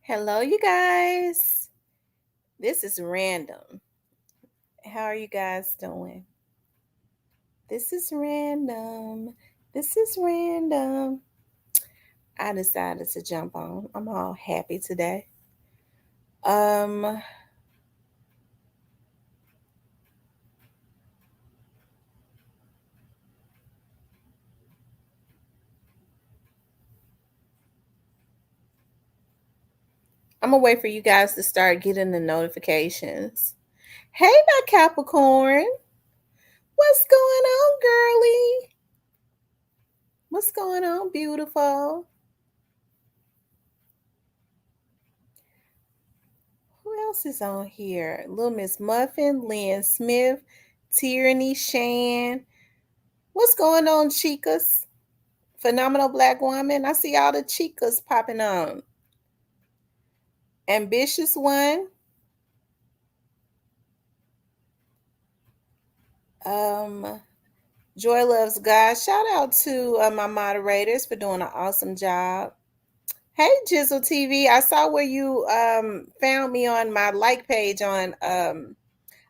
Hello, you guys. This is random. How are you guys doing? This is random. This is random. I decided to jump on. I'm all happy today. Um, I'm gonna wait for you guys to start getting the notifications. Hey, my Capricorn. What's going on, girly? What's going on, beautiful? Who else is on here? Little Miss Muffin, Lynn Smith, Tyranny, Shan. What's going on, chicas? Phenomenal Black Woman. I see all the chicas popping on. Ambitious One. Um, Joy Loves God. Shout out to my moderators for doing an awesome job. Hey, Jizzle TV. I saw where you found me on my like page on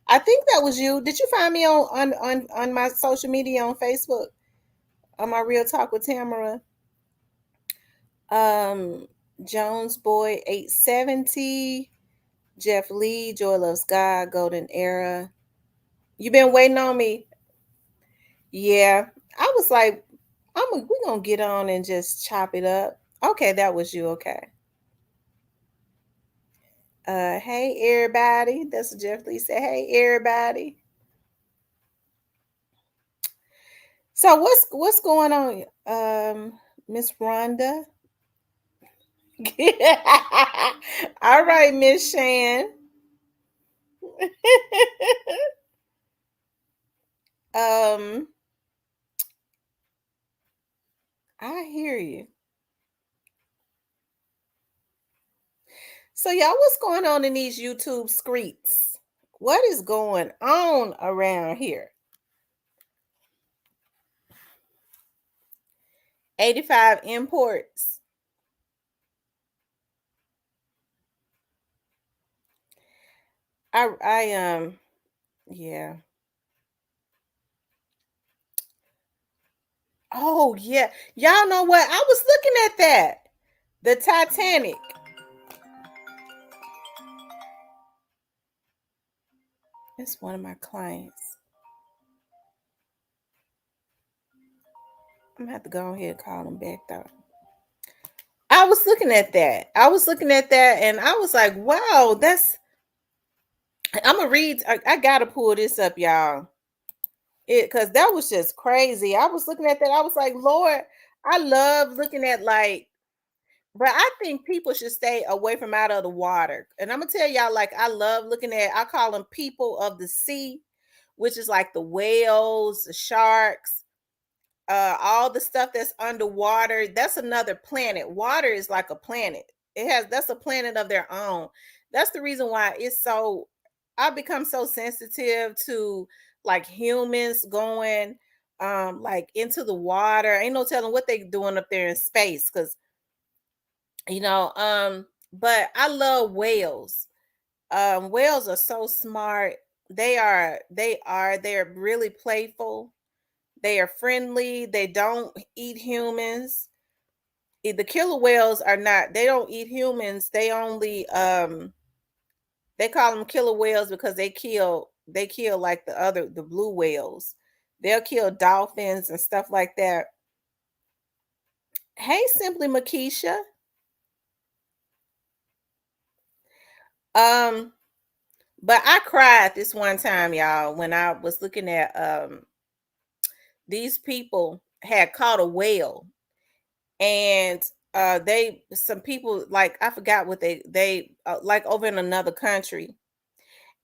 I think that was you. Did you find me on my social media on Facebook? On my Real Talk with Tamara? Um Jones Boy 870. Jeff Lee, Joy Loves God, Golden Era. You been waiting on me? Yeah. I was like, we gonna get on and just chop it up. Okay, that was you. Okay. Hey everybody. That's what Jeff Lee said. Hey everybody. So what's going on? Miss Rhonda. All right, Miss Shan. um, I hear you. So y'all, what's going on in these YouTube streets? What is going on around here? 85 imports. I yeah. Oh yeah. Y'all know what? I was looking at that. The Titanic. It's one of my clients. I'm gonna have to go ahead and call them back though. I was looking at that. I was looking at that and I was like, wow, that's I'm gonna read. I gotta pull this up, y'all. It because that was just crazy. I was looking at that. I was like, Lord, I love looking at like, but I think people should stay away from out of the water. And I'm gonna tell y'all, like, I love looking at. I call them people of the sea, which is like the whales, the sharks, all the stuff that's underwater. That's another planet. Water is like a planet. That's a planet of their own. That's the reason why it's so I've become so sensitive to like humans going like into the water. Ain't no telling what they doing up there in space because but I love whales. Whales are so smart. They're really playful. They are friendly. They don't eat humans. The killer whales are not. They don't eat humans. They call them killer whales because they kill like the blue whales. They'll kill dolphins and stuff like that. Hey, Simply Makisha. Um, but I cried this one time, y'all, when I was looking at these people had caught a whale and they some people like I forgot what they like over in another country,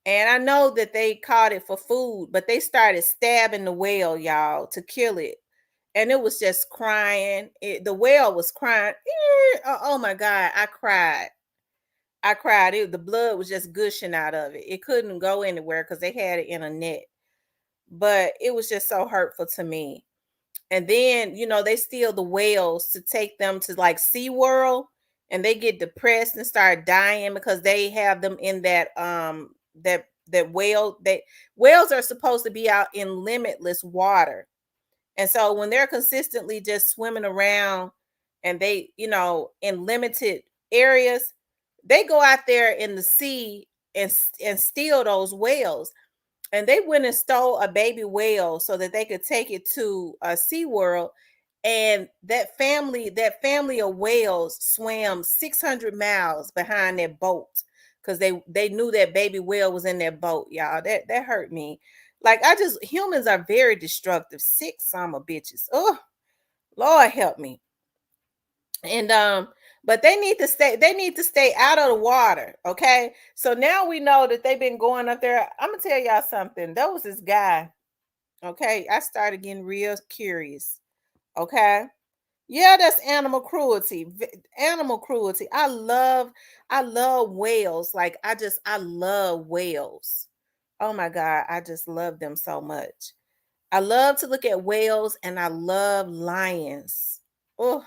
and I know that they caught it for food, but they started stabbing the whale, y'all, to kill it, and it was just crying. The whale was crying. Oh my god, I cried. The blood was just gushing out of it. It couldn't go anywhere because they had it in a net, but it was just so hurtful to me. And then, they steal the whales to take them to like SeaWorld and they get depressed and start dying because they have them in that that whale. They Whales are supposed to be out in limitless water. And so when they're consistently just swimming around and they, in limited areas, they go out there in the sea and steal those whales. And they went and stole a baby whale so that they could take it to SeaWorld. And that family of whales swam 600 miles behind their boat because they knew that baby whale was in their boat, y'all. That hurt me. Like, humans are very destructive, sick some of bitches. Oh, Lord help me. And but they need to stay out of the water. Okay. So now we know that they've been going up there. I'm gonna tell y'all something. There was this guy. Okay, I started getting real curious. Okay. Yeah, that's animal cruelty. Animal cruelty. I love whales. Like, I love whales. Oh my God, I just love them so much. I love to look at whales and I love lions. Oh,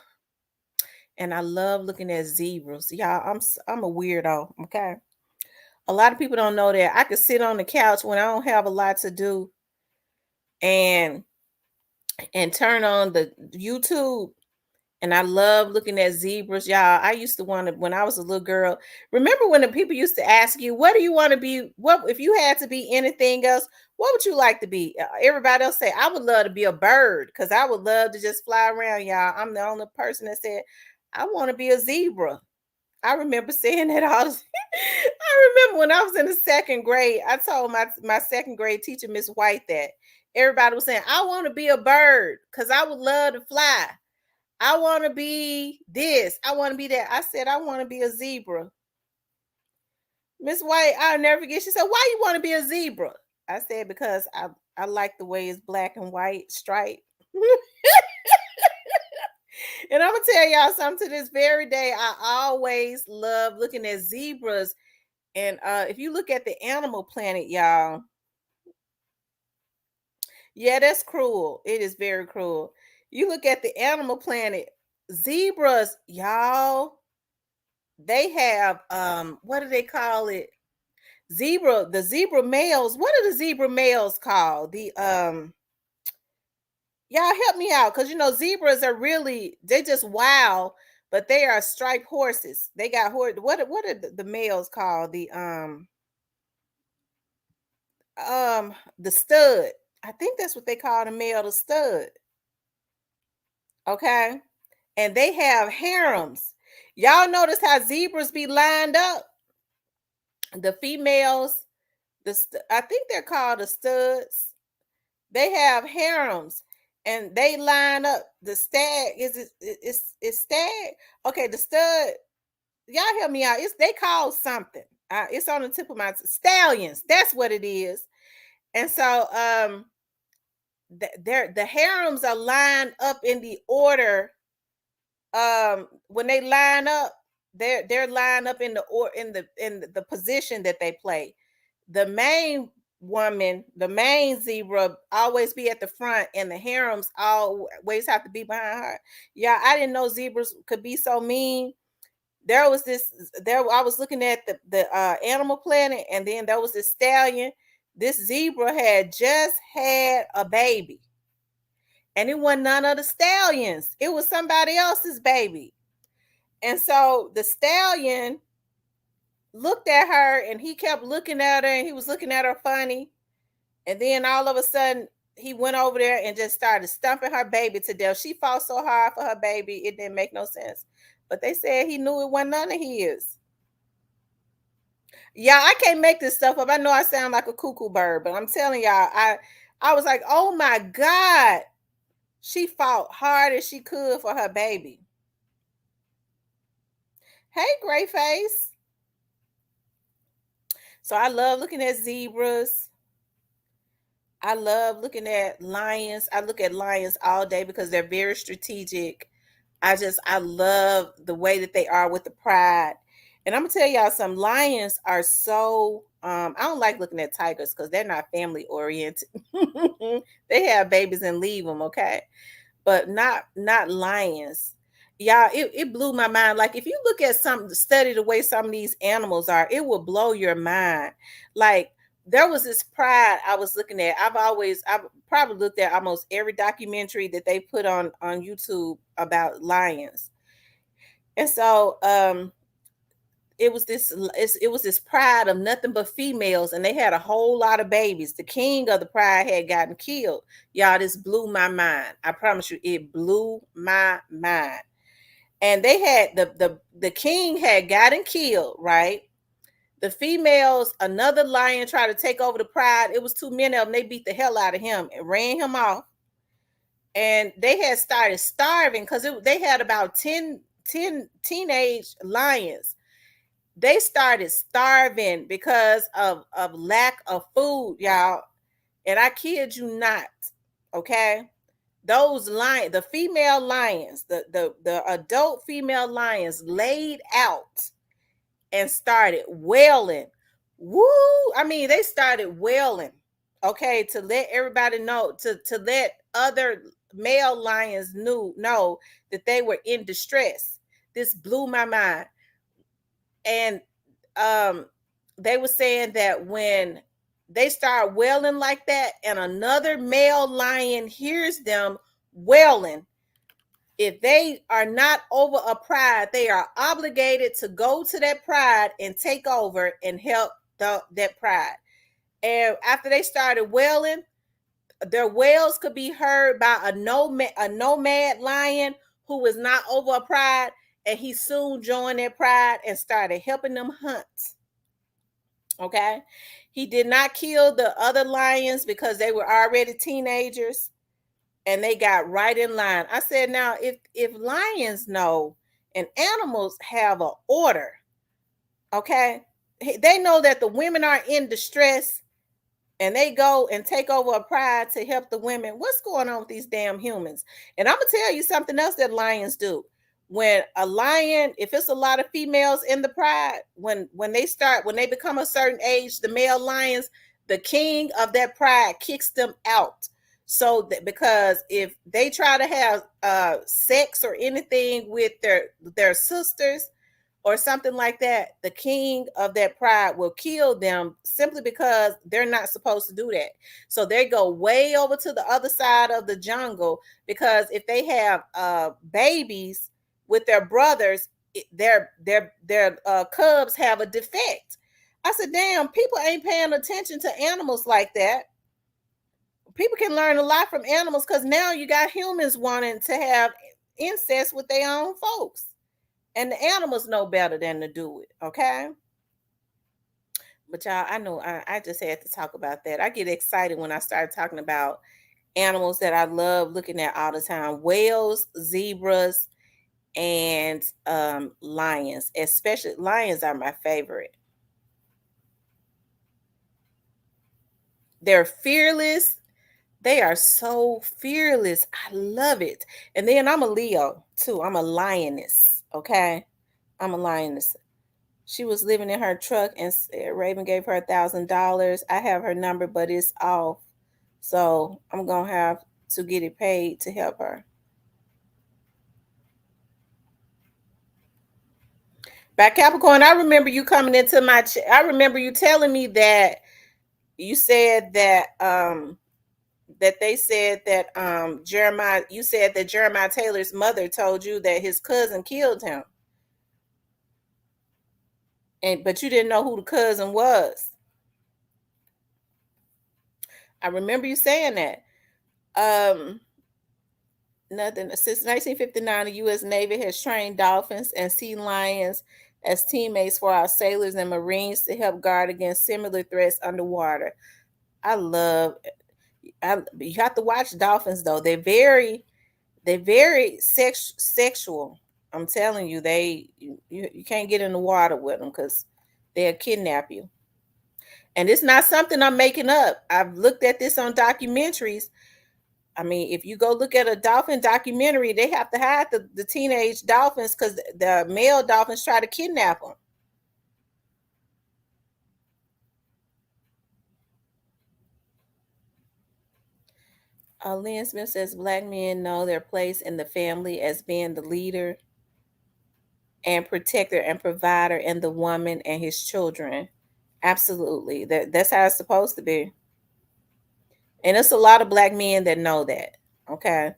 and I love looking at zebras. Y'all, I'm a weirdo, okay? A lot of people don't know that I could sit on the couch when I don't have a lot to do and turn on the YouTube. And I love looking at zebras, y'all. I used to want to, when I was a little girl. Remember when the people used to ask you, "What do you want to be? What if you had to be anything else? What would you like to be?" Everybody else say, "I would love to be a bird because I would love to just fly around, y'all." I'm the only person that said, "I want to be a zebra." I remember saying that all. I remember when I was in the second grade, I told my second grade teacher, Miss White, that everybody was saying, "I want to be a bird because I would love to fly. I want to be this. I want to be that." I said, "I want to be a zebra." Miss White, I'll never forget. She said, "Why you want to be a zebra?" I said, "Because I like the way it's black and white striped." And I'm gonna tell y'all something. To this very day, I always love looking at zebras. And if you look at the Animal Planet, y'all, yeah, that's cruel. It is very cruel. You look at the Animal Planet, zebras, y'all, they have what do they call it? The zebra males. What are the zebra males called? The Y'all help me out, because zebras are really, they just wild, but they are striped horses. They got horse. What are the males called? The stud. I think that's what they call the male, the stud. Okay. And they have harems. Y'all notice how zebras be lined up? The females, I think they're called the studs. They have harems and they line up. The stag it's stag. Okay, the stud. Y'all help me out. It's they call something. It's on the tip of my stallions. That's what it is. And so the harems are lined up in the order. When they line up, they're lined up in the or in the position that they play. The main woman, the main zebra, always be at the front, and the harems always have to be behind her. Yeah, I didn't know zebras could be so mean. There I was looking at the Animal Planet, and then there was this stallion. This zebra had just had a baby, and it wasn't none of the stallions. It was somebody else's baby. And so the stallion looked at her, and he kept looking at her, and he was looking at her funny. And then all of a sudden, he went over there and just started stumping her baby to death. She fought so hard for her baby, it didn't make no sense. But they said he knew it wasn't none of his. Yeah, I can't make this stuff up. I know I sound like a cuckoo bird, but I'm telling y'all, I was like, oh my God. She fought hard as she could for her baby. Hey, Gray Face. So I love looking at zebras. I love looking at lions. I look at lions all day because they're very strategic. I love the way that they are with the pride. And I'm gonna tell y'all some lions are so I don't like looking at tigers because they're not family oriented. They have babies and leave them, okay? But not lions. Y'all, it blew my mind. Like, if you look at some, study the way some of these animals are, it will blow your mind. Like, there was this pride I was looking at. I've probably looked at almost every documentary that they put on YouTube about lions. And so it was this pride of nothing but females, and they had a whole lot of babies. The king of the pride had gotten killed. Y'all, this blew my mind. I promise you, it blew my mind. And they had the king had gotten killed, right? The females, another lion tried to take over the pride. It was too many of them. They beat the hell out of him and ran him off. And they had started starving because they had about 10 teenage lions. They started starving because of lack of food, y'all. And I kid you not, okay? Those lions, the female lions, the adult female lions laid out and started wailing. Woo! I mean, they started wailing, okay, to let everybody know, to let other male lions know that they were in distress. This blew my mind. And um they were saying that when they start wailing like that and another male lion hears them wailing, if they are not over a pride, they are obligated to go to that pride and take over and help that pride. And after they started wailing, their wails could be heard by a nomad lion who was not over a pride, and he soon joined their pride and started helping them hunt. Okay. He did not kill the other lions because they were already teenagers, and they got right in line. I said, now if lions know and animals have an order, okay, they know that the women are in distress, and they go and take over a pride to help the women. What's going on with these damn humans? And I'm gonna tell you something else that lions do. When a lion, if it's a lot of females in the pride, when they become a certain age, the male lions, the king of that pride kicks them out. So that, because if they try to have sex or anything with their sisters or something like that, the king of that pride will kill them simply because they're not supposed to do that. So they go way over to the other side of the jungle, because if they have babies with their brothers, their cubs have a defect. I said, damn, people ain't paying attention to animals like that. People can learn a lot from animals, because now you got humans wanting to have incest with their own folks, and the animals know better than to do it. Okay. But y'all, I know I just had to talk about that. I get excited when I start talking about animals that I love looking at all the time: whales, zebras, and lions. Especially lions are my favorite. They're fearless. They are so fearless. I love it. And then I'm a Leo too. I'm a lioness. Okay. I'm a lioness. She was living in her truck, and Raven gave her $1,000. I have her number, but it's off. So I'm going to have to get it paid to help her. Back Capricorn, I remember you coming into I remember you telling me that you said that they said that Jeremiah, you said that Jeremiah Taylor's mother told you that his cousin killed him. And but you didn't know who the cousin was. I remember you saying that. Um Nothing. Since 1959, the U.S. Navy has trained dolphins and sea lions as teammates for our sailors and Marines to help guard against similar threats underwater. I love. You have to watch dolphins though. They're very sexual. I'm telling you, you can't get in the water with them because they'll kidnap you. And it's not something I'm making up. I've looked at this on documentaries. I mean, if you go look at a dolphin documentary, they have to hide the teenage dolphins because the male dolphins try to kidnap them. Lynn Smith says black men know their place in the family as being the leader and protector and provider, and the woman and his children. Absolutely. That's how it's supposed to be. And it's a lot of black men that know that. Okay.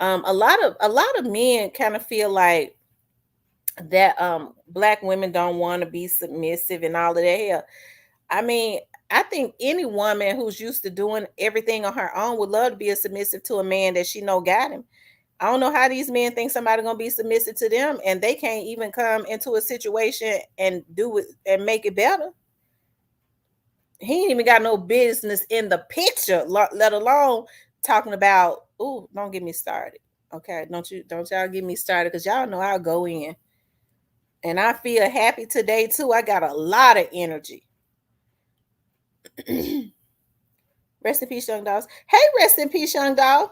A lot of men kind of feel like that black women don't want to be submissive and all of that. Hell, I mean, I think any woman who's used to doing everything on her own would love to be a submissive to a man that she know got him. I don't know how these men think somebody gonna be submissive to them, and they can't even come into a situation and do it and make it better. He ain't even got no business in the picture, let alone talking about. Oh, don't get me started. Okay, don't y'all get me started because y'all know I'll go in, and I feel happy today too. I got a lot of energy. Rest in peace, young dogs. Hey, rest in peace, young dog.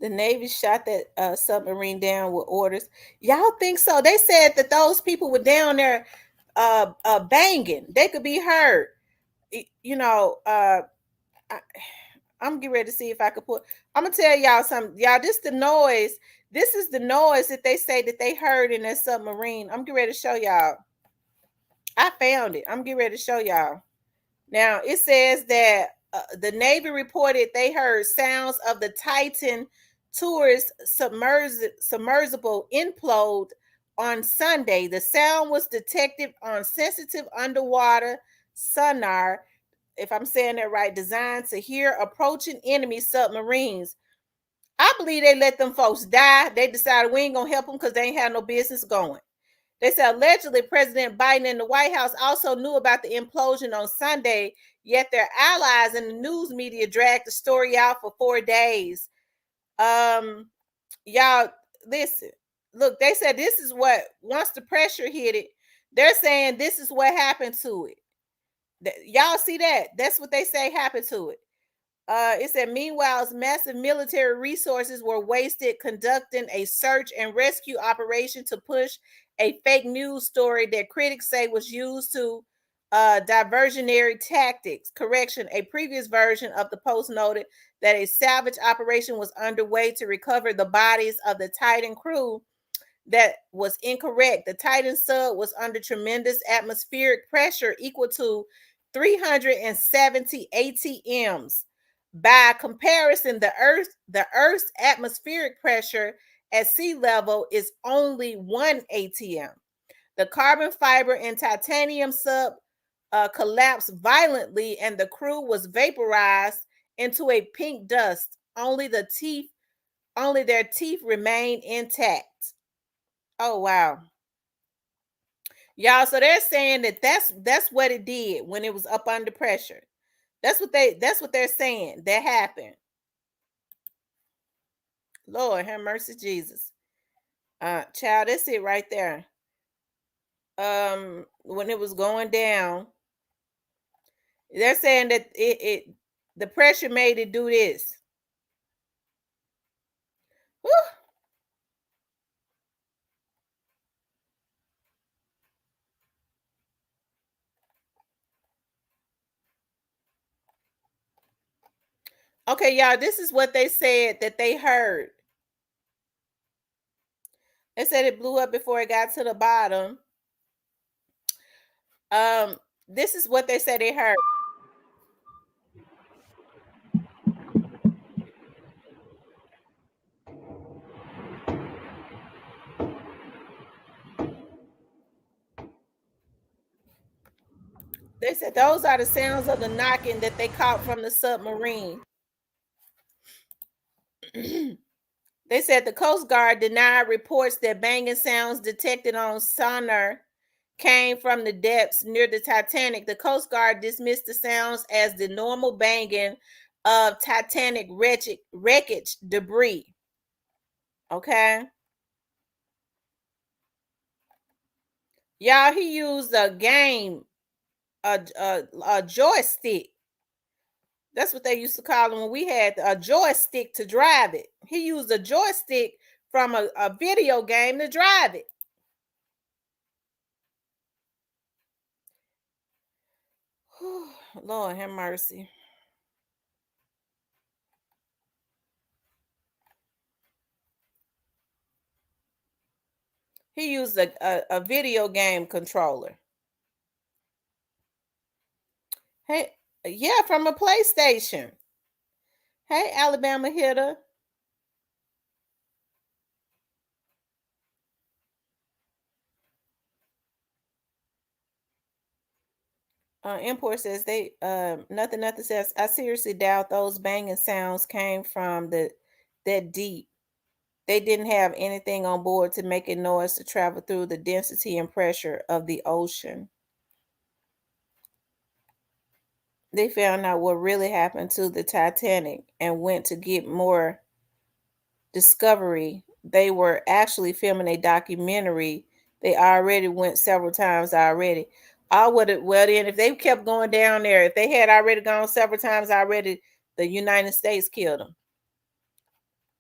The Navy shot that submarine down with orders. Y'all think so? They said that those people were down there banging. They could be heard. You know, I, I'm getting ready to see if I could put. I'm gonna tell y'all something. Y'all, this the noise. This is the noise that they say that they heard in that submarine. I'm getting ready to show y'all. I found it. I'm getting ready to show y'all. Now it says that the Navy reported they heard sounds of the Titan tourist submersible implode on Sunday. The sound was detected on sensitive underwater sonar, if I'm saying that right, designed to hear approaching enemy submarines. I believe they let them folks die. They decided we ain't gonna help them because they ain't had no business going. They said allegedly President Biden and the White House also knew about the implosion on Sunday, yet their allies in the news media dragged the story out for 4 days. Um, y'all, listen. Look, they said this is what once the pressure hit it, they're saying this is what happened to it. Y'all see that? That's what they say happened to it. It said, meanwhile, massive military resources were wasted conducting a search and rescue operation to push a fake news story that critics say was used to diversionary tactics. Correction, a previous version of the Post noted that a salvage operation was underway to recover the bodies of the Titan crew. That was incorrect. The Titan sub was under tremendous atmospheric pressure equal to 370 ATMs. By comparison, the Earth's atmospheric pressure at sea level is only 1 ATM. The carbon fiber and titanium sub collapsed violently, and the crew was vaporized into a pink dust. Only their teeth remained intact. Oh wow. Y'all, so they're saying that that's what it did when it was up under pressure. That's what they're saying that happened. Lord have mercy, Jesus. Child, that's it right there. When it was going down, they're saying that it the pressure made it do this. Whew. Okay, y'all, this is what they said that they heard. They said it blew up before it got to the bottom. Um, this is what they said they heard. They said those are the sounds of the knocking that they caught from the submarine. They said the Coast Guard denied reports that banging sounds detected on sonar came from the depths near the Titanic. The Coast Guard dismissed the sounds as the normal banging of Titanic wreckage debris. Okay. Y'all, he used a joystick. That's what they used to call him when we had a joystick to drive it. He used a joystick from a video game to drive it. Lord have mercy. He used a video game controller. Hey, yeah, from a PlayStation. Hey, Alabama hitter. Import says they nothing says I seriously doubt those banging sounds came from that deep. They didn't have anything on board to make a noise to travel through the density and pressure of the ocean. They found out what really happened to the Titanic and went to get more discovery. They were actually filming a documentary. They already went several times already. I would have, well then if they kept going down there, if they had already gone several times already, the United States killed them.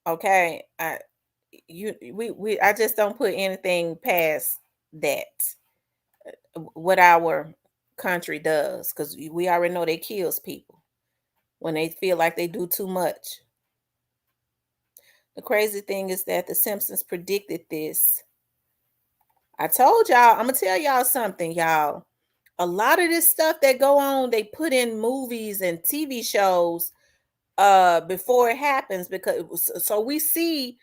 Okay. I just don't put anything past that what our country does, because we already know they kills people when they feel like they do too much. The crazy thing is that the Simpsons predicted this. I told y'all, I'm gonna tell y'all something, y'all. A lot of this stuff that go on, they put in movies and TV shows before it happens, because so we see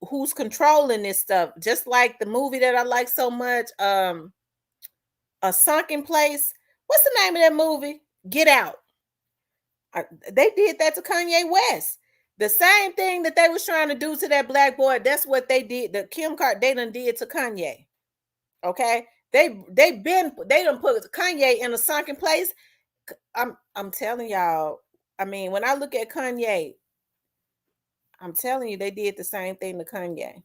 who's controlling this stuff. Just like the movie that I like so much, A Sunken Place. What's the name of that movie? Get Out. They did that to Kanye West. The same thing that they was trying to do to that black boy, that's what they did. The Kim Kardashian did to Kanye. Okay, they done put Kanye in a sunken place. I'm telling y'all. I mean, when I look at Kanye, I'm telling you, they did the same thing to Kanye.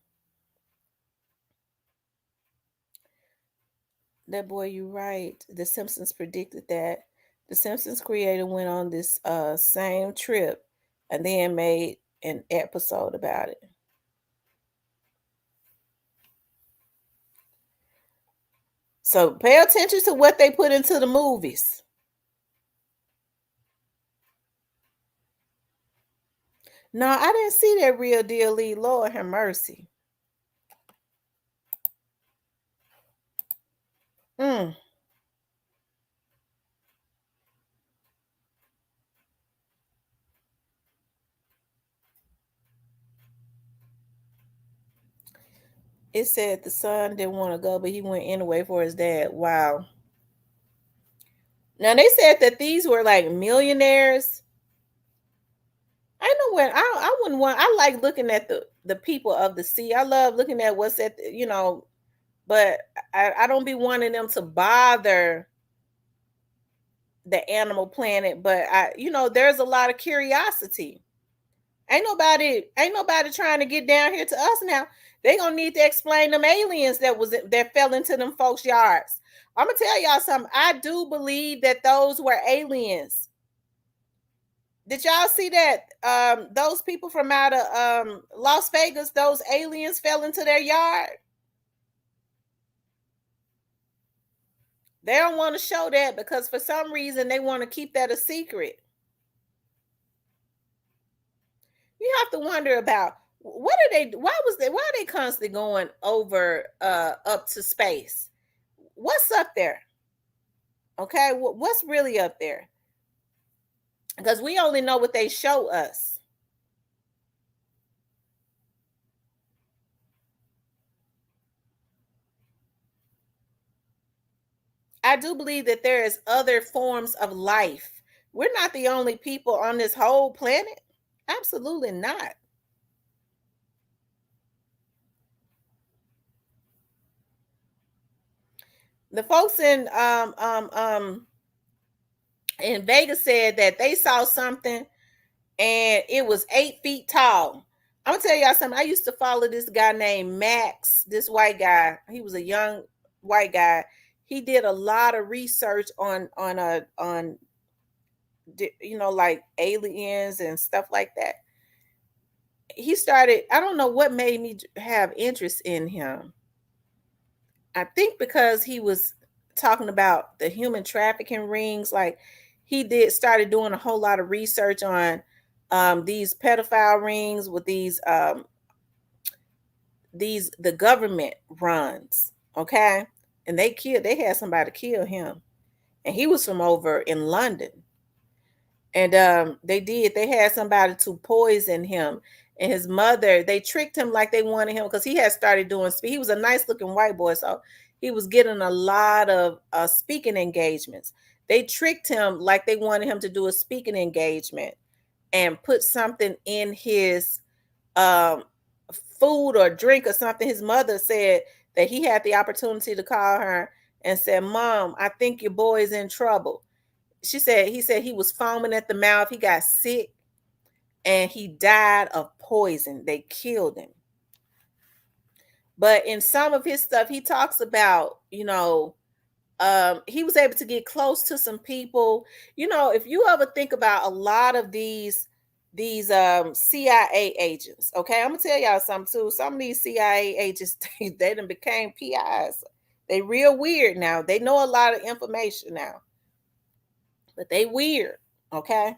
That boy, you right. The Simpsons predicted that. The Simpsons creator went on this same trip and then made an episode about it. So pay attention to what they put into the movies. No, I didn't see that Real Deal Lee. Lord have mercy. Mm. It said the son didn't want to go, but he went anyway for his dad. Wow. Now they said that these were like millionaires. I know when I wouldn't want. I like looking at the people of the sea. I love looking at what's at but I don't be wanting them to bother the animal planet. But there's a lot of curiosity. Ain't nobody trying to get down here to us now. They gonna need to explain them aliens that fell into them folks' yards. I'm gonna tell y'all something. I do believe that those were aliens. Did y'all see that? Those people from out of Las Vegas, those aliens fell into their yard. They don't want to show that because for some reason they want to keep that a secret. You have to wonder about what are they? Why are they constantly going over up to space? What's up there? Okay, what's really up there? Because we only know what they show us. I do believe that there is other forms of life. We're not the only people on this whole planet. Absolutely not. The folks in Vegas said that they saw something and it was 8 feet tall. I'm gonna tell y'all something. I used to follow this guy named Max, this white guy. He was a young white guy. He did a lot of research on like aliens and stuff like that. He started, I don't know what made me have interest in him. I think because he was talking about the human trafficking rings, like he did started doing a whole lot of research on these pedophile rings with these the government runs, okay? And they had somebody kill him. And he was from over in London. And they had somebody to poison him. And his mother, they tricked him like they wanted him because he had started doing he was a nice looking white boy, so he was getting a lot of speaking engagements. They tricked him like they wanted him to do a speaking engagement and put something in his um food or drink or something. His mother said that he had the opportunity to call her and said, "Mom, I think your boy is in trouble." He said he was foaming at the mouth. He got sick and he died of poison. They killed him. But in some of his stuff, he talks about, he was able to get close to some people. If you ever think about a lot of these CIA agents, okay, I'm gonna tell y'all something too. Some of these CIA agents, they done became PIs. They real weird now. They know a lot of information now, but they weird. Okay,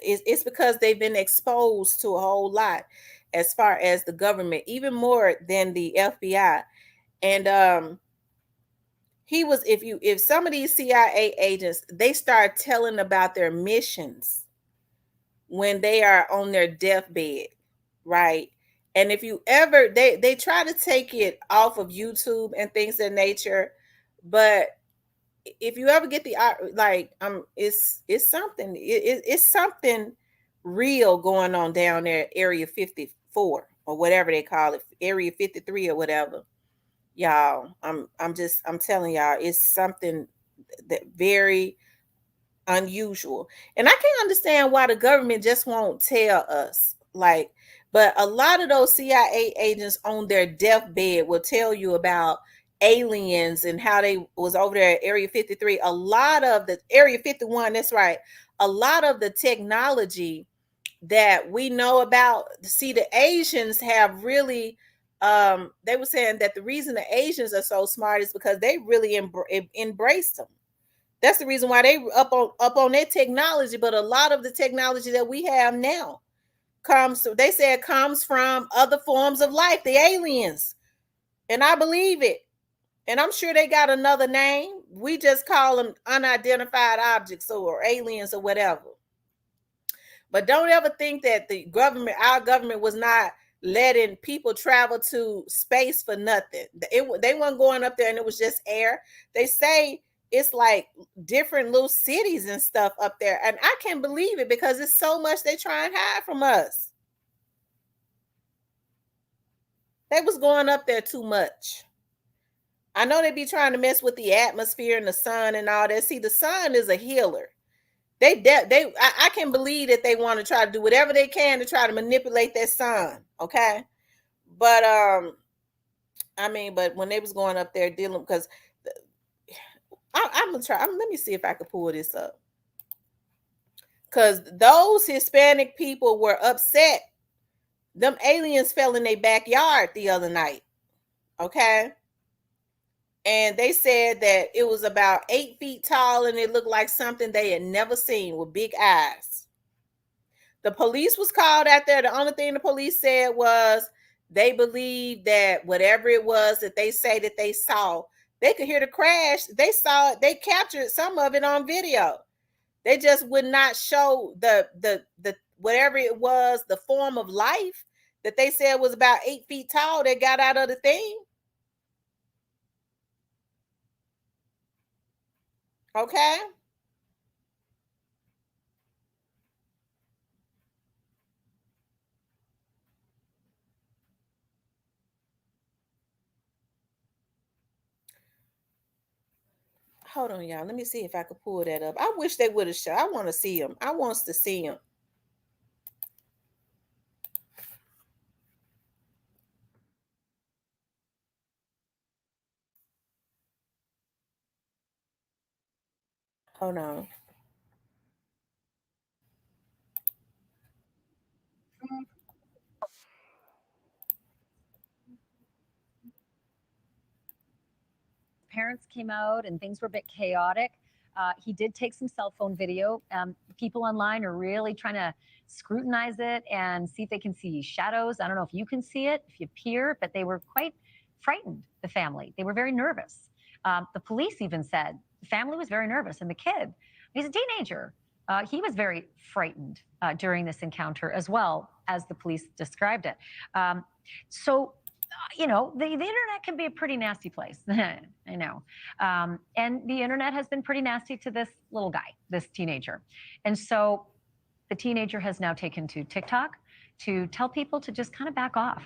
it's because they've been exposed to a whole lot as far as the government, even more than the FBI. And he was if some of these CIA agents, they start telling about their missions when they are on their deathbed, right? And if you ever they try to take it off of YouTube and things of that nature, but if you ever get the like it's something it's something real going on down there, area 54 or whatever they call it, area 53 or whatever. Y'all, I'm telling y'all, it's something that very unusual. And I can't understand why the government just won't tell us. Like, but a lot of those CIA agents on their deathbed will tell you about aliens and how they was over there at Area 53. A lot of the Area 51, that's right. A lot of the technology that we know about, see, the Asians have really they were saying that the reason the Asians are so smart is because they really embraced them. That's the reason why they up on their technology. But a lot of the technology that we have now they said comes from other forms of life, the aliens. And I believe it. And I'm sure they got another name. We just call them unidentified objects or aliens or whatever. But don't ever think that our government was not letting people travel to space for nothing. They weren't going up there and it was just air. They say it's like different little cities and stuff up there. And I can't believe it because it's so much they try and hide from us. They was going up there too much. I know they be trying to mess with the atmosphere and the sun and all that. See, the sun is a healer. I can believe that they want to try to do whatever they can to try to manipulate that sun. Okay, but I mean, but when they was going up there dealing, because I'm gonna try. Let me see if I can pull this up. Because those Hispanic people were upset. Them aliens fell in their backyard the other night. Okay, and they said that it was about 8 feet tall and it looked like something they had never seen with big eyes. The police was called out there. The only thing the police said was they believe that whatever it was that they say that they saw, they could hear the crash. They saw it. They captured some of it on video. They just would not show the whatever it was, the form of life that they said was about 8 feet tall that got out of the thing. Okay. Hold on, y'all. Let me see if I could pull that up. I wish they would have shown. I want to see them. I want to see them. Hold on. parents came out and things were a bit chaotic. He did take some cell phone video. People online are really trying to scrutinize it and see if they can see shadows. I don't know if you can see it, if you peer, but they were quite frightened, the family. They were very nervous. The police even said the family was very nervous, and the kid, he's a teenager. He was very frightened during this encounter as well, as the police described it. You know, the internet can be a pretty nasty place. I know. And the internet has been pretty nasty to this little guy, this teenager. And so the teenager has now taken to TikTok to tell people to just kind of back off.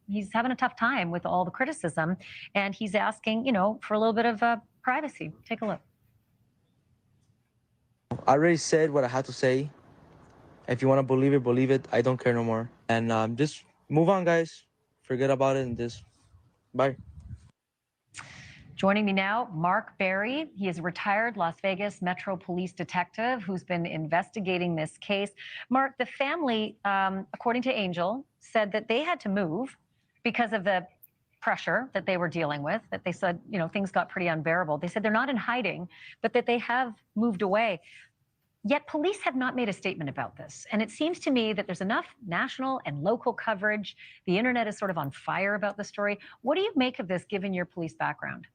He's having a tough time with all the criticism, and he's asking, you know, for a little bit of privacy. Take a look. I already said what I had to say. If you want to believe it, believe it. I don't care no more. And just move on, guys. Forget about it and just bye. Joining me now, Mark Berry. He is a retired Las Vegas Metro Police detective who's been investigating this case. Mark, the family, according to Angel, said that they had to move because of the pressure that they were dealing with, that they said, you know, things got pretty unbearable. They said they're not in hiding, but that they have moved away. Yet police have not made a statement about this. And it seems to me that there's enough national and local coverage. The internet is sort of on fire about the story. What do you make of this, given your police background?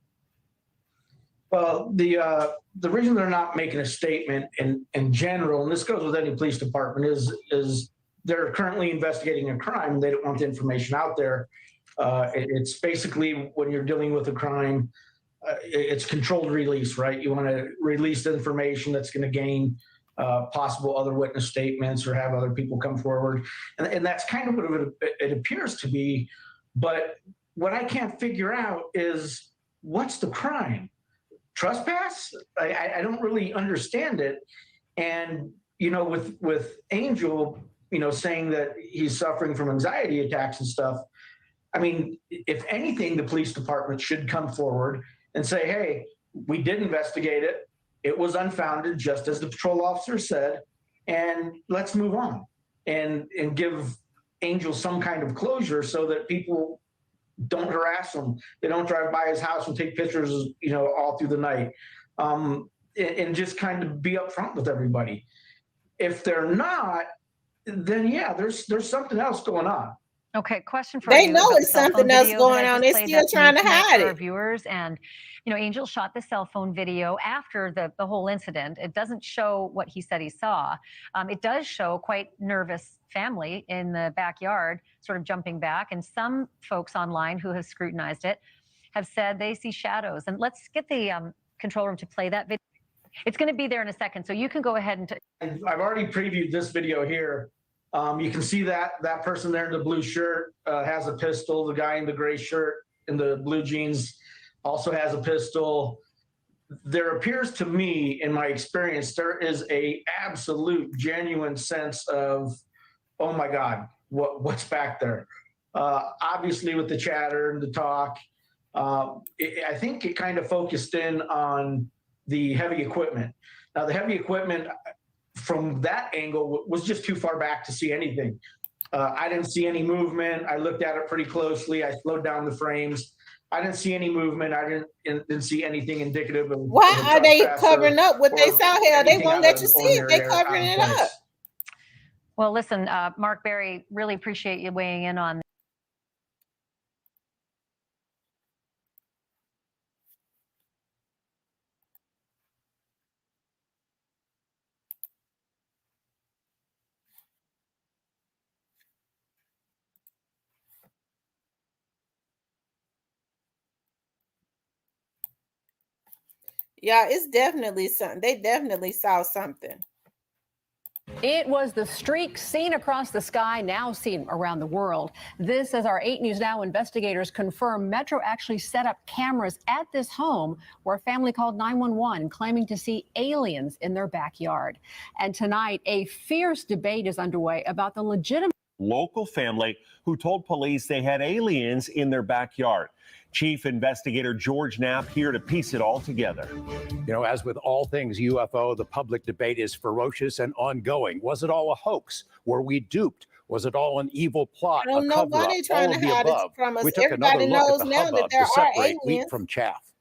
Well, the reason they're not making a statement in general, and this goes with any police department, is they're currently investigating a crime. They don't want the information out there. It's basically, when you're dealing with a crime, it's controlled release, right? You want to release the information that's going to gain possible other witness statements or have other people come forward. And that's kind of what it appears to be. But what I can't figure out is, what's the crime? Trespass? I don't really understand it. And, you know, with Angel, you know, saying that he's suffering from anxiety attacks and stuff, I mean, if anything, the police department should come forward and say, hey, we did investigate it. It was unfounded, just as the patrol officer said, and let's move on and give Angel some kind of closure so that people don't harass him. They don't drive by his house and take pictures, you know, all through the night, and just kind of be upfront with everybody. If they're not, then yeah, there's something else going on. Okay, question for They you. know about the it's cell phone something else video going that I on. just They're played still that's trying to new tonight hide for our it. viewers. And, you know, Angel shot the cell phone video after the whole incident. It doesn't show what he said he saw. It does show quite nervous family in the backyard, sort of jumping back. And some folks online who have scrutinized it have said they see shadows. And let's get the control room to play that video. It's going to be there in a second, so you can go ahead and... I've already previewed this video here. You can see that person there in the blue shirt has a pistol. The guy in the gray shirt and the blue jeans also has a pistol. There appears to me, in my experience, there is a absolute genuine sense of, oh my God, what's back there? Obviously with the chatter and the talk, I think it kind of focused in on the heavy equipment. Now the heavy equipment, from that angle, was just too far back to see anything. I didn't see any movement. I looked at it pretty closely. I slowed down the frames. I didn't see any movement. I didn't see anything indicative of... Why are they covering up what they saw here? They won't let you see it. They're covering it up. Well, listen, Mark Berry, really appreciate you weighing in on Yeah, it's definitely something. They definitely saw something. It was the streak seen across the sky, now seen around the world. This, as our 8 News Now investigators confirm Metro actually set up cameras at this home where a family called 911 claiming to see aliens in their backyard. And tonight, a fierce debate is underway about the legitimate local family who told police they had aliens in their backyard. Chief Investigator George Knapp here to piece it all together. You know, as with all things UFO, the public debate is ferocious and ongoing. Was it all a hoax? Were we duped? Was it all an evil plot? I don't know why they're trying to hide it from us. We took Everybody another look knows at the now that hubbub there to are separate wheat aliens. from chaff.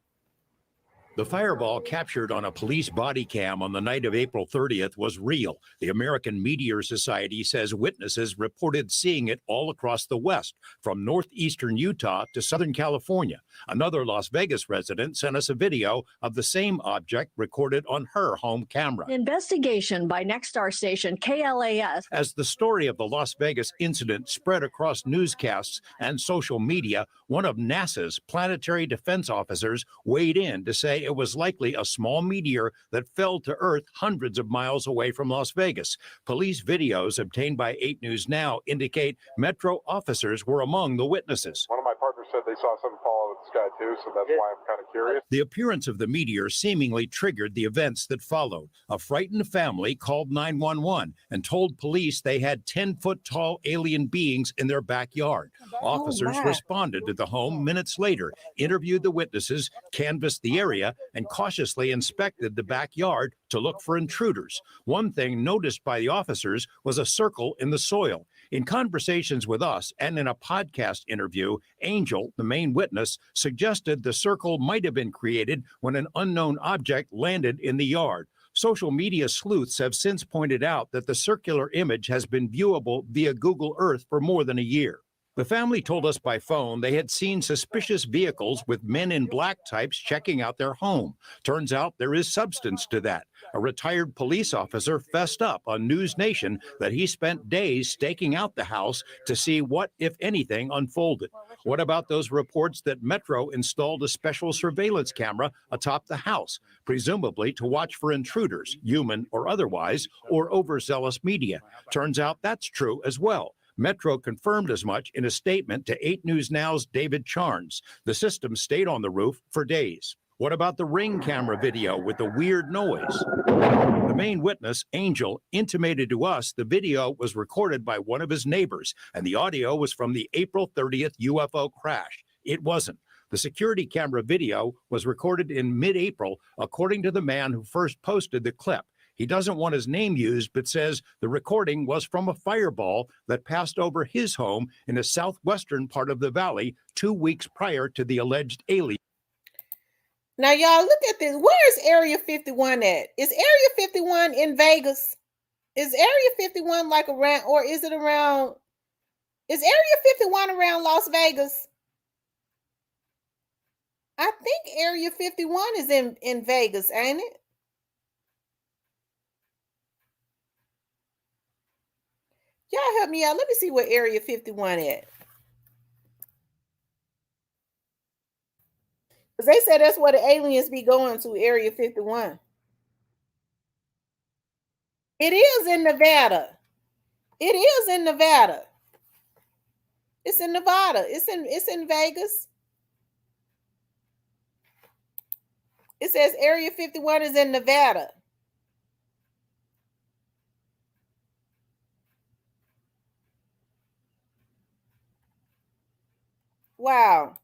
The fireball captured on a police body cam on the night of April 30th was real. The American Meteor Society says witnesses reported seeing it all across the West, from northeastern Utah to Southern California. Another Las Vegas resident sent us a video of the same object recorded on her home camera. An investigation by Nexstar station KLAS. As the story of the Las Vegas incident spread across newscasts and social media, one of NASA's planetary defense officers weighed in to say it was likely a small meteor that fell to Earth hundreds of miles away from Las Vegas. Police videos obtained by 8 News Now indicate Metro officers were among the witnesses. One of my partners said they saw something fall out of the sky too, so that's why I'm kind of curious. The appearance of the meteor seemingly triggered the events that followed. A frightened family called 911 and told police they had 10-foot-tall alien beings in their backyard. Officers responded to the home minutes later, interviewed the witnesses, canvassed the area, and cautiously inspected the backyard to look for intruders. One thing noticed by the officers was a circle in the soil. In conversations with us and in a podcast interview, Angel, the main witness, suggested the circle might have been created when an unknown object landed in the yard. Social media sleuths have since pointed out that the circular image has been viewable via Google Earth for more than a year. The family told us by phone they had seen suspicious vehicles with men in black types checking out their home. Turns out there is substance to that. A retired police officer fessed up on News Nation that he spent days staking out the house to see what, if anything, unfolded. What about those reports that Metro installed a special surveillance camera atop the house, presumably to watch for intruders, human or otherwise, or overzealous media? Turns out that's true as well. Metro confirmed as much in a statement to 8 News Now's David Charnes. The system stayed on the roof for days. What about the Ring camera video with the weird noise? The main witness, Angel, intimated to us the video was recorded by one of his neighbors, and the audio was from the April 30th UFO crash. It wasn't. The security camera video was recorded in mid-April, according to the man who first posted the clip. He doesn't want his name used, but says the recording was from a fireball that passed over his home in the southwestern part of the valley 2 weeks prior to the alleged alien. Now, y'all, look at this. Where is Area 51 at? Is Area 51 in Vegas? Is Area 51 like around, or is it around? Is Area 51 around Las Vegas? I think Area 51 is in Vegas, ain't it? Y'all help me out. Let me see where Area 51 at. Because they said that's where the aliens be going to, Area 51. It is in Nevada. It is in Nevada. It's in Nevada. It's in Vegas. It says Area 51 is in Nevada. Wow.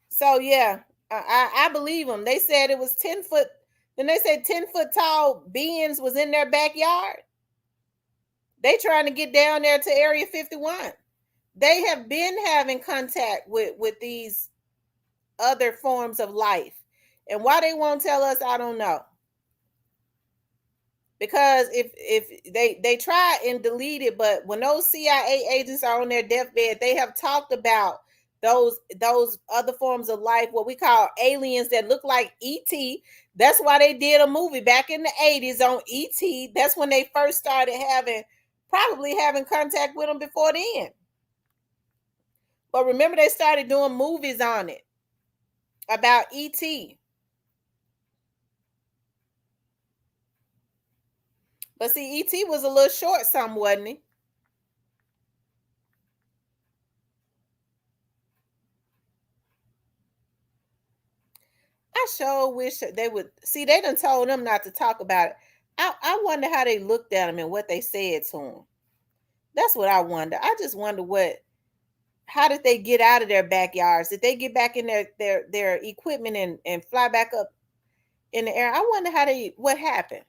So yeah, I believe them. They said it was 10 foot. Then they said 10-foot tall beings was in their backyard. They trying to get down there to Area 51. They have been having contact with these other forms of life. And why they won't tell us, I don't know. Because if they try and delete it, but when those CIA agents are on their deathbed, they have talked about those other forms of life, what we call aliens that look like ET. That's why they did a movie back in the 80s on ET. That's when they first started probably having contact with them before then. But remember, they started doing movies on it about ET. But see, ET was a little short, wasn't he? I sure wish they would. See, they done told them not to talk about it. I wonder how they looked at him and what they said to him. That's what I wonder. I just wonder how did they get out of their backyards? Did they get back in their equipment and fly back up in the air? I wonder what happened.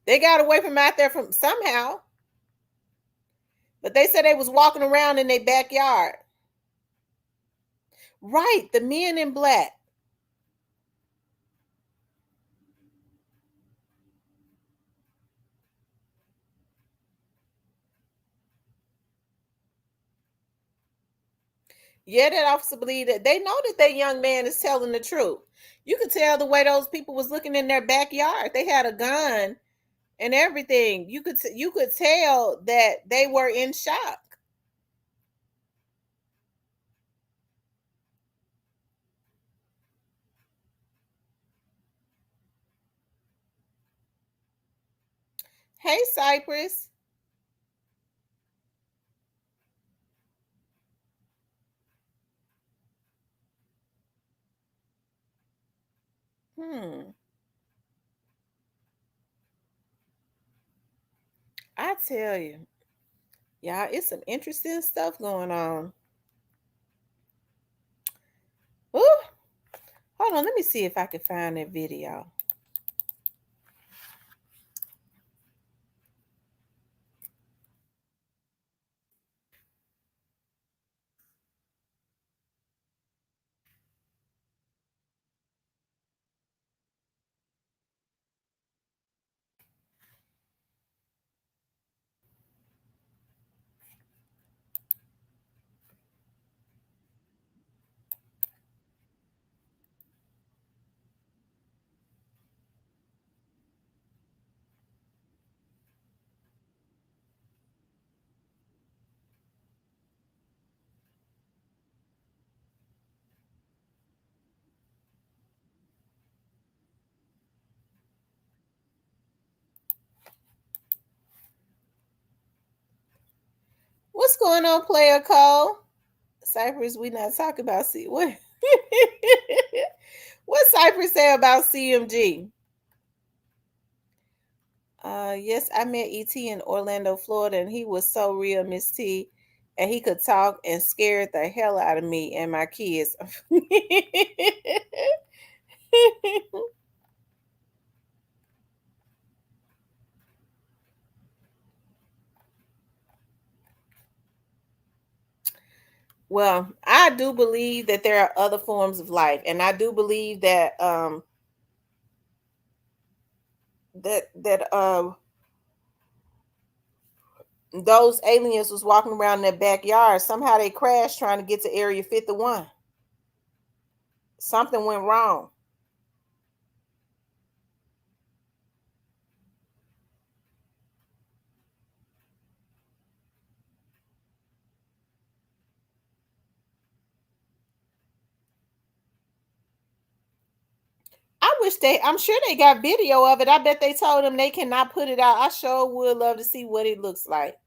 They got away from out there from somehow. But they said they was walking around in their backyard. Right, the men in black. Yeah, that officer believe that they know that that young man is telling the truth. You could tell the way those people was looking in their backyard. They had a gun and everything. You could tell that they were in shock. Hey, Cypress. I tell you, y'all, it's some interesting stuff going on. Ooh, hold on, let me see if I can find that video. What's going on, player Cole? Cypress, we not talking about what? What Cypress say about CMG? Yes, I met ET in Orlando, Florida, and he was so real, Miss T, and he could talk and scared the hell out of me and my kids. Well, I do believe that there are other forms of life, and I do believe that those aliens was walking around in their backyard. Somehow they crashed trying to get to Area 51. Something went wrong. I'm sure they got video of it. I bet they told them they cannot put it out. I sure would love to see what it looks like.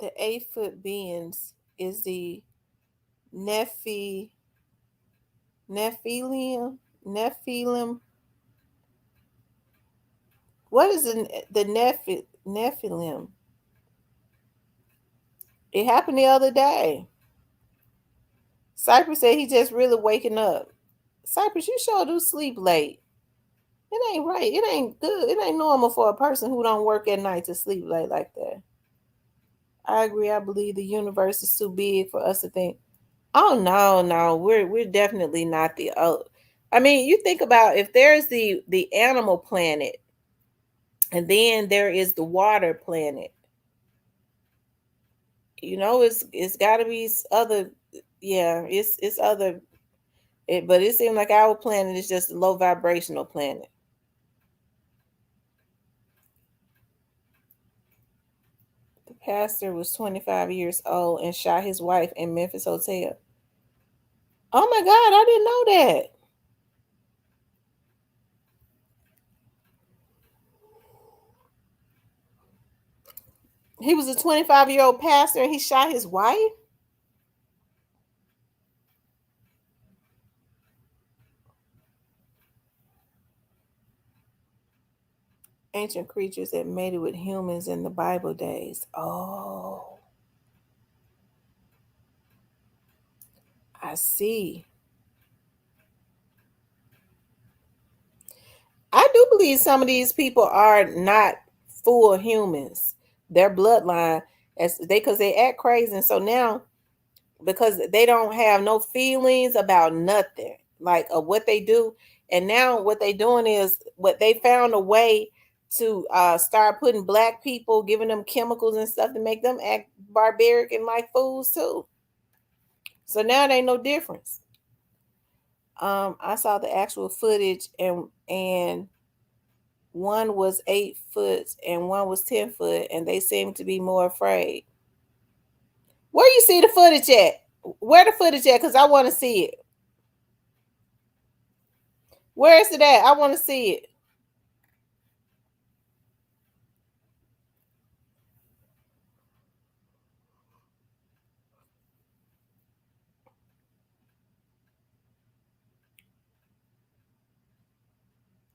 The 8-foot beings is the Nephilim. What is the Nephilim? It happened the other day. Cypress said he just really waking up. Cypress, you sure do sleep late. It ain't right. It ain't good. It ain't normal for a person who don't work at night to sleep late like that. I agree. I believe the universe is too big for us to think. Oh no, we're definitely not the. Oh, I mean, you think about if there's the animal planet, and then there is the water planet. You know, it's got to be other. Yeah, it's other. But it seems like our planet is just a low vibrational planet. The pastor was 25 years old and shot his wife in Memphis hotel. Oh my God, I didn't know that. He was a 25-year-old pastor and he shot his wife? Ancient creatures that mated with humans in the Bible days. Oh, I see. I do believe some of these people are not full humans. Their bloodline, as they because they act crazy, and so now because they don't have no feelings about nothing, like of what they do, and now what they doing is what they found a way to start putting black people, giving them chemicals and stuff to make them act barbaric and like fools too. So now it ain't no difference. I saw the actual footage, and one was 8 foot and one was 10 foot, and they seemed to be more afraid. Where you see the footage at? Where the footage at? Because I want to see it. Where is it at? I want to see it.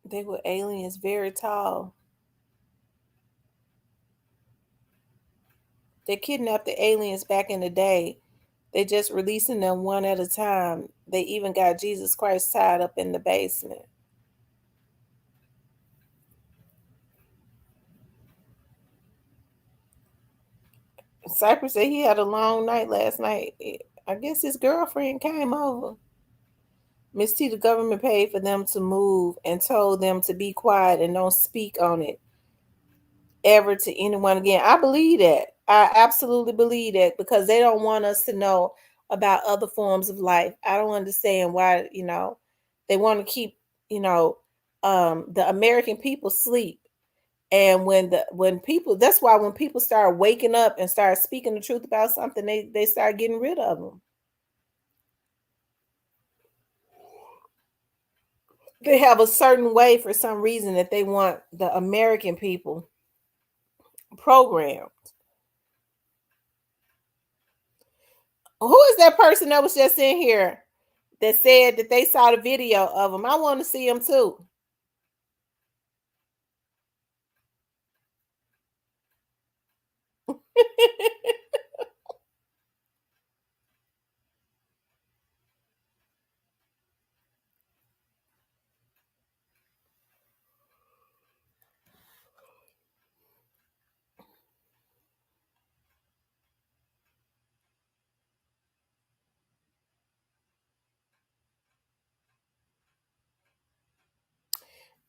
They were aliens, very tall. They kidnapped the aliens back in the day. They just releasing them one at a time. They even got Jesus Christ tied up in the basement. Cypress said he had a long night last night. I guess his girlfriend came over. Miss T, the government paid for them to move and told them to be quiet and don't speak on it ever to anyone again. I believe that. I absolutely believe that because they don't want us to know about other forms of life. I don't understand why, they want to keep, the American people sleep. And when people, that's why when people start waking up and start speaking the truth about something, they start getting rid of them. They have a certain way for some reason that they want the American people programmed. Who is that person that was just in here that said that they saw the video of them? I want to see them too.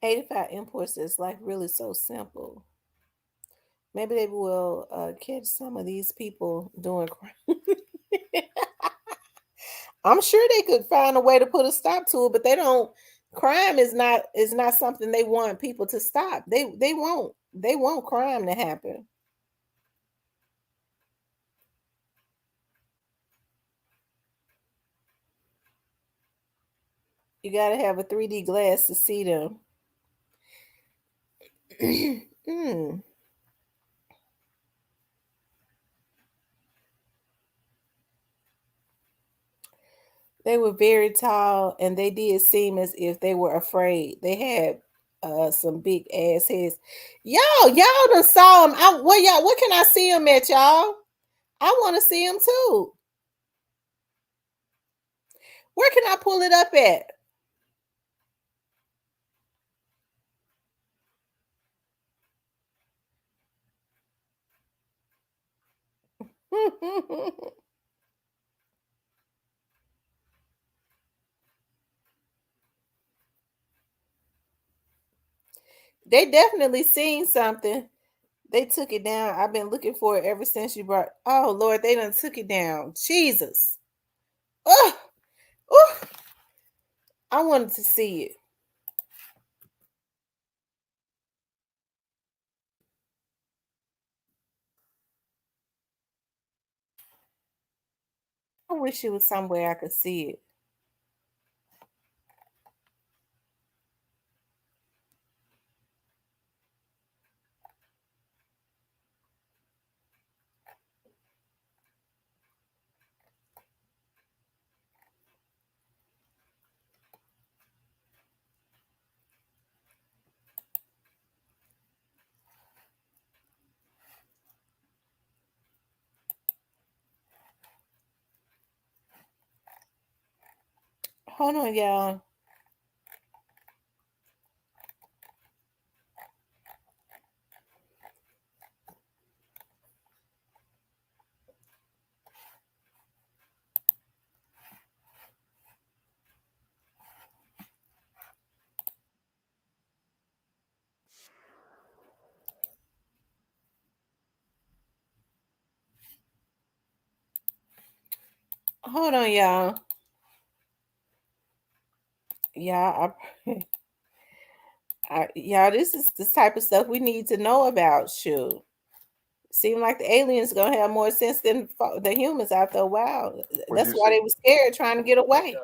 $85 imports is like really so simple. Maybe they will catch some of these people doing crime. I'm sure they could find a way to put a stop to it, but they don't. Crime is not something they want people to stop. They want crime to happen. You got to have a 3D glass to see them. They were very tall, and they did seem as if they were afraid. They had some big ass heads. Y'all done saw them. What can I see them at, y'all? I want to see them too. Where can I pull it up at? They definitely seen something. They took it down. I've been looking for it ever since you brought. Oh Lord, they done took it down. Jesus. Oh, I wanted to see it. I wish it was somewhere I could see it. Hold on, y'all. Hold on, y'all. Y'all, y'all, this is the type of stuff we need to know about. Shoot. Seem like the aliens gonna have more sense than the humans after a while. That's you why see? they were scared trying to get away.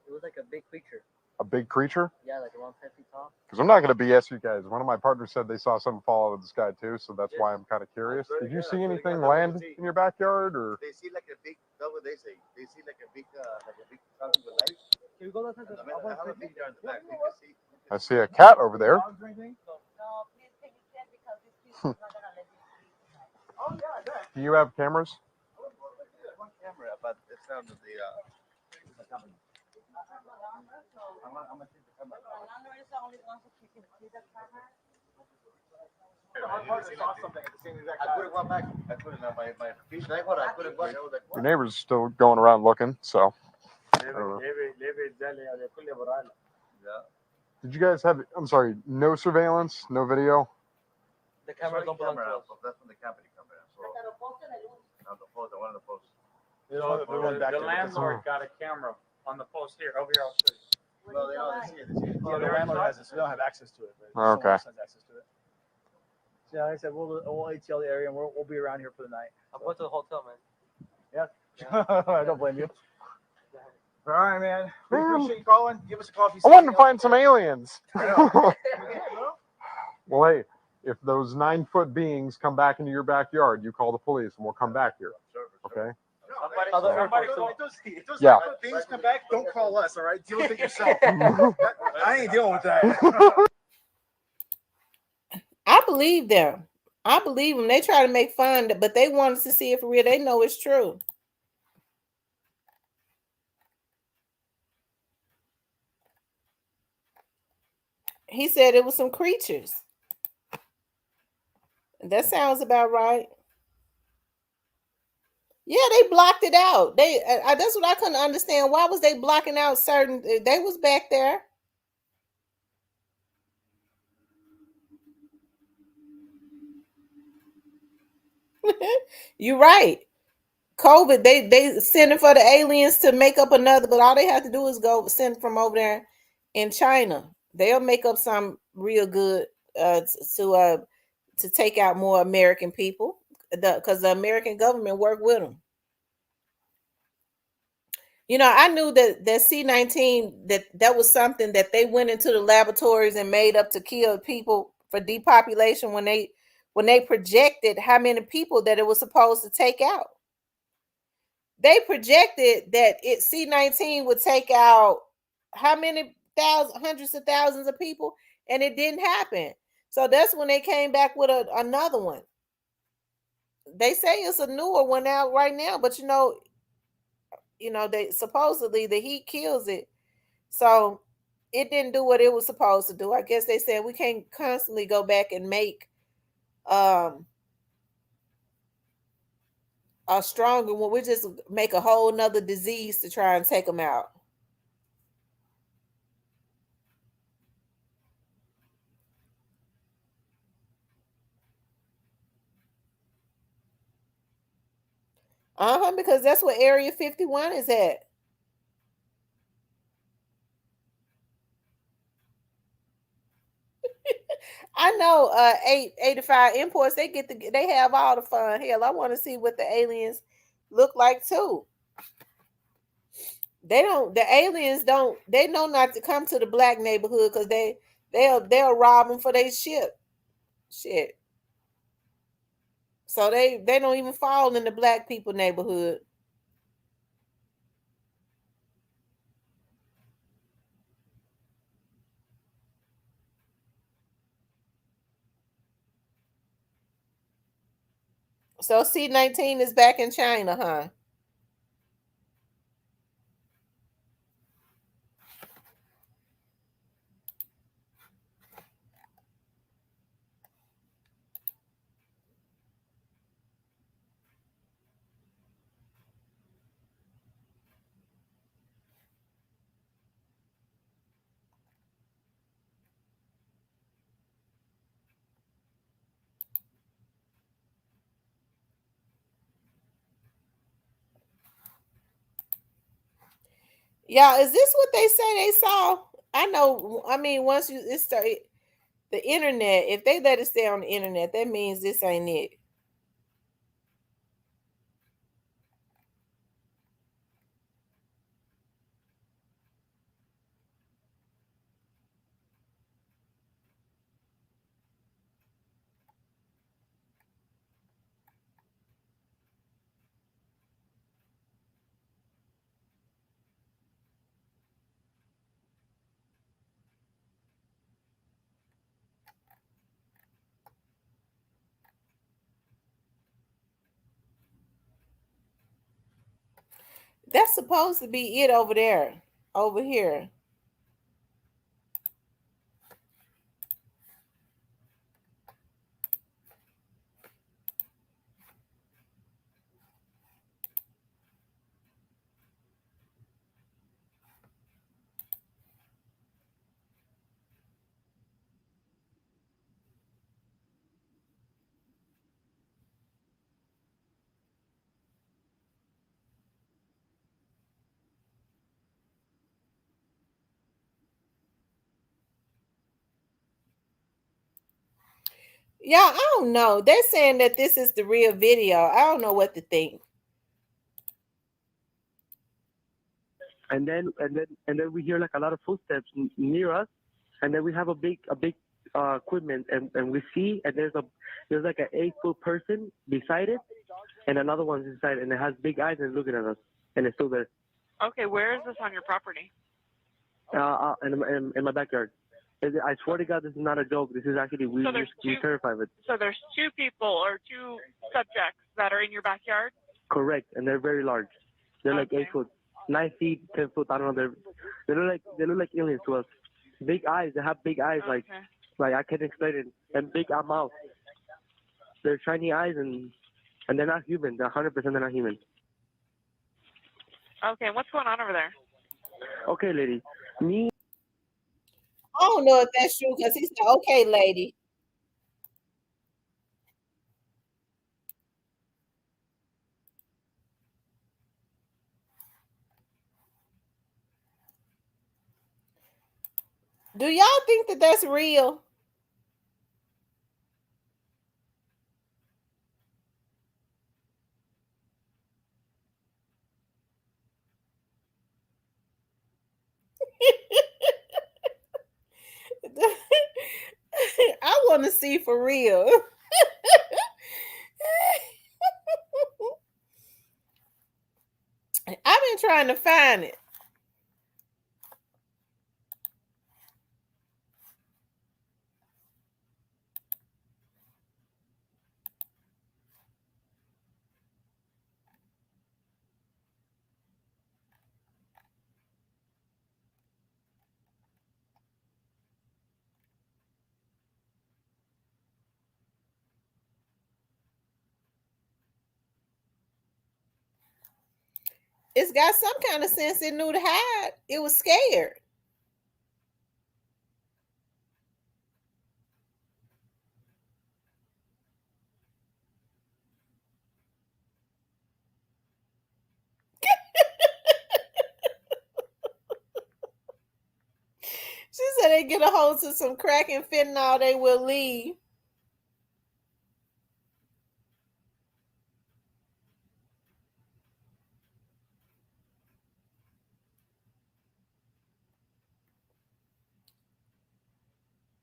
It was like a big creature. A big creature? Yeah, like around 10 feet tall. Because I'm not going to BS you guys. One of my partners said they saw something fall out of the sky too, so that's why I'm kind of curious. Did you see anything land in your backyard, or? They see like a big, that's what they say. They see like a big something with light. Can we go outside? I have a picture on the back. You can see. I see a cat over there. No, please take it there because this people is not gonna let you see. Oh yeah, yeah. Do you have cameras? One camera, but it's not the company. I'm gonna take the camera. Fernando is the only one who can see the camera. I couldn't walk back. I couldn't. My feet like what I couldn't walk. I was like, Your neighbor's still going around looking, so. I don't know. Did you guys have? I'm sorry, no surveillance, no video. The camera don't belong to us. That's from the company camera. So, on the post, the one on the post. The landlord got a camera on the post here. Over here, I'll show you. No, they don't see it. They see it. Yeah, the landlord has this. We don't have access to it. But Okay. someone else has access to it. So, yeah, like I said, we'll ATL the area and we'll be around here for the night. I'm going to the hotel, man. I don't blame you. All right, man. We appreciate you calling. Give us a call if you see I wanted to anything find else. some aliens. I Well, hey, if those 9-foot beings come back into your backyard, you call the police and we'll come back here. Okay? If those Yeah. things come back, don't call us, all right? Deal with it yourself. I ain't dealing with that. I believe them. I believe them. They try to make fun, but they want us to see it for real. They know it's true. He said it was some creatures. That sounds about right. Yeah, they blocked it out. That's what I couldn't understand. Why was they blocking out certain? They was back there. You're right. COVID, they sending for the aliens to make up another, but all they have to do is go send from over there in China. They'll make up some real good to take out more American people, because the American government work with them. You know, I knew that C-19 that was something that they went into the laboratories and made up to kill people for depopulation when they projected how many people that it was supposed to take out. They projected that C-19 would take out how many hundreds of thousands of people, and it didn't happen. So that's when they came back with another one. They say it's a newer one out right now, but you know, they supposedly the heat kills it, so it didn't do what it was supposed to do. I guess they said we can't constantly go back and make a stronger one. We just make a whole nother disease to try and take them out. Because that's what Area 51 is at. I know 85 imports, they have all the fun. Hell, I want to see what the aliens look like too. They know not to come to the black neighborhood because they'll rob them for their shit. So they don't even fall in the black people neighborhood. So C-19 is back in China, huh? Yeah, is this what they say they saw? I know. I mean, once you it start the internet, if they let it stay on the internet, that means this ain't it. That's supposed to be it over there, over here. Yeah, I don't know. They're saying that this is the real video. I don't know what to think. And then we hear like a lot of footsteps near us, and then we have a big equipment, and we see, and there's like an 8-foot person beside it, and another one's inside, and it has big eyes and looking at us, and it's still there. Okay, where is this on your property? In my backyard. I swear to God, this is not a joke. This is actually So there's we're terrified of it. So there's two people or two subjects that are in your backyard? Correct, and they're very large. They're like Okay. 8 foot, 9 feet, 10 foot. I don't know. They look like aliens to us. Big eyes. They have big eyes, Okay. like I can't explain it. And big mouth. They're shiny eyes, and they're not human. They're 100% they're not human. Okay, what's going on over there? Okay, lady. Me. I don't know if that's true because he said, "Okay, lady." Do y'all think that that's real? I want to see for real. I've been trying to find it. It's got some kind of sense it knew to hide. It was scared. She said they get a hold to some crack and fentanyl, they will leave.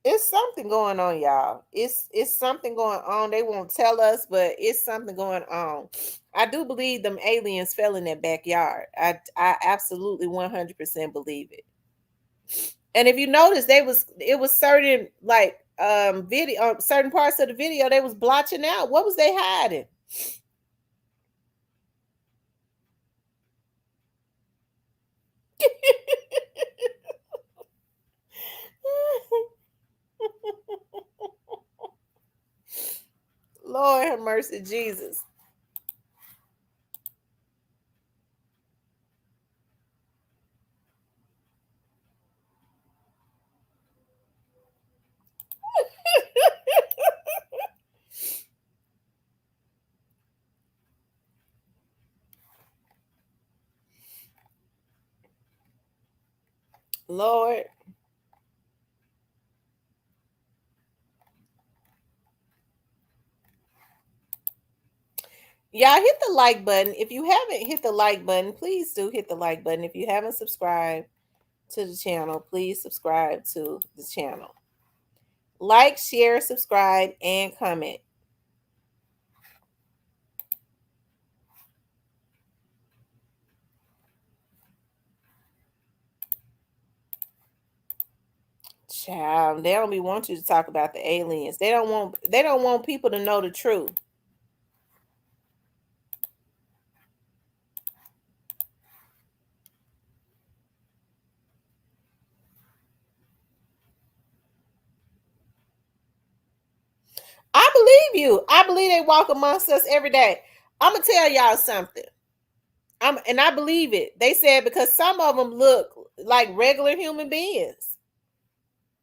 It's something going on, y'all. It's something going on. They won't tell us, but it's something going on. I do believe them aliens fell in that backyard. I absolutely 100% believe it. And if you notice, it was certain like video certain parts of the video they was blotching out. What was they hiding? Lord have mercy, Jesus. Lord. Y'all hit the like button. If you haven't hit the like button, please do hit the like button. If you haven't subscribed to the channel, please subscribe to the channel. Like, share, subscribe, and comment. Child, they only want you to talk about the aliens. They don't want people to know the truth. I believe you. I believe they walk amongst us every day. I'm gonna tell y'all something. And I believe it. They said because some of them look like regular human beings.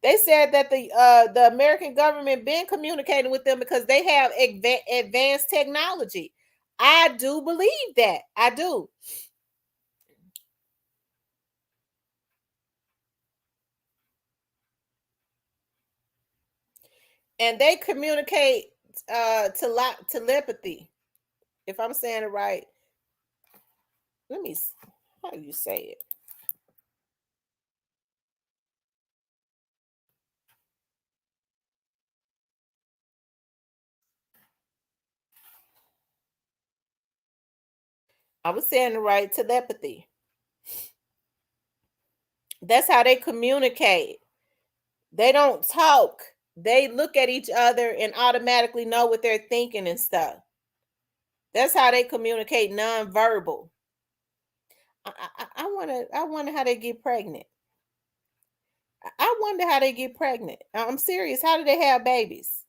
They said that the American government been communicating with them because they have advanced technology. I do believe that. I do. And they communicate telepathy. If I'm saying it right. Let me see. How do you say it? I was saying it right. Telepathy. That's how they communicate. They don't talk. They look at each other and automatically know what they're thinking and stuff. That's how they communicate nonverbal. I wonder how they get pregnant. I wonder how they get pregnant. I'm serious. How do they have babies?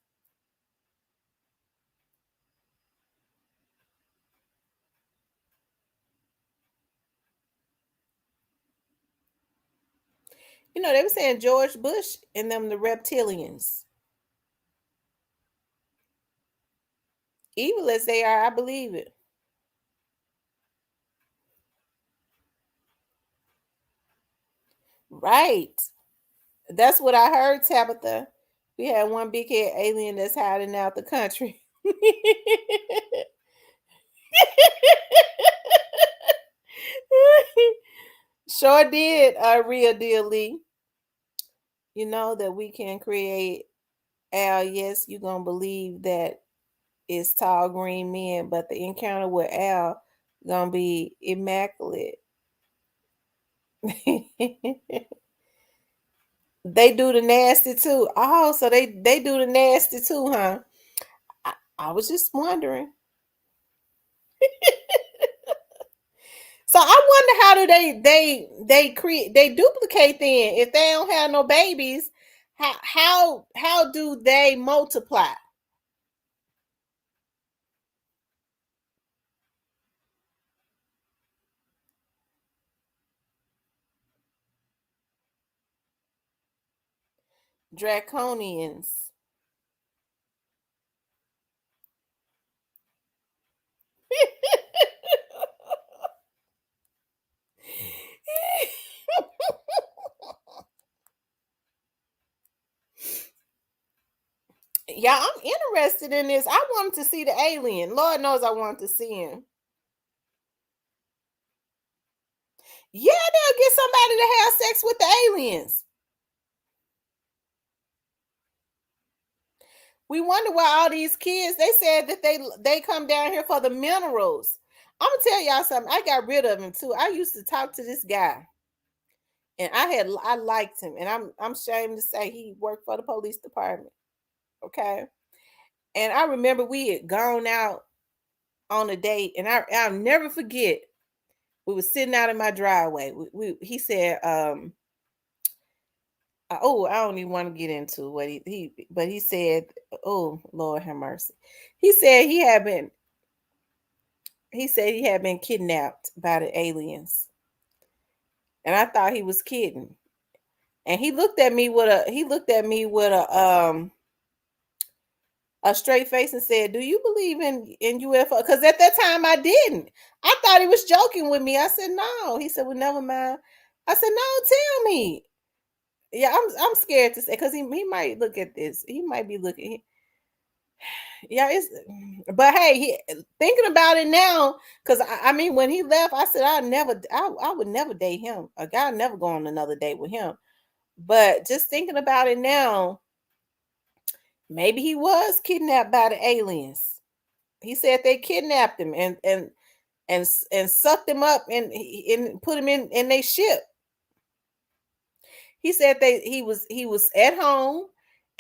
You know, they were saying George Bush and them the reptilians. Evil as they are, I believe it. Right. That's what I heard, Tabitha. We had one big head alien that's hiding out the country. Sure did, Real Deal Lee. You know that we can create Al. Yes, you're gonna believe that it's tall green men, but the encounter with Al gonna be immaculate. They do the nasty too. Oh, so they do the nasty too, huh? I was just wondering. So I wonder how do they create they duplicate then if they don't have no babies? How do they multiply? Draconians. Yeah, I'm interested in this. I wanted to see the alien. Lord knows I wanted to see him. Yeah, they'll get somebody to have sex with the aliens. We wonder why all these kids, they said that they come down here for the minerals. I'm gonna tell y'all something. I got rid of him too. I used to talk to this guy. And I liked him. And I'm ashamed to say he worked for the police department. Okay. And I remember we had gone out on a date, and I'll never forget. We were sitting out in my driveway. He said, I don't even want to get into what but he said, oh Lord have mercy. He said he had been kidnapped by the aliens. And I thought he was kidding. And he looked at me with a straight face and said, "Do you believe in UFO?" Because at that time I didn't. I thought he was joking with me. I said, "No." He said, "Well, never mind. I said, no, tell me. Yeah, I'm scared to say because he might look at this. He might be looking. Yeah, it's but hey, thinking about it now, because I mean when he left, I said I would never date him. A guy never go on another date with him. But just thinking about it now, maybe he was kidnapped by the aliens. He said they kidnapped him and sucked him up and put him in their ship. He said he was at home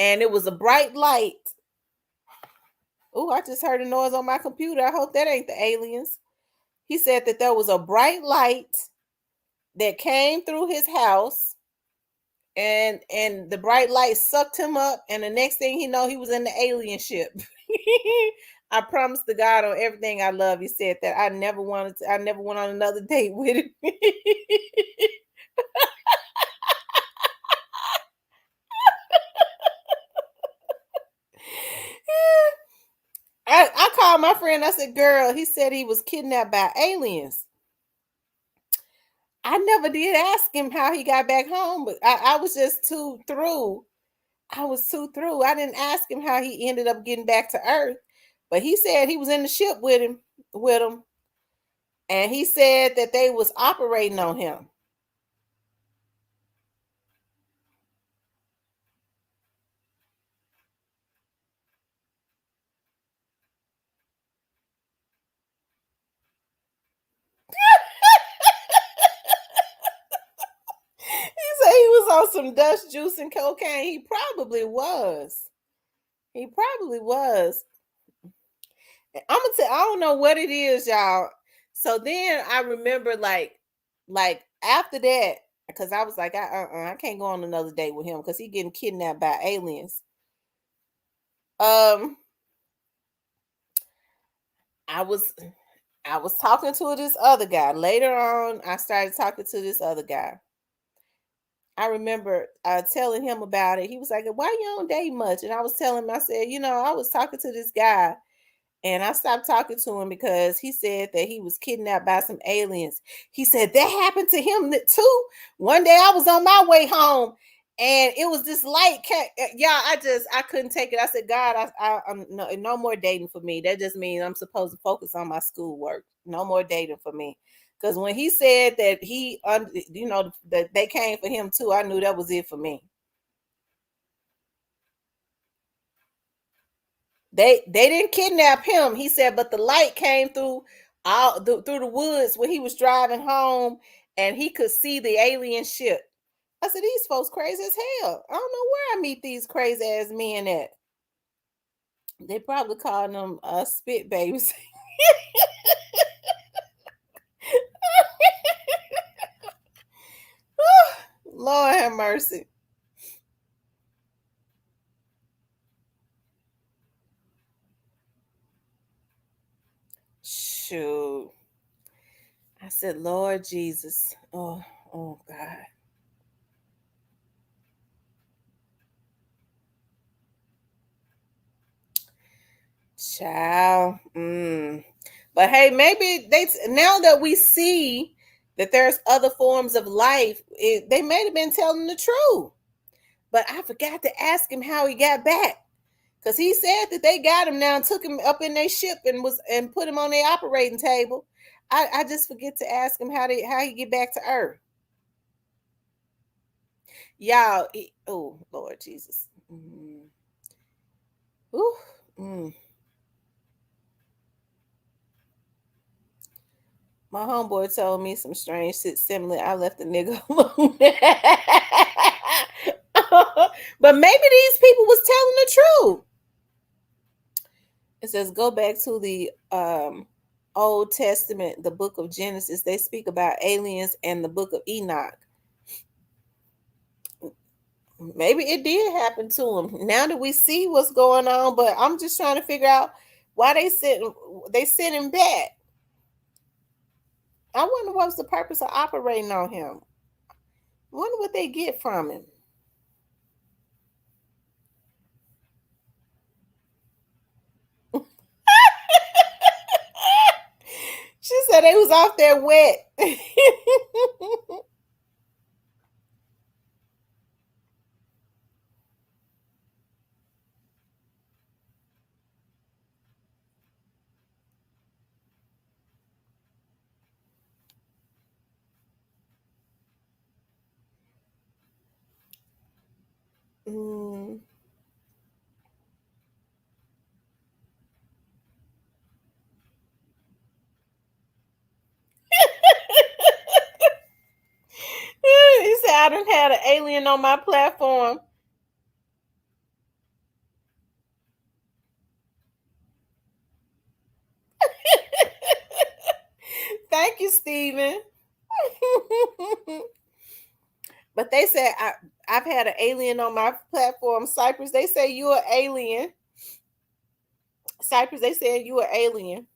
and it was a bright light. Oh, I just heard a noise on my computer. I hope that ain't the aliens. He said that there was a bright light that came through his house and the bright light sucked him up, and the next thing he know, he was in the alien ship. I promise to God on everything I love, he said that I never went on another date with him. I called my friend. I said, girl, he said he was kidnapped by aliens. I never did ask him how he got back home, but I was just too through. I was too through. I didn't ask him how he ended up getting back to Earth, but he said he was in the ship with him, and he said that they was operating on him. He said he was on some dust juice and cocaine. He probably was. He probably was. I'm gonna tell. I don't know what it is, y'all. So then I remember, like after that, because I was like, I can't go on another date with him because he getting kidnapped by aliens. I was talking to this other guy. Later on, I started talking to this other guy. I remember telling him about it. He was like, why you don't date much? And I was telling him, I said, I was talking to this guy and I stopped talking to him because he said that he was kidnapped by some aliens. He said that happened to him too. One day I was on my way home and it was this light. I couldn't take it. I said, God, I'm no more dating for me. That just means I'm supposed to focus on my schoolwork. No more dating for me. Because when he said that that they came for him too, I knew that was it for me. They didn't kidnap him. He said, but the light came through through the woods when he was driving home, and he could see the alien ship. I said, these folks crazy as hell. I don't know where I meet these crazy ass men at. They probably call them spit babies. Lord have mercy. Shoot. I said, Lord Jesus. Oh God. Child. But hey, maybe now that we see that there's other forms of life, they may have been telling the truth. But I forgot to ask him how he got back. Because he said that they got him now and took him up in their ship and put him on their operating table. I just forget to ask him how he get back to Earth. Y'all, oh Lord Jesus. My homeboy told me some strange shit similar. I left the nigga alone. But maybe these people was telling the truth. It says, go back to the Old Testament, the book of Genesis. They speak about aliens and the book of Enoch. Maybe it did happen to him. Now that we see what's going on, but I'm just trying to figure out why they sent him back. I wonder what's the purpose of operating on him. I wonder what they get from him. She said they was off there wet. I done had an alien on my platform. Thank you, Steven. But they said I've had an alien on my platform. Cypress, they say you're an alien. Cypress, they said you an alien.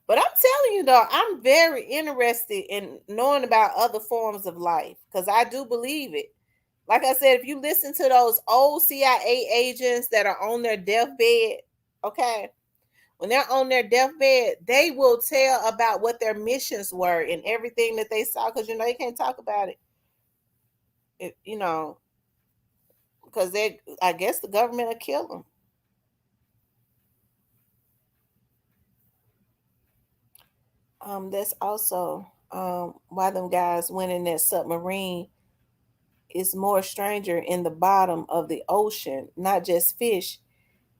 But I'm telling you though, I'm very interested in knowing about other forms of life because I do believe it. Like I said, if you listen to those old CIA agents that are on their deathbed, okay, when they're on their deathbed, they will tell about what their missions were and everything that they saw because you can't talk about it, because I guess the government will kill them. That's also why them guys went in that submarine. Is more stranger in the bottom of the ocean, not just fish.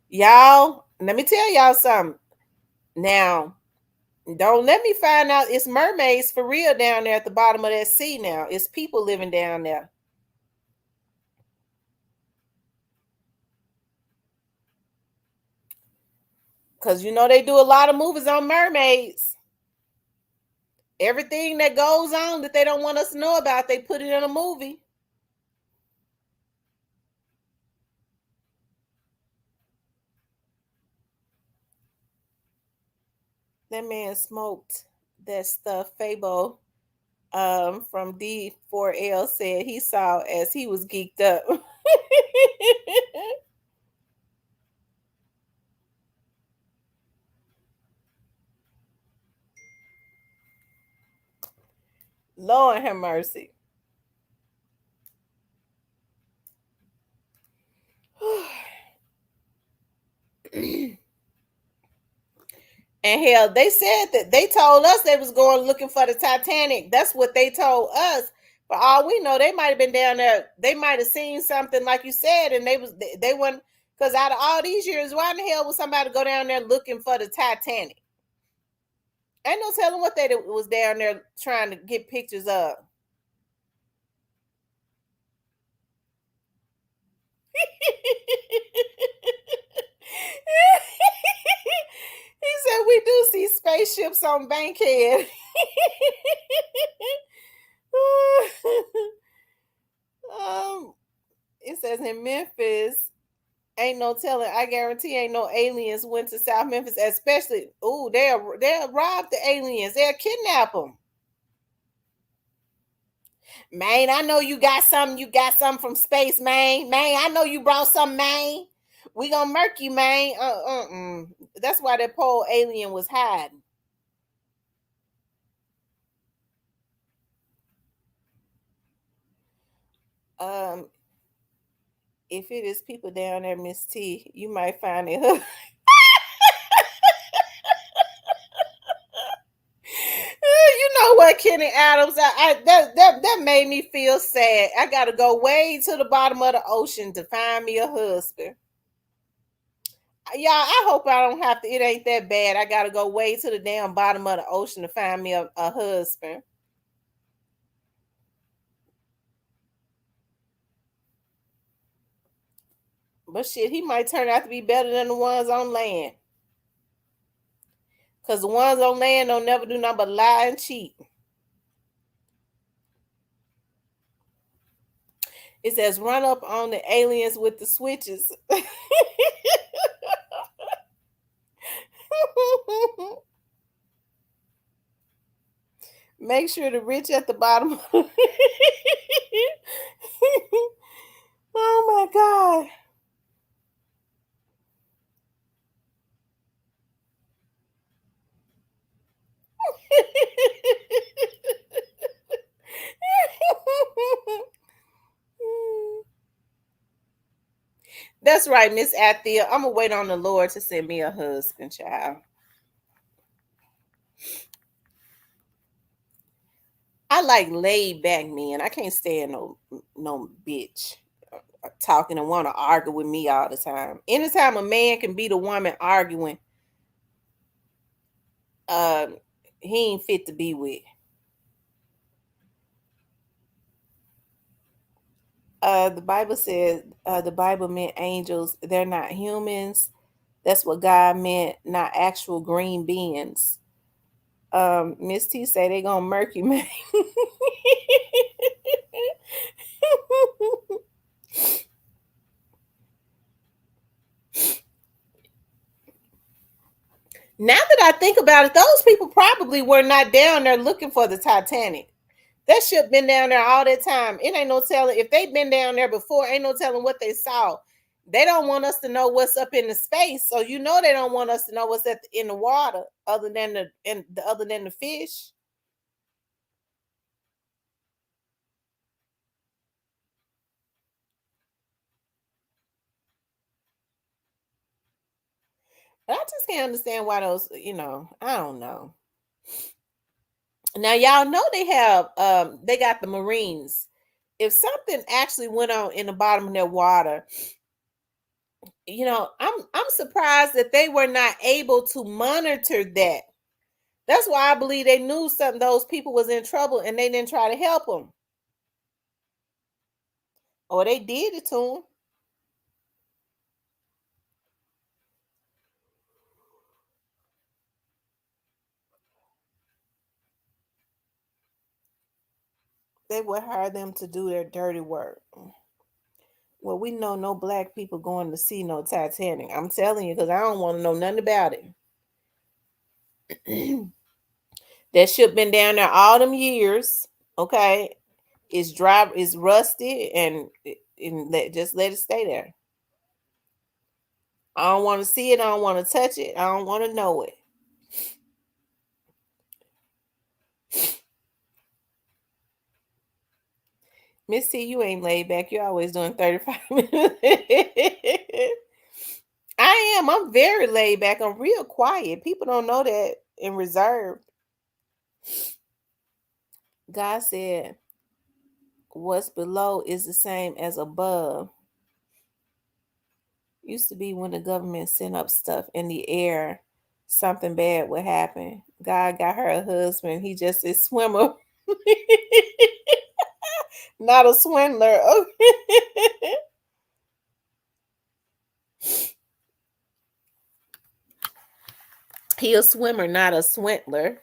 Y'all, let me tell y'all something. Now, don't let me find out it's mermaids for real down there at the bottom of that sea now. It's people living down there. Because they do a lot of movies on mermaids. Everything that goes on that they don't want us to know about, they put it in a movie. That man smoked that stuff. Fabo from D4L said he saw as he was geeked up. Lord have mercy. And hell, they said that they told us they was going looking for the Titanic. That's what they told us. For all we know, they might have been down there. They might have seen something like you said, and they weren't, because out of all these years, why in the hell would somebody go down there looking for the Titanic? Ain't no telling what they was down there trying to get pictures of. He said we do see spaceships on Bankhead. It says in Memphis, ain't no telling. I guarantee ain't no aliens went to South Memphis, especially. Ooh, they'll rob the aliens. They'll kidnap them. Man, I know you got something. You got something from space, man. Man, I know you brought something, man. We gonna murk you, man. That's why that poor alien was hiding. If it is people down there, Miss T, you might find it. You know what, Kenny Adams? That made me feel sad. I gotta go way to the bottom of the ocean to find me a husband. Y'all, I hope I don't have to. It ain't that bad. I gotta go way to the damn bottom of the ocean to find me a husband. But shit, he might turn out to be better than the ones on land. Because the ones on land don't never do nothing but lie and cheat. It says run up on the aliens with the switches. Make sure the rich at the bottom. Oh my God. That's right, Miss Athea. I'm gonna wait on the Lord to send me a husband, child. I like laid back men. I can't stand no bitch talking and want to argue with me all the time. Anytime a man can beat a woman arguing, he ain't fit to be with. The Bible says the Bible meant angels. They're not humans. That's what God meant, not actual green beings. Miss T say they gonna murk you, man. Now that I think about it, those people probably were not down there looking for the Titanic. That ship been down there all that time. It ain't no telling if they've been down there before. Ain't no telling what they saw. They don't want us to know what's up in the space, so you know they don't want us to know what's in the water, other than the fish. But I just can't understand why those. I don't know. Now y'all know they got the Marines. If something actually went on in the bottom of their water, I'm surprised that they were not able to monitor that. That's why I believe they knew something. Those people was in trouble and they didn't try to help them, or they did it to them. They would hire them to do their dirty work. Well, we know no black people going to see no Titanic. I'm telling you, because I don't want to know nothing about it. That ship been down there all them years. Okay, it's dry, it's rusty, and just let it stay there. I don't want to see it. I don't want to touch it. I don't want to know it. Miss T, you ain't laid back. You're always doing 35 minutes. I am. I'm very laid back. I'm real quiet. People don't know that in reserve. God said, what's below is the same as above. Used to be when the government sent up stuff in the air, something bad would happen. God got her a husband. He just is swimmer. Not a swindler. He a swimmer, not a swindler.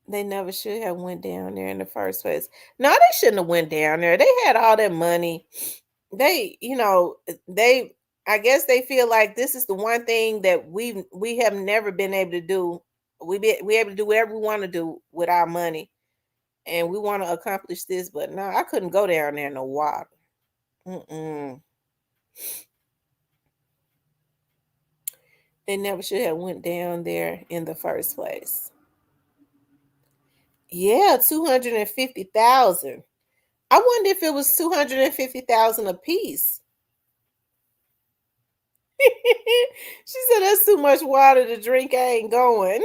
They never should have went down there in the first place. No, they shouldn't have went down there. They had all that money. They, I guess they feel like this is the one thing that we have never been able to do. We able to do whatever we want to do with our money, and we want to accomplish this. But no, I couldn't go down there in the water. They never should have went down there in the first place. Yeah, 250,000. I wonder if it was 250,000 a piece. She said that's too much water to drink. I ain't going.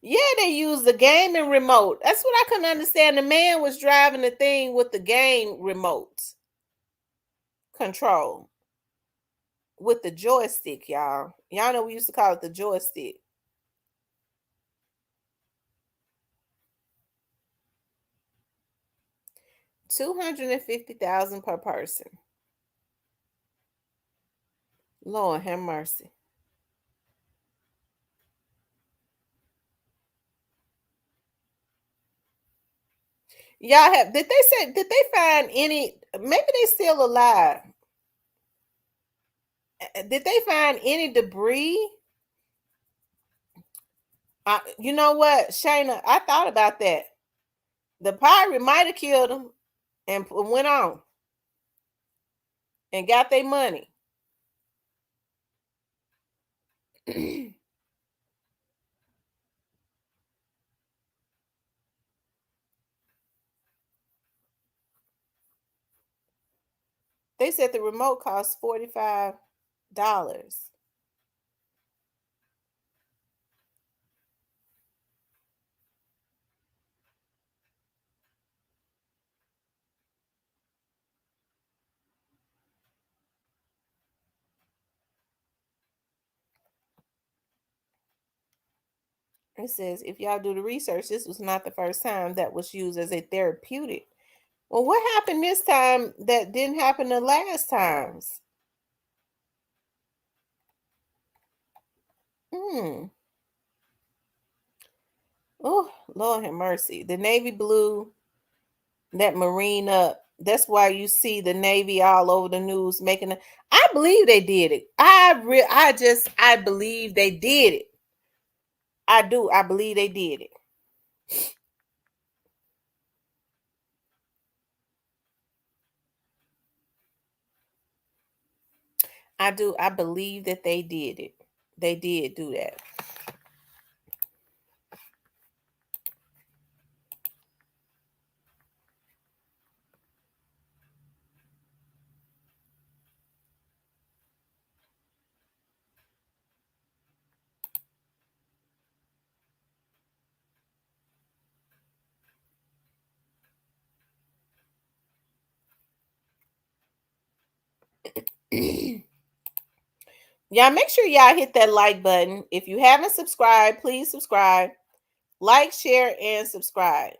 Yeah, they used the gaming remote. That's what I couldn't understand. The man was driving the thing with the game remote control with the joystick, y'all. Y'all know we used to call it the joystick. $250,000 per person. Lord have mercy. Y'all did they find any, maybe they still alive? Did they find any debris? You know what, Shayna, I thought about that. The pirate might have killed him and went on and got their money. They said the remote cost $45. It says, if y'all do the research, this was not the first time that was used as a therapeutic. Well, what happened this time that didn't happen the last times? Oh, Lord have mercy. The Navy blew that Marine up. That's why you see the Navy all over the news making it. I believe they did it. I believe they did it. I do. I believe they did it. I do. I believe that they did it. They did do that. Y'all make sure y'all hit that like button. If you haven't subscribed, please subscribe. Like, share, and subscribe.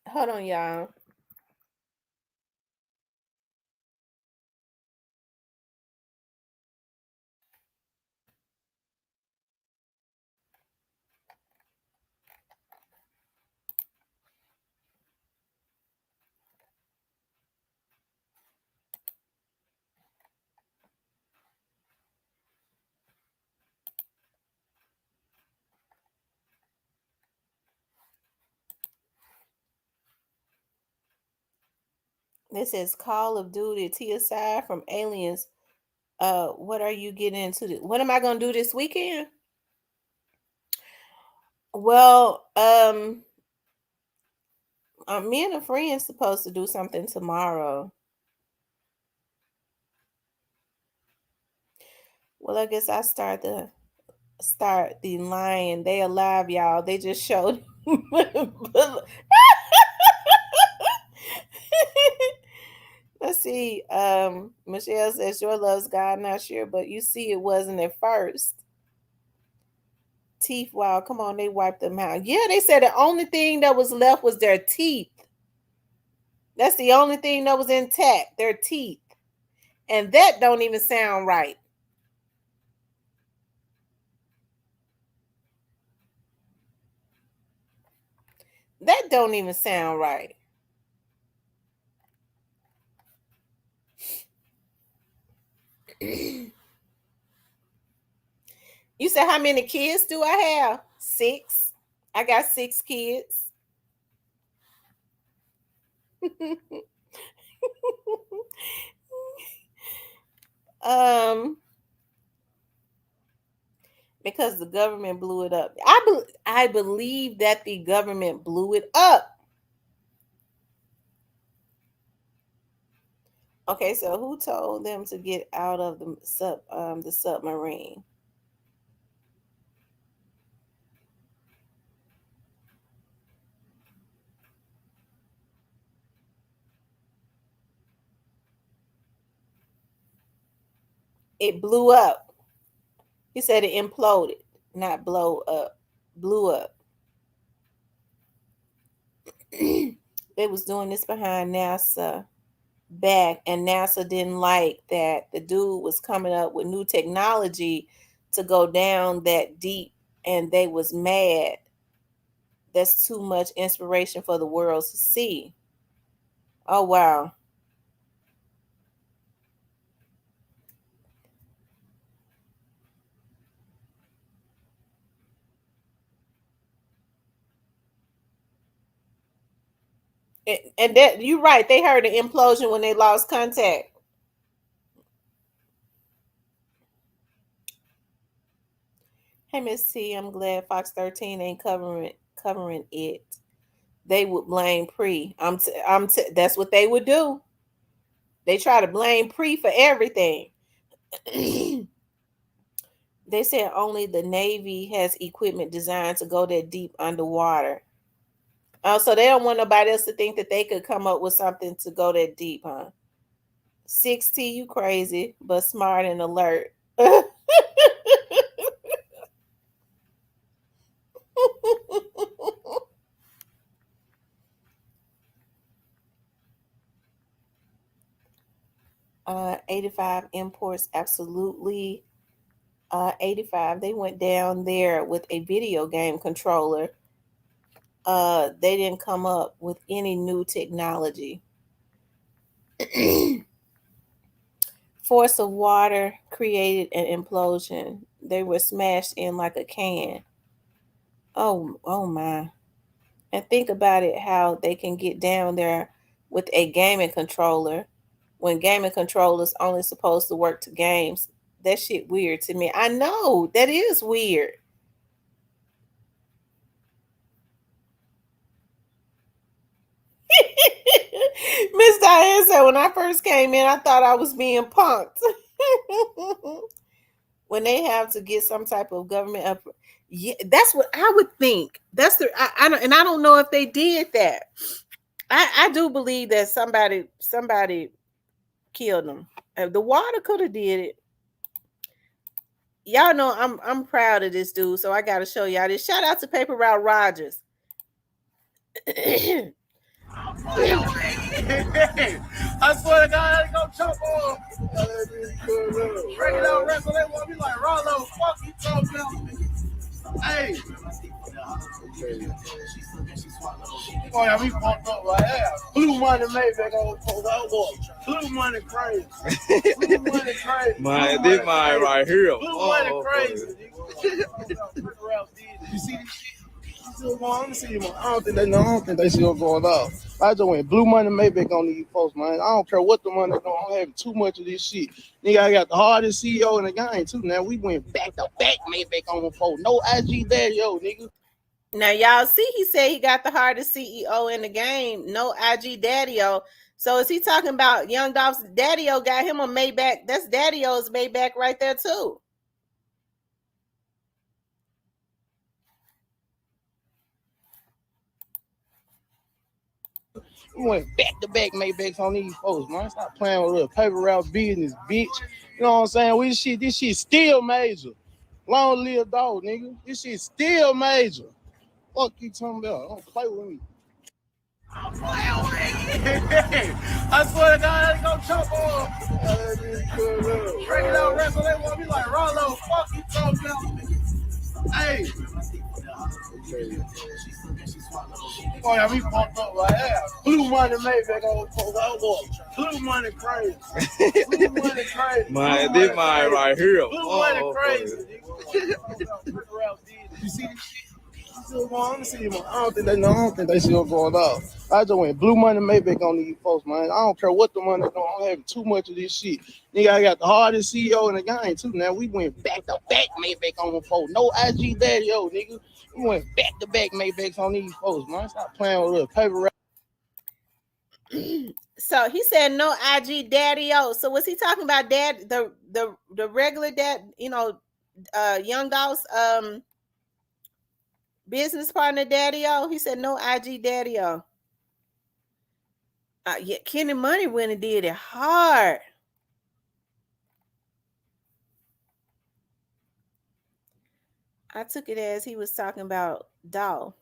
Hold on, y'all. This is Call of Duty TSI from Aliens. What are you getting into? What am I gonna do this weekend? Well, me and a friend supposed to do something tomorrow. Well, I guess I start the line. They alive, y'all. They just showed. Let's see. Michelle says your loves God, not sure, but you see it wasn't at first. Teeth, wow, come on, they wiped them out. Yeah, they said the only thing that was left was their teeth. That's the only thing that was intact, their teeth. And that don't even sound right. That don't even sound right. You said, how many kids do I have? 6. I got 6 kids. Because the government blew it up. I believe that the government blew it up. Okay, so who told them to get out of the submarine? It blew up. He said it imploded, not blow up. Blew up. They was doing this behind NASA back, and NASA didn't like that the dude was coming up with new technology to go down that deep, and they was mad. That's too much inspiration for the world to see. Oh, wow. And that you're right. They heard an implosion when they lost contact. Hey, Miss T, I'm glad Fox 13 ain't covering it. They would blame Pre. That's what they would do. They try to blame Pre for everything. They said only the Navy has equipment designed to go that deep underwater. Oh, so they don't want nobody else to think that they could come up with something to go that deep, huh? 6T, you crazy, but smart and alert. 85 imports, absolutely. 85, they went down there with a video game controller. They didn't come up with any new technology. Force of water created an implosion. They were smashed in like a can. Oh my. And think about it, how they can get down there with a gaming controller when gaming controllers only supposed to work to games. That shit weird to me. I know, that is weird. Miss Diane said, when I first came in, I thought I was being punked. When they have to get some type of government up, yeah, that's what I would think. That's the I don't know if they did that. I do believe that somebody killed them. The water could have did it. Y'all know I'm proud of this dude, so I got to show y'all this. Shout out to Paper Route Rogers. I swear to God, I ain't gonna choke on. Regular wrestler, they want me like Rollo. Fuck you talking about? Hey. Oh, yeah, we fucked up right here. Blue money Maybach on the Blue money crazy. Blue money crazy. Man, this mine right here. Blue money crazy. You see this shit? Let me see, man. I don't think they see what's going on. I just went blue money Maybach on these folks, man. I don't care what the money doing. I'm having too much of this shit. Nigga, I got the hardest CEO in the game too. Now we went back to back Maybach on the folks. No IG there, yo, nigga. Now y'all see, he said he got the hardest CEO in the game. No IG Daddy-O. So is he talking about Young Dolph's Daddy-O got him a Maybach? That's Daddy-O's Maybach right there too. We went back to back Maybachs on these folks, man. Stop playing with little paper route business, bitch. You know what I'm saying? This shit still major. Long live dog, nigga. This shit still major. Fuck you talking about? Don't play with me. I swear to God, I ain't gonna choke on. Regular wrestler, they want me like Rollo. Fuck you talking about? Hey. Oh, yeah, we fucked up right here. Blue money Maybach on the Blue money crazy. Blue money crazy. Man, this mine right here. Blue money crazy. You see this shit? Let me see, man. I don't think they see what's going on. I just went blue money Maybach on these folks, man. I don't care what the money doing. I'm having too much of this shit. Nigga, I got the hardest CEO in the game too. Now we went back to back Maybach on the folks. No IG Daddy, yo, nigga. We went back to back Maybachs on these folks, man. Stop playing with little paper route. So he said no IG Daddy-O. So was he talking about dad, the regular dad, you know, Young Dolph's business partner Daddy-O? He said no IG Daddy-O. Yeah, Kenny Money went and did it hard. I took it as he was talking about Doll.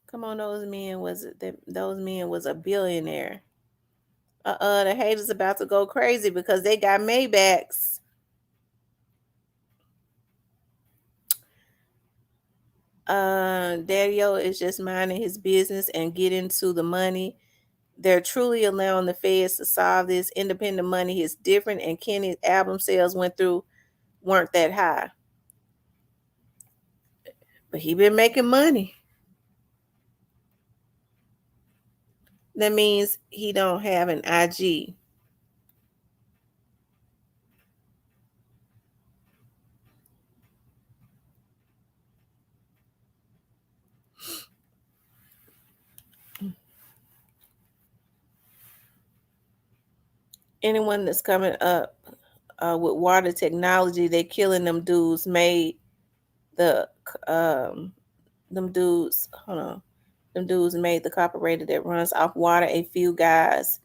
Come on, those men was a billionaire. The haters about to go crazy because they got Maybachs. Daddy-O is just minding his business and getting to the money. They're truly allowing the feds to solve this. Independent money is different, and Kenny's album sales weren't that high. But he been making money. That means he don't have an IG. anyone that's coming up with water technology, they killing them dudes made the them dudes made the carburetor that runs off water. A few guys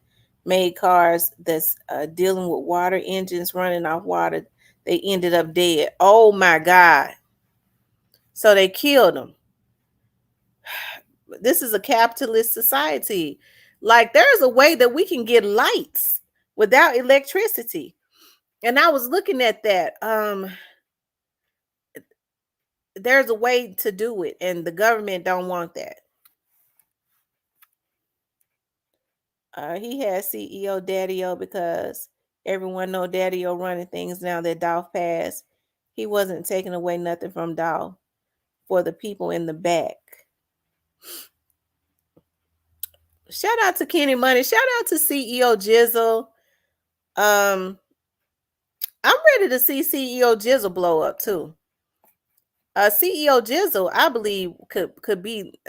made cars that's dealing with water engines running off water. They ended up dead. Oh my God. So they killed them. This is a capitalist society. Like, there's a way that we can get lights without electricity. And I was looking at that. There's a way to do it, and the government don't want that. He has CEO Daddy-O because everyone know Daddy-O running things now that Dolph passed. He wasn't taking away nothing from Dolph for the people in the back. Shout out to Kenny Money. Shout out to CEO Jizzle. I'm ready to see CEO Jizzle blow up too. CEO Jizzle, I believe, could be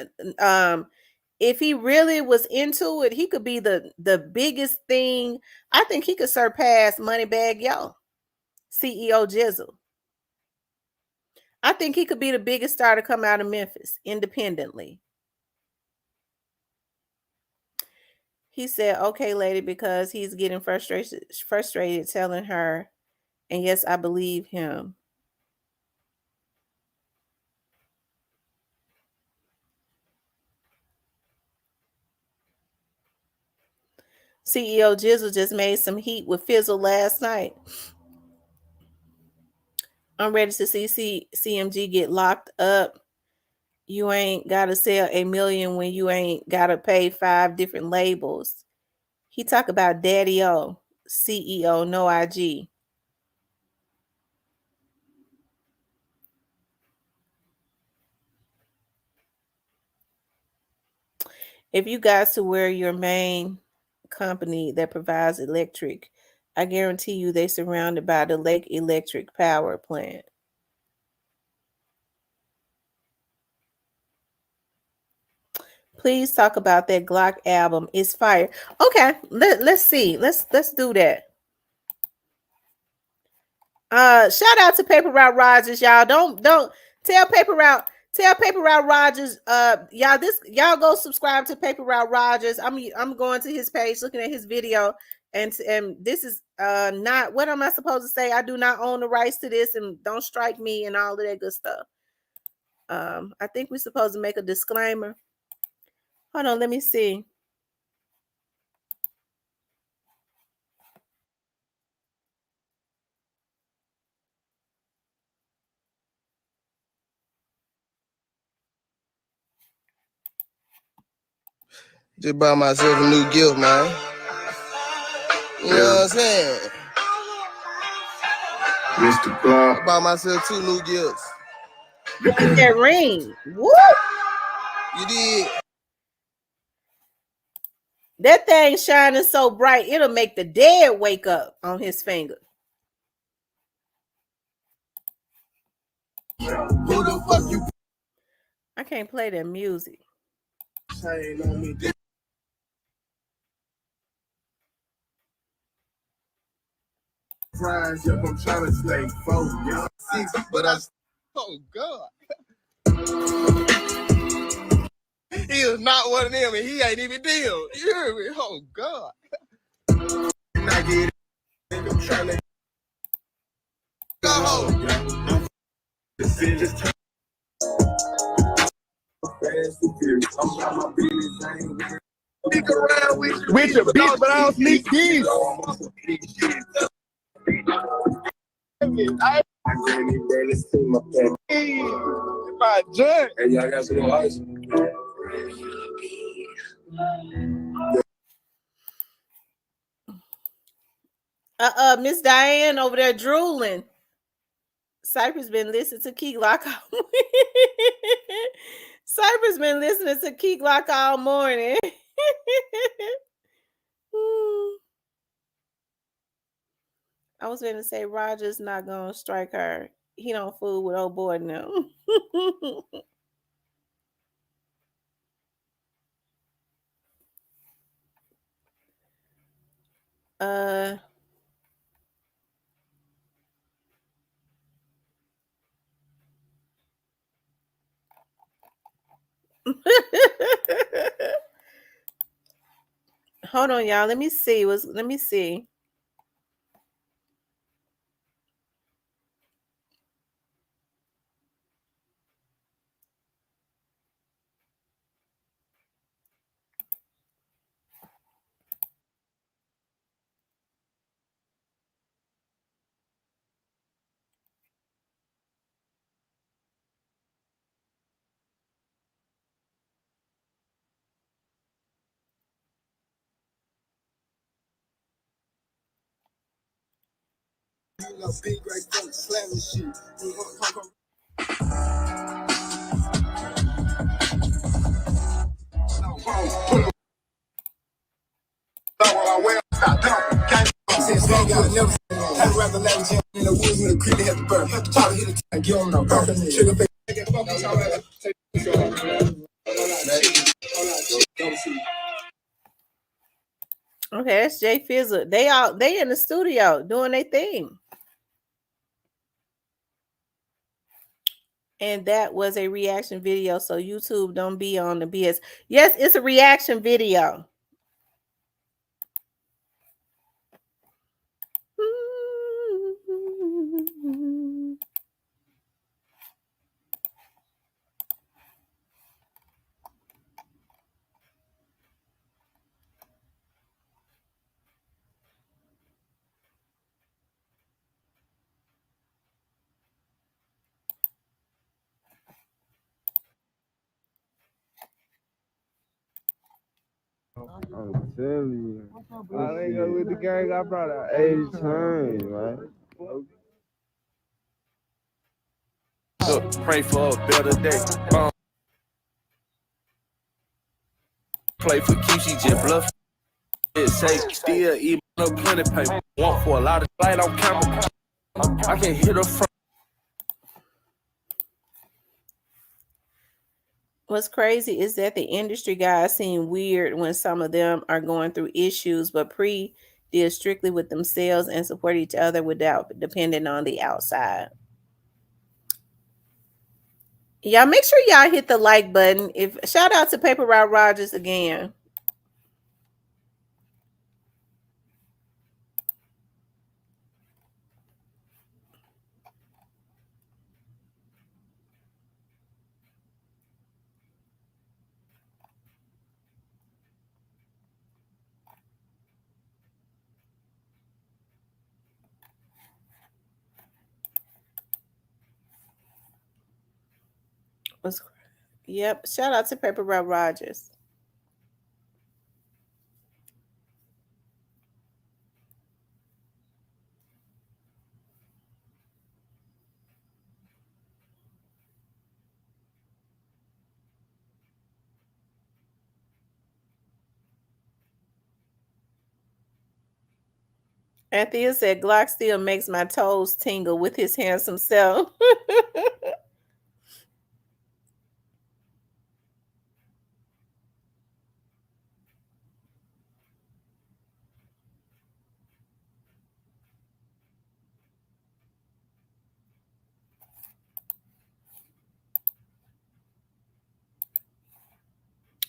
if he really was into it, he could be the biggest thing. I think he could surpass Moneybagg Yo, CEO Jizzle. I think he could be the biggest star to come out of Memphis independently. He said, okay, lady, because he's getting frustrated telling her. And yes, I believe him. CEO Jizzle just made some heat with Fizzle last night. I'm ready to see CMG get locked up. You ain't got to sell $1 million when you ain't got to pay 5 different labels. He talk about Daddy-O, CEO, no IG. If you got to where your main company that provides electric, I guarantee you they surrounded by the Lake Electric Power Plant. Please talk about that Glock album. It's fire. Okay, let's see. Let's do that. Shout out to Paper Route Rogers, y'all. Don't tell Paper Route Rogers. Y'all go subscribe to Paper Route Rogers. I'm going to his page, looking at his video, and this is not, what am I supposed to say? I do not own the rights to this, and don't strike me and all of that good stuff. I think we're supposed to make a disclaimer. Hold on, let me see. Just buy myself a new gift, man. You know what I'm saying? Mr. Clark. I bought myself 2 new gifts. Look at that ring. Woo! You did. That thing shining so bright, it'll make the dead wake up on his finger. Who the fuck you? I can't play that music. On me. Fries, yep, I'm trying to stay focused. But oh God. He is not one of them, and he ain't even deal. You hear me? Oh God. I get it. I'm trying to go home. Sneak around with your bitch, but I don't sneak keys. My judge. Hey, y'all got some ice? Miss Diane over there drooling. Cypress been listening to Key Glock all Cypress been listening to Key Glock all morning. I was going to say Roger's not gonna strike her. He don't fool with old boy now. Uh Hold on, y'all. Let me see. Let me see. Okay, that's Jay Fizzle. They in the studio doing their thing. And that was a reaction video. So YouTube don't be on the BS. Yes, it's a reaction video. I'm telling you. I ain't go with the gang. I brought out 80 times, man. Pray for a better day. Play for keeps, she just bluff. It say still even up plenty paper. Want for a lot of light on camera. I can hit her from. What's crazy is that the industry guys seem weird when some of them are going through issues, but Pre deals strictly with themselves and support each other without depending on the outside. Y'all make sure y'all hit the like button. Shout out to Paper Route Rogers again. Yep. Shout out to Paper Route Rogers. Anthea said Glock still makes my toes tingle with his handsome self.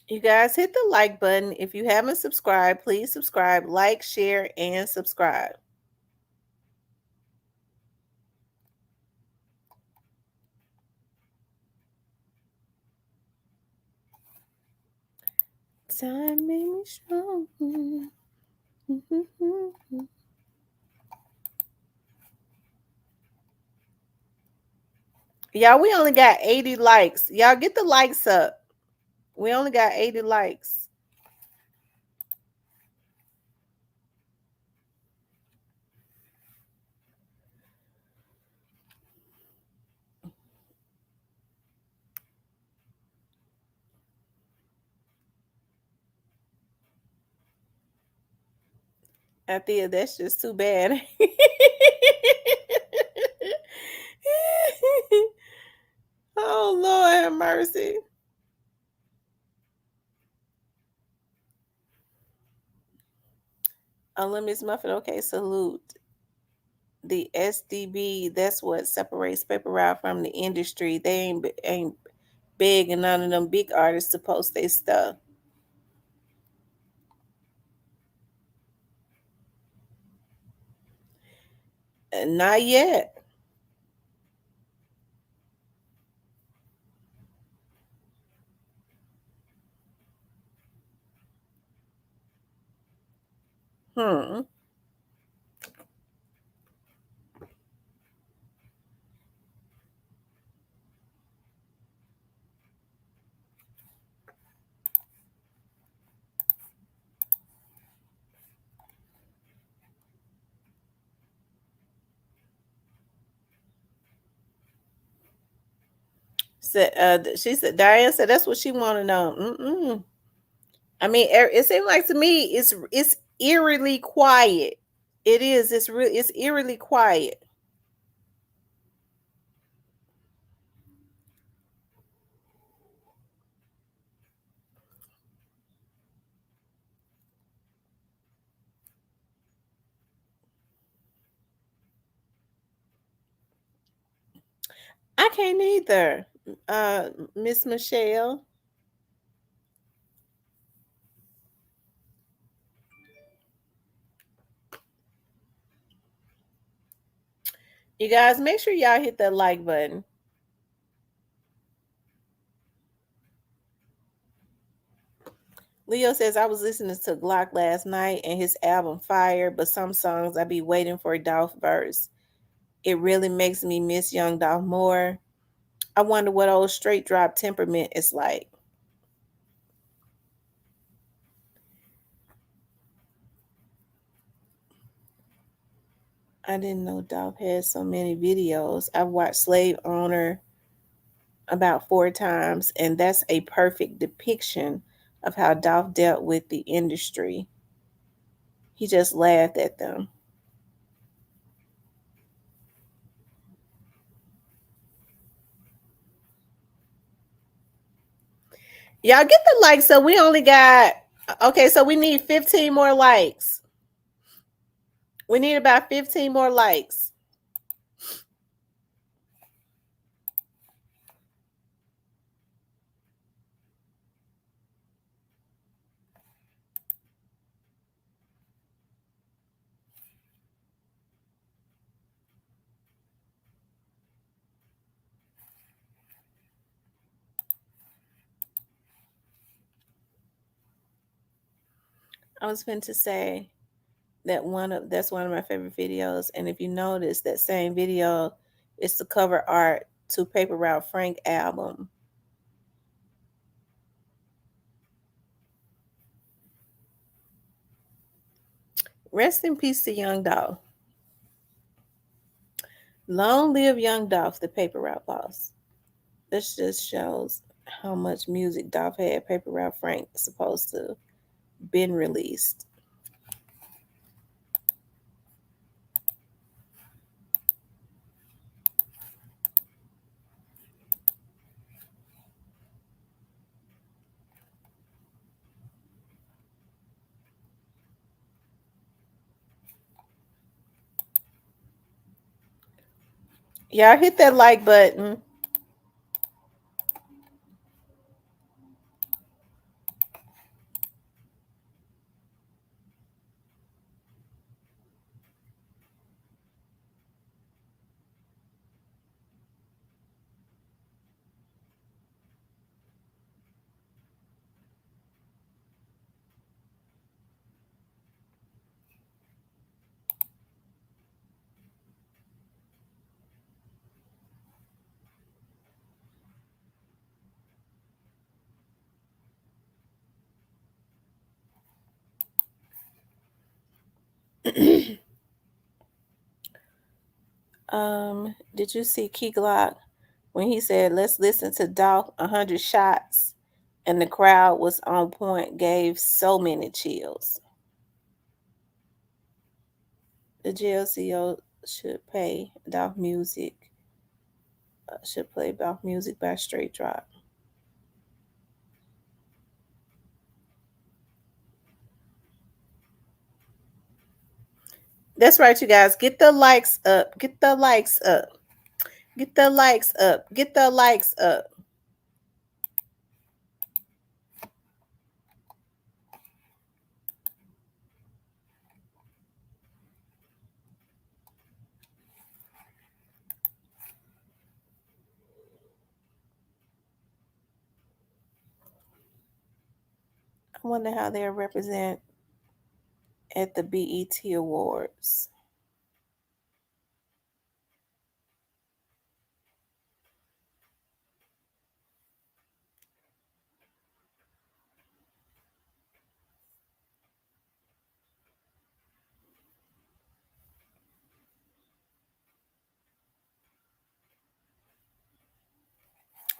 You guys hit the like button. If you haven't subscribed, please subscribe, like, share, and subscribe. Time made me strong. Y'all, we only got 80 likes. Y'all get the likes up. We only got 80 likes. Anthea, that's just too bad. Oh, Lord have mercy. Miss Muffin. Okay, salute. The SDB, that's what separates Paper Route from the industry. They ain't big, and none of them big artists to post their stuff. Not yet. Hmm. She said, Diane said that's what she want to know. Mm-mm. I mean, it seems like to me it's eerily quiet. It is. It's eerily quiet. I can't either. Miss Michelle. You guys make sure y'all hit that like button. Leo says I was listening to Glock last night and his album Fire, but some songs I be waiting for Dolph verse. It really makes me miss Young Dolph more. I wonder what old straight drop temperament is like. I didn't know Dolph had so many videos. I've watched Slave Owner about 4 times, and that's a perfect depiction of how Dolph dealt with the industry. He just laughed at them. Y'all get the likes. So we only got, okay, so we need 15 more likes. We need about 15 more likes. I was going to say that that's one of my favorite videos, and if you notice, that same video is the cover art to Paper Route Frank album. Rest in peace to Young Dolph. Long live Young Dolph, the Paper Route boss. This just shows how much music Dolph had. Paper Route Frank is supposed to been released. Y'all hit that like button. Did you see Key Glock when he said, "Let's listen to Dolph 100 shots," and the crowd was on point, gave so many chills. The JLCO should pay Dolph music. Should play Dolph music by Straight Drop. That's right, you guys. Get the likes up. Get the likes up. Get the likes up. Get the likes up. I wonder how they'll represent at the BET Awards.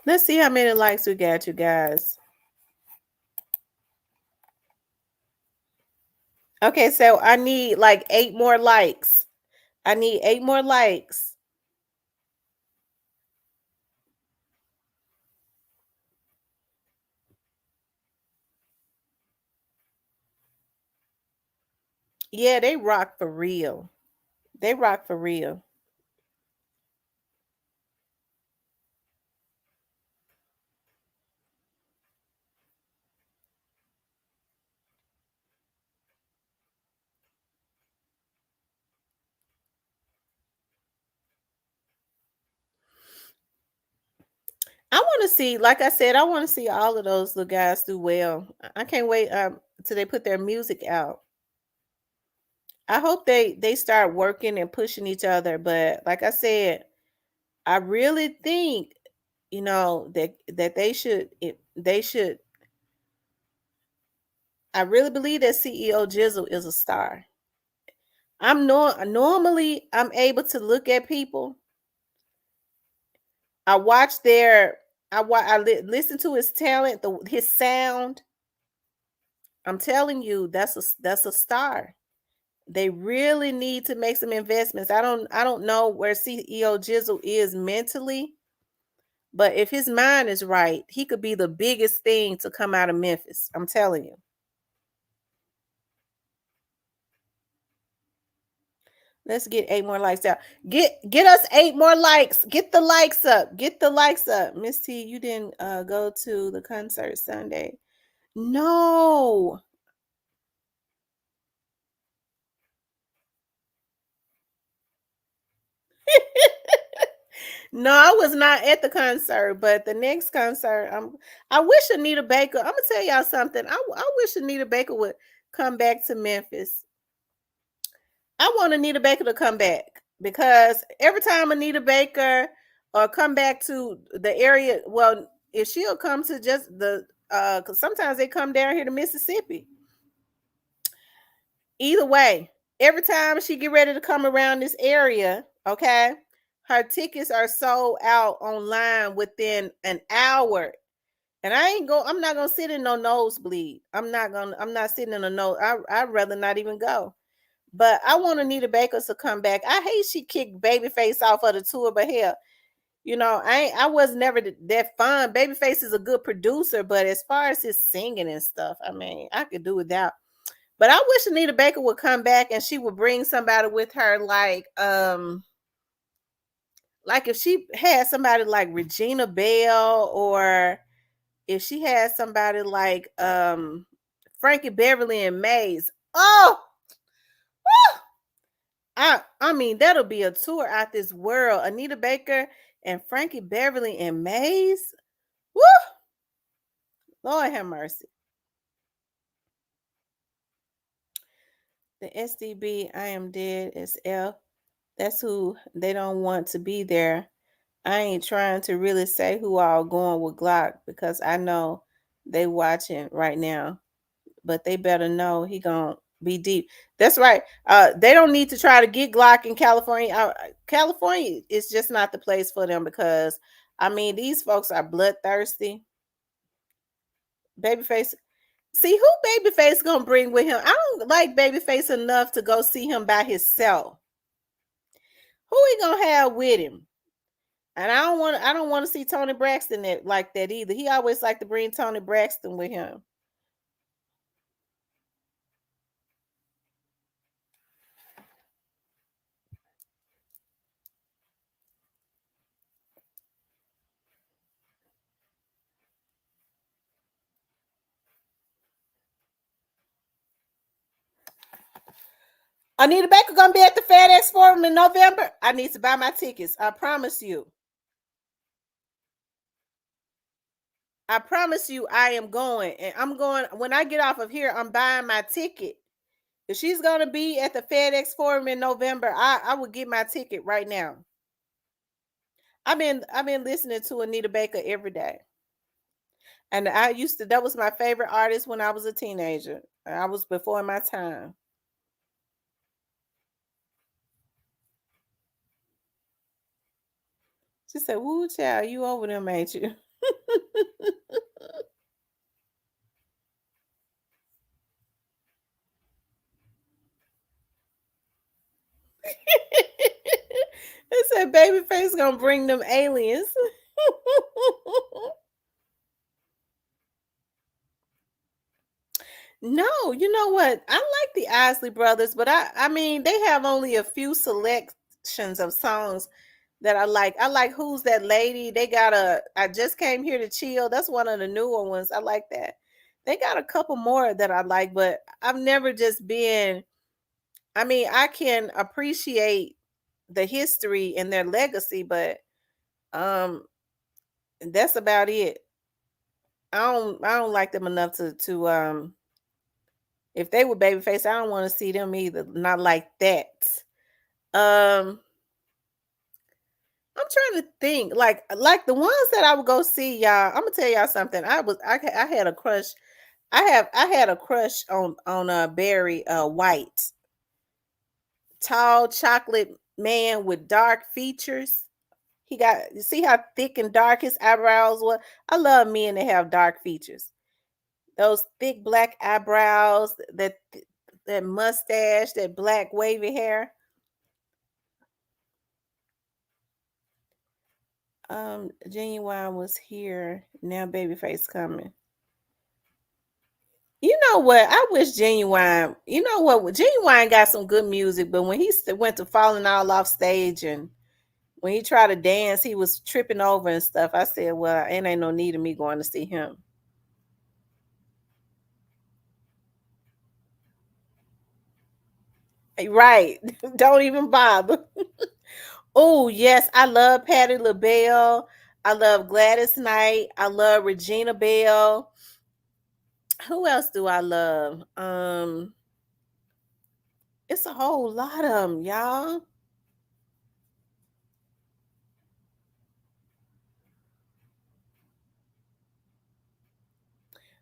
Let's see how many likes we got, you guys. Okay, so I need like 8 more likes. I need 8 more likes. Yeah, they rock for real. They rock for real. I want to see, like I said, I want to see all of those little guys do well. I can't wait till they put their music out. I hope they start working and pushing each other. But like I said, I really think, that they should. I really believe that CEO Jizzle is a star. Normally I'm able to look at people. I watch listen to his talent, his sound. I'm telling you, that's a star. They really need to make some investments. I don't know where CEO Jizzle is mentally, but if his mind is right, he could be the biggest thing to come out of Memphis. I'm telling you. Let's get 8 more likes out. Get us 8 more likes. Get the likes up. Get the likes up. Miss T, you didn't go to the concert Sunday. No. No, I was not at the concert, but the next concert, I wish Anita Baker. I'm gonna tell y'all something. I wish Anita Baker would come back to Memphis. I want Anita Baker to come back because every time Anita Baker or come back to the area, well, if she'll come to just the because sometimes they come down here to Mississippi. Either way, every time she get ready to come around this area, okay, her tickets are sold out online within an hour. And I'm not gonna sit in no nosebleed. I'm not sitting in a nose. I'd rather not even go. But I want Anita Baker to come back. I hate she kicked Babyface off of the tour, but hell, I was never that fun. Babyface is a good producer, but as far as his singing and stuff, I mean, I could do without. But I wish Anita Baker would come back and she would bring somebody with her, like if she had somebody like Regina Bell, or if she had somebody like Frankie Beverly and Maze. Oh, I mean, that'll be a tour out this world. Anita Baker and Frankie Beverly and Maze. Woo! Lord have mercy. The SDB, I am dead as F. That's who they don't want to be there. I ain't trying to really say who all going with Glock because I know they watching right now. But they better know he gonna be deep. That's right. They don't need to try to get Glock in California. California is just not the place for them because I mean these folks are bloodthirsty. Babyface. See who Babyface gonna bring with him? I don't like Babyface enough to go see him by himself. Who he gonna have with him? And I don't want to see Tony Braxton like that either. He always like to bring Tony Braxton with him. Anita Baker gonna be at the FedEx Forum in November. I need to buy my tickets. I promise you. I promise you I am going. And I'm going when I get off of here, I'm buying my ticket. If she's gonna be at the FedEx Forum in November, I will get my ticket right now. I've been listening to Anita Baker every day. And that was my favorite artist when I was a teenager. I was before my time. She said, "Woo, child, you over them, ain't you?" They said Babyface gonna bring them aliens. No, you know what? I like the Isley Brothers, but I mean they have only a few selections of songs that I like. I like Who's That Lady? They got I Just Came Here to Chill. That's one of the newer ones. I like that. They got a couple more that I like, but I've never just been. I mean, I can appreciate the history and their legacy, but um that's about it. I don't like them enough to if they were Babyface, I don't want to see them either. Not like that. Um I'm trying to think like the ones that I would go see, y'all. I'm gonna tell y'all something. I had a crush. I had a crush on Barry White. Tall chocolate man with dark features. You see how thick and dark his eyebrows were? I love men that have dark features. Those thick black eyebrows, that mustache, that black wavy hair. Genuine was here. Now Babyface coming. You know what? I wish Genuine. You know what? Genuine got some good music, but when he went to falling all off stage and when he tried to dance, he was tripping over and stuff. I said, "Well, ain't no need of me going to see him." Right? Don't even bother. Oh yes, I love Patti LaBelle. I love Gladys Knight. I love Regina Belle. Who else do I love? It's a whole lot of them, y'all.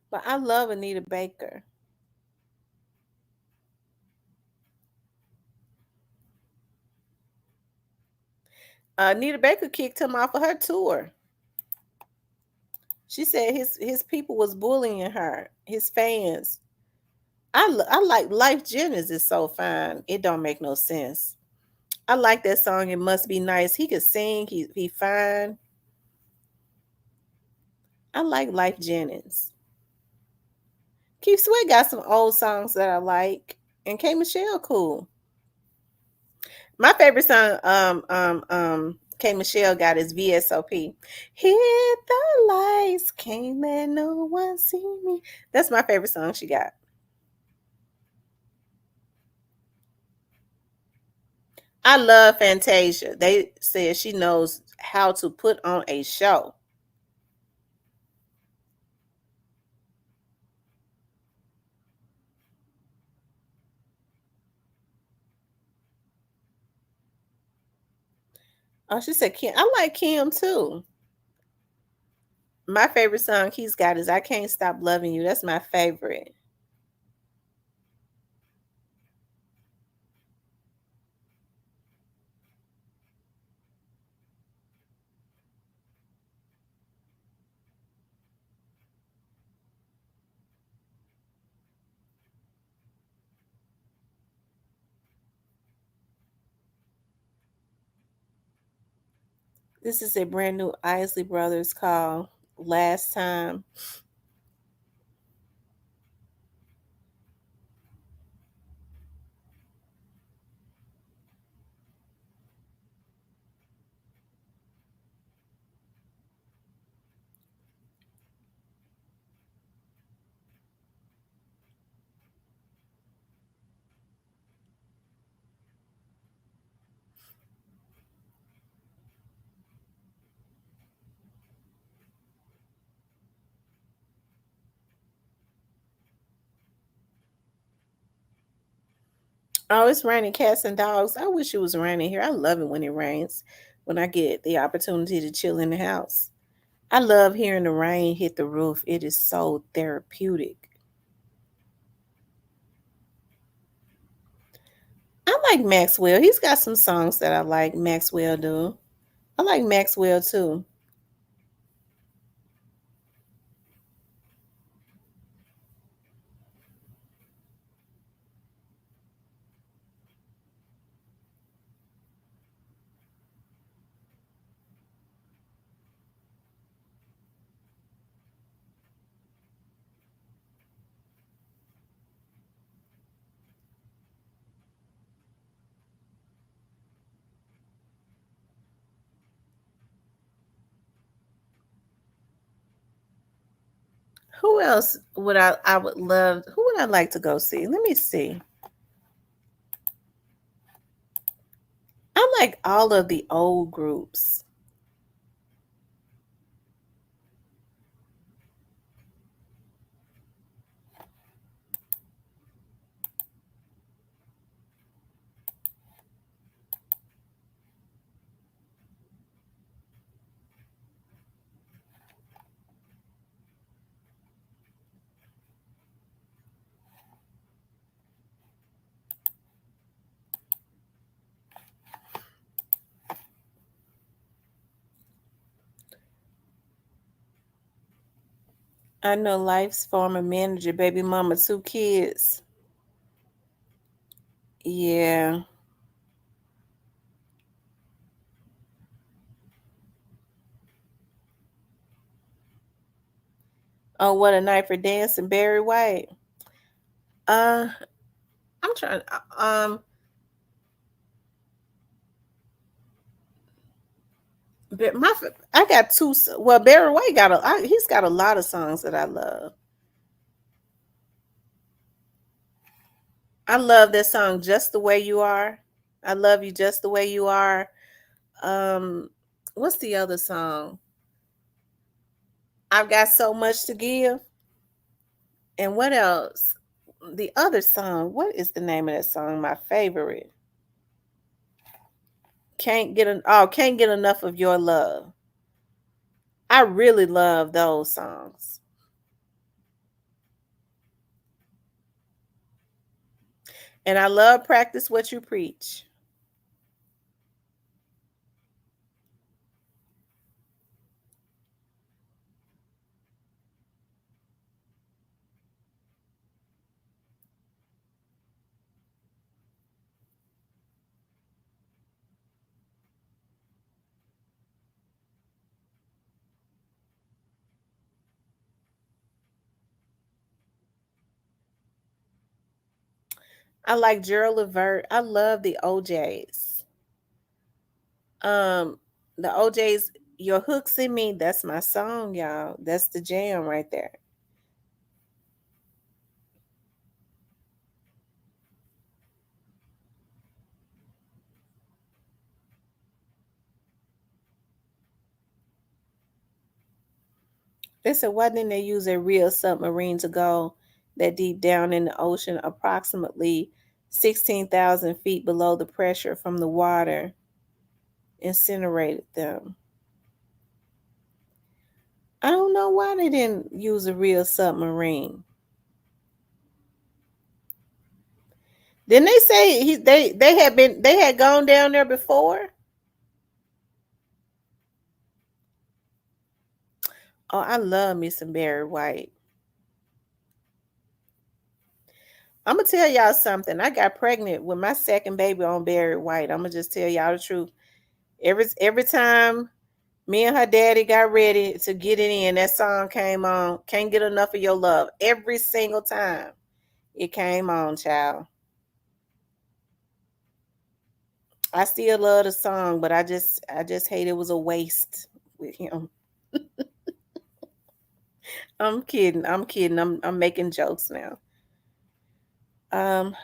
But I love Anita Baker. Anita Baker kicked him off of her tour. She said his people was bullying her, his fans. I like Life Jennings is so fine. It don't make no sense. I like that song. It Must Be Nice. He could sing. He fine. I like Life Jennings. Keith Sweat got some old songs that I like, and K Michelle cool. My favorite song, K Michelle got is VSOP. Hit the lights, can't let no one see me. That's my favorite song she got. I love Fantasia. They said she knows how to put on a show. Oh, she said Kim. I like Kim too. My favorite song he's got is I Can't Stop Loving You. That's my favorite. This is a brand new Isley Brothers called Last Time. Oh, it's raining cats and dogs. I wish it was raining here. I love it when it rains, when I get the opportunity to chill in the house. I love hearing the rain hit the roof. It is so therapeutic. I like Maxwell. He's got some songs that I like. Maxwell do. I like Maxwell too. Who else would I would love? Who would I like to go see? Let me see. I like all of the old groups. I know Life's former manager, baby mama, 2 kids. Yeah. Oh, what a night for dancing, Barry White. Uh, I'm trying. But I got two. Well, Barry White he's got a lot of songs that I love. I love that song, "Just the Way You Are." I love you just the way you are. Um, what's the other song? I've got so much to give. And what else? The other song. What is the name of that song? My favorite. Can't get enough of your love. I really love those songs. And I love Practice What You Preach. I like Gerald Levert. I love the OJs. Um, the OJs, Your Hooks in Me, that's my song, y'all. That's the jam right there. They said, why didn't they use a real submarine to go that deep down in the ocean, approximately 16,000 feet below the pressure from the water, incinerated them? I don't know why they didn't use a real submarine. Didn't they say they had gone down there before? Oh, I love me some Barry White. I'm gonna tell y'all something. I got pregnant with my second baby on Barry White. I'm gonna just tell y'all the truth. Every time me and her daddy got ready to get it in, that song came on. Can't get enough of your love. Every single time it came on, child. I still love the song, but I just hate it was a waste with him. I'm kidding. I'm making jokes now. I'm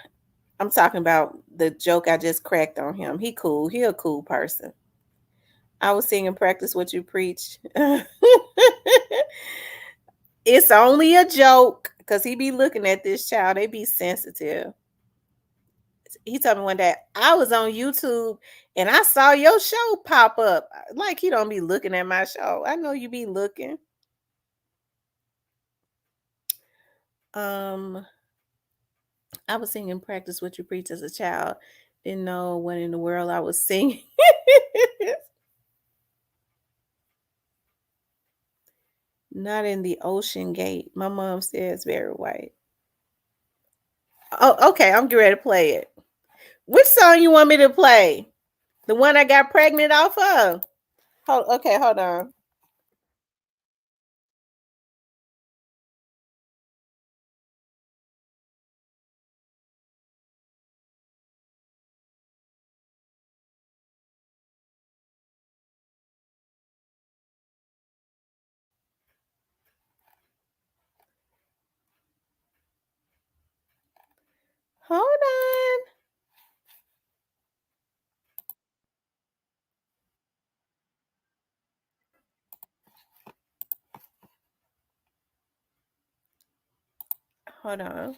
talking about the joke I just cracked on him. He cool. He a cool person. I was singing Practice What You Preach. It's only a joke because he be looking at this child. They be sensitive. he told me one day, I was on YouTube and I saw your show pop up. Like, he don't be looking at my show. I know you be looking. I was singing Practice What You Preach as a child. Didn't know what in the world I was singing. Not in the Ocean Gate. My mom says very white. Oh, okay. I'm getting ready to play it. Which song you want me to play? The one I got pregnant off of? Okay, hold on. Hold on. Hold on.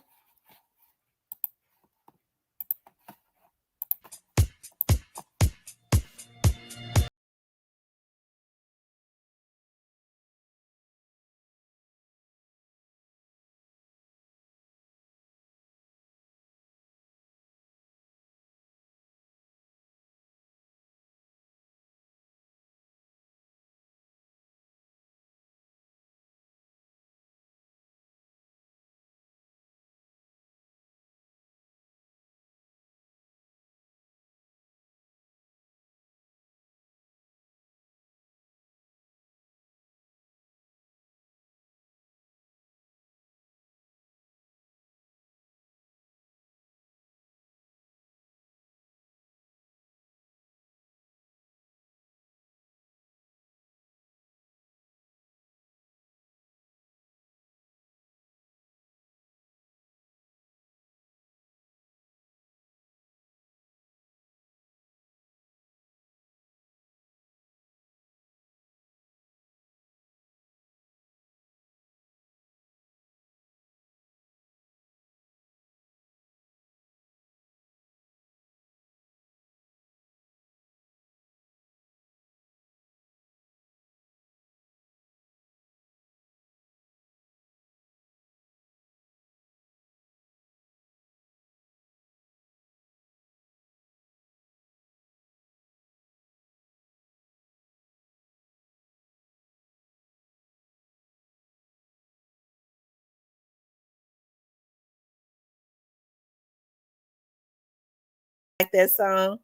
Like that song.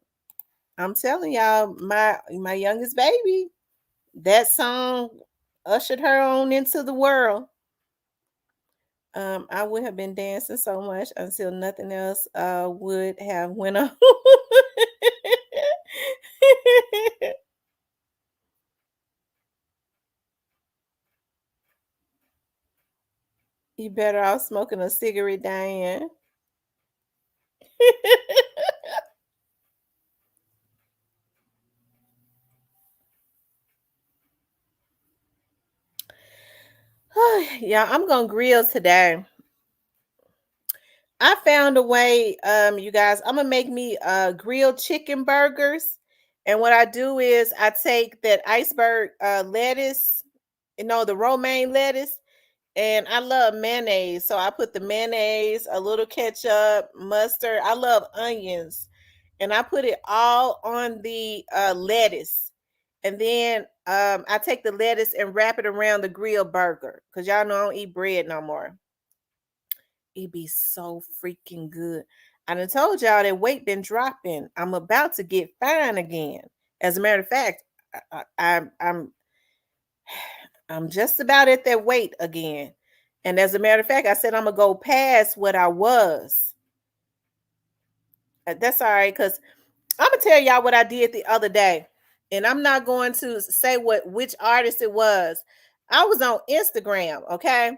I'm telling y'all, my youngest baby, that song ushered her on into the world. I would have been dancing so much until nothing else would have went on. You better off smoking a cigarette, Diane. Yeah, I'm gonna grill today. I found a way, you guys. I'm gonna make me grilled chicken burgers. And what I do is I take that iceberg lettuce, the romaine lettuce, and I love mayonnaise. So I put the mayonnaise, a little ketchup, mustard. I love onions. And I put it all on the lettuce. And then I take the lettuce and wrap it around the grilled burger. Because y'all know I don't eat bread no more. It be so freaking good. I done told y'all that weight been dropping. I'm about to get fine again. As a matter of fact, I'm just about at that weight again. And as a matter of fact, I said I'm gonna go past what I was. That's all right, because I'm gonna tell y'all what I did the other day. And I'm not going to say which artist it was. I was on Instagram, okay?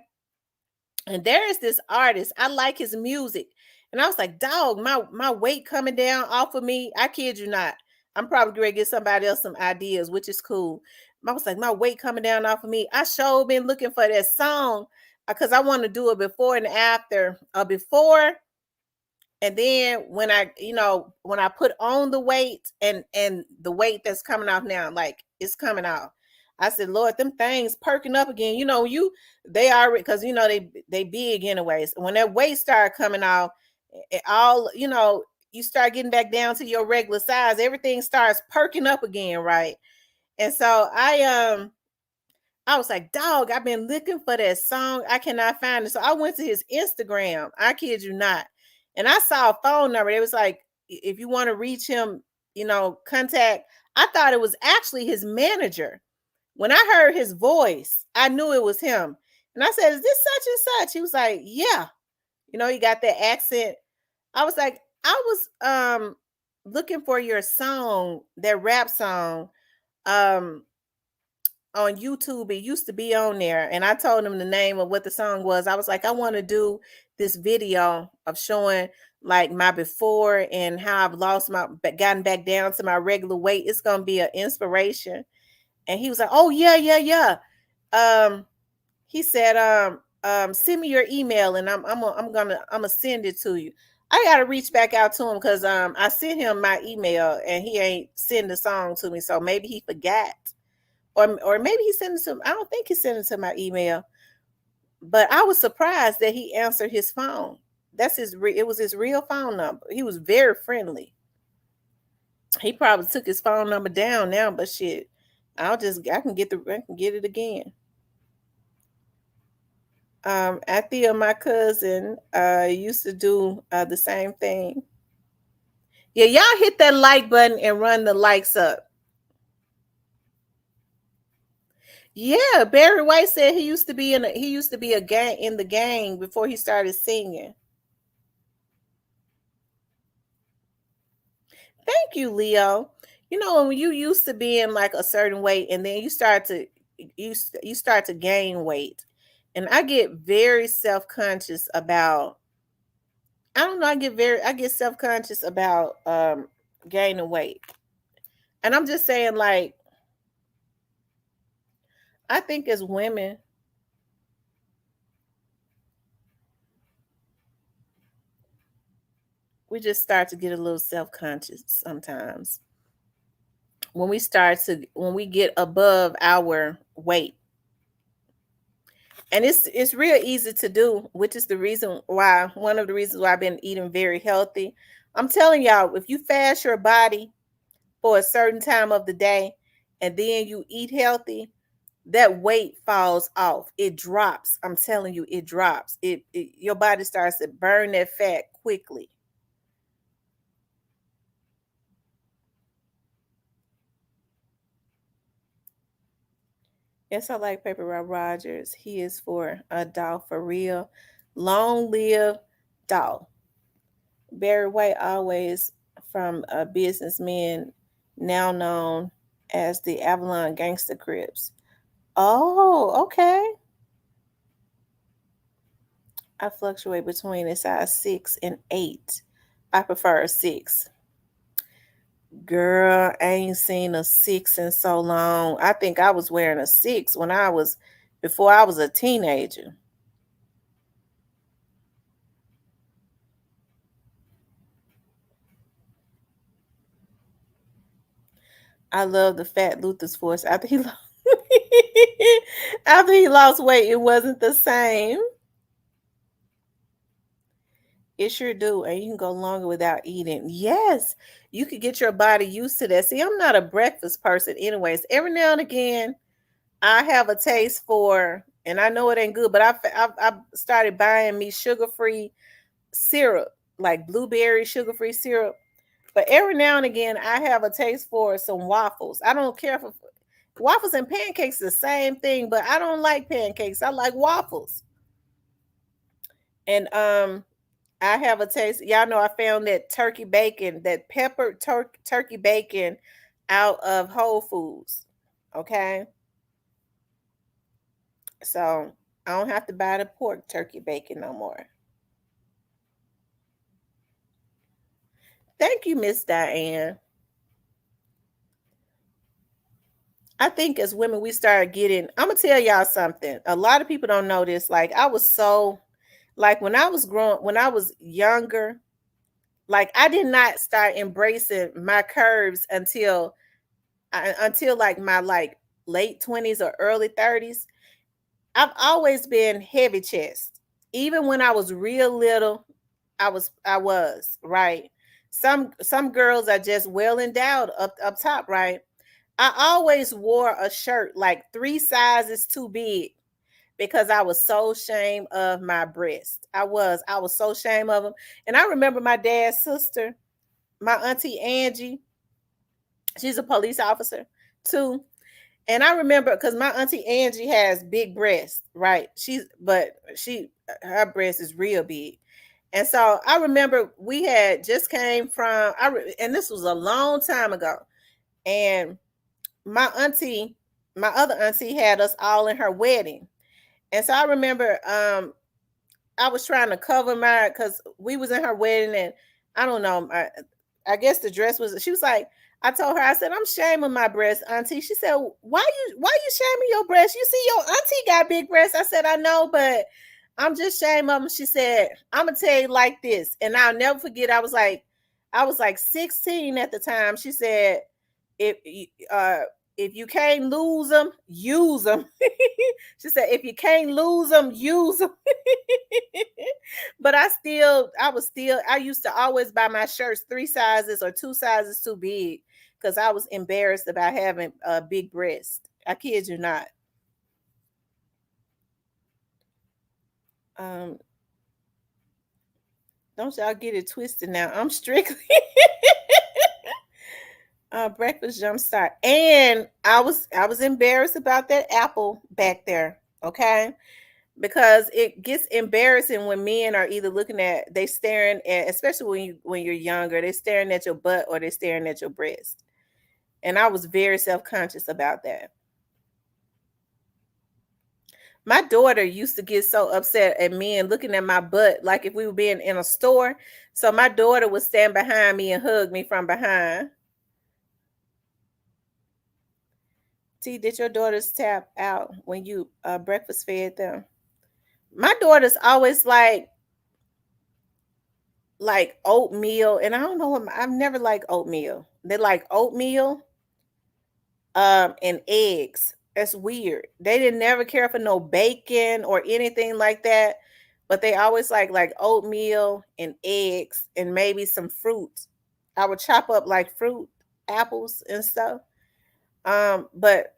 And there is this artist. I like his music. And I was like, dog, my weight coming down off of me. I kid you not. I'm probably going to get somebody else some ideas, which is cool. I was like, my weight coming down off of me. I sure been looking for that song because I want to do it before and after. Before And then when I put on the weight and the weight that's coming off now, like it's coming off. I said, Lord, them things perking up again. They are, because they big anyways. When that weight start coming off, you start getting back down to your regular size. Everything starts perking up again, right? And so I was like, dog, I've been looking for that song. I cannot find it. So I went to his Instagram. I kid you not. And I saw a phone number. It was like, if you want to reach him, contact. I thought it was actually his manager. When I heard his voice, I knew it was him. And I said, is this such and such? He was like, yeah. He got that accent. I was like, I was looking for your song, that rap song. On YouTube, it used to be on there, and I told him the name of what the song was. I was like, I want to do this video of showing like my before and how I've gotten back down to my regular weight. It's gonna be an inspiration. And he was like, oh yeah. He said, send me your email, and I'm gonna send it to you. I gotta reach back out to him because I sent him my email and he ain't send the song to me, so maybe he forgot. Or maybe he sent it to, I don't think he sent it to my email, but I was surprised that he answered his phone. It was his real phone number. He was very friendly. He probably took his phone number down now, but shit, I can get it again. Athea, my cousin, used to do the same thing. Yeah, y'all hit that like button and run the likes up. Yeah, Barry White said he used to be in the gang before he started singing. Thank you, Leo. When you used to be in like a certain weight and then you start to gain weight. And I get very self-conscious about, I don't know, I get self-conscious about gaining weight. And I'm just saying, like, I think as women, we just start to get a little self-conscious sometimes. When we get above our weight. And it's real easy to do, which is one of the reasons why I've been eating very healthy. I'm telling y'all, if you fast your body for a certain time of the day and then you eat healthy, that weight falls off. It drops. I'm telling you, it drops. Your body starts to burn that fat quickly. Yes, I like Paper Rob Rogers. He is for a doll for real. Long live doll. Barry White, always from a businessman now known as the Avalon Gangster Crips. Oh, okay. I fluctuate between a size 6 and 8. I prefer a 6. Girl, I ain't seen a 6 in so long. I think I was wearing a 6 before I was a teenager. I love the fat Luther's voice. After he lost weight, it wasn't the same. It sure do. And you can go longer without eating. Yes, you could get your body used to that. See, I'm not a breakfast person anyways. Every now and again, I have a taste for, and I know it ain't good, but I've started buying me sugar-free syrup, like blueberry sugar-free syrup. But every now and again, I have a taste for some waffles. I don't care for waffles and pancakes, the same thing, but I don't like pancakes. I like waffles. And I have a taste. Y'all know I found that turkey bacon, that peppered turkey bacon out of Whole Foods. Okay. So I don't have to buy the pork turkey bacon no more. Thank you, Miss Diane. I think as women, we start getting, I'm going to tell y'all something. A lot of people don't know this. Like, I was so, like, when I was younger, Like I did not start embracing my curves until like my like late 20s or early 30s. I've always been heavy chest. Even when I was real little, I was right. Some girls are just well endowed up top, right? I always wore a shirt like 3 sizes too big because I was so ashamed of my breast. I was so ashamed of them. And I remember my dad's sister, my auntie Angie, she's a police officer too. And I remember because my auntie Angie has big breasts, right? Her breast is real big. And so I remember we had just came from, and this was a long time ago. And my other auntie had us all in her wedding. And so I remember I was trying to cover because we was in her wedding, and I don't know, I guess the dress was, she was like, I told her, I said, I'm shaming my breasts, auntie. She said, why you shaming your breasts? You see your auntie got big breasts. I said, I know, but I'm just shaming them. She said, I'm gonna tell you like this. And I'll never forget, I was like 16 at the time. She said, if you can't lose them, use them. She said, if you can't lose them, use them. But I used to always buy my shirts 3 sizes or 2 sizes too big because I was embarrassed about having a big breast. I kid you not. Don't y'all get it twisted now. I'm strictly breakfast jumpstart. And I was embarrassed about that apple back there. Okay. Because it gets embarrassing when men are either they staring at, especially when you're younger, they're staring at your butt or they're staring at your breast. And I was very self-conscious about that. My daughter used to get so upset at men looking at my butt, like if we were being in a store. So my daughter would stand behind me and hug me from behind. T, did your daughters tap out when you breakfast fed them? My daughter's always like oatmeal, and I don't know, I've never liked oatmeal. They like oatmeal and eggs. That's weird. They didn't never care for no bacon or anything like that, but they always like oatmeal and eggs and maybe some fruit. I would chop up like fruit, apples and stuff. But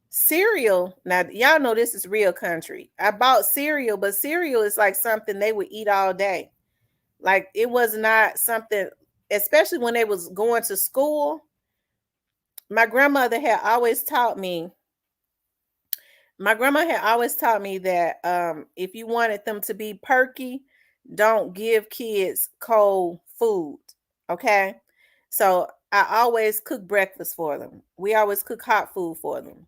cereal, now y'all know this is real country. I bought cereal, but cereal is like something they would eat all day. Like it was not something, especially when they was going to school. My grandmother had always taught me that if you wanted them to be perky, don't give kids cold food. Okay. So I always cook breakfast for them. We always cook hot food for them.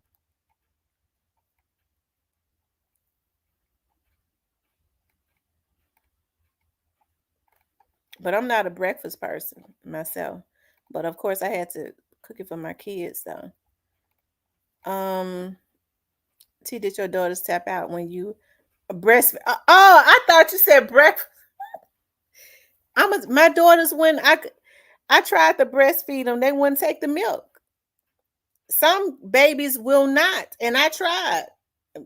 But I'm not a breakfast person myself. But of course I had to cook it for my kids though. T, did your daughters tap out when you breastfeed? Oh, I thought you said breakfast. My daughters, when I tried to breastfeed them, they wouldn't take the milk. Some babies will not, and I tried.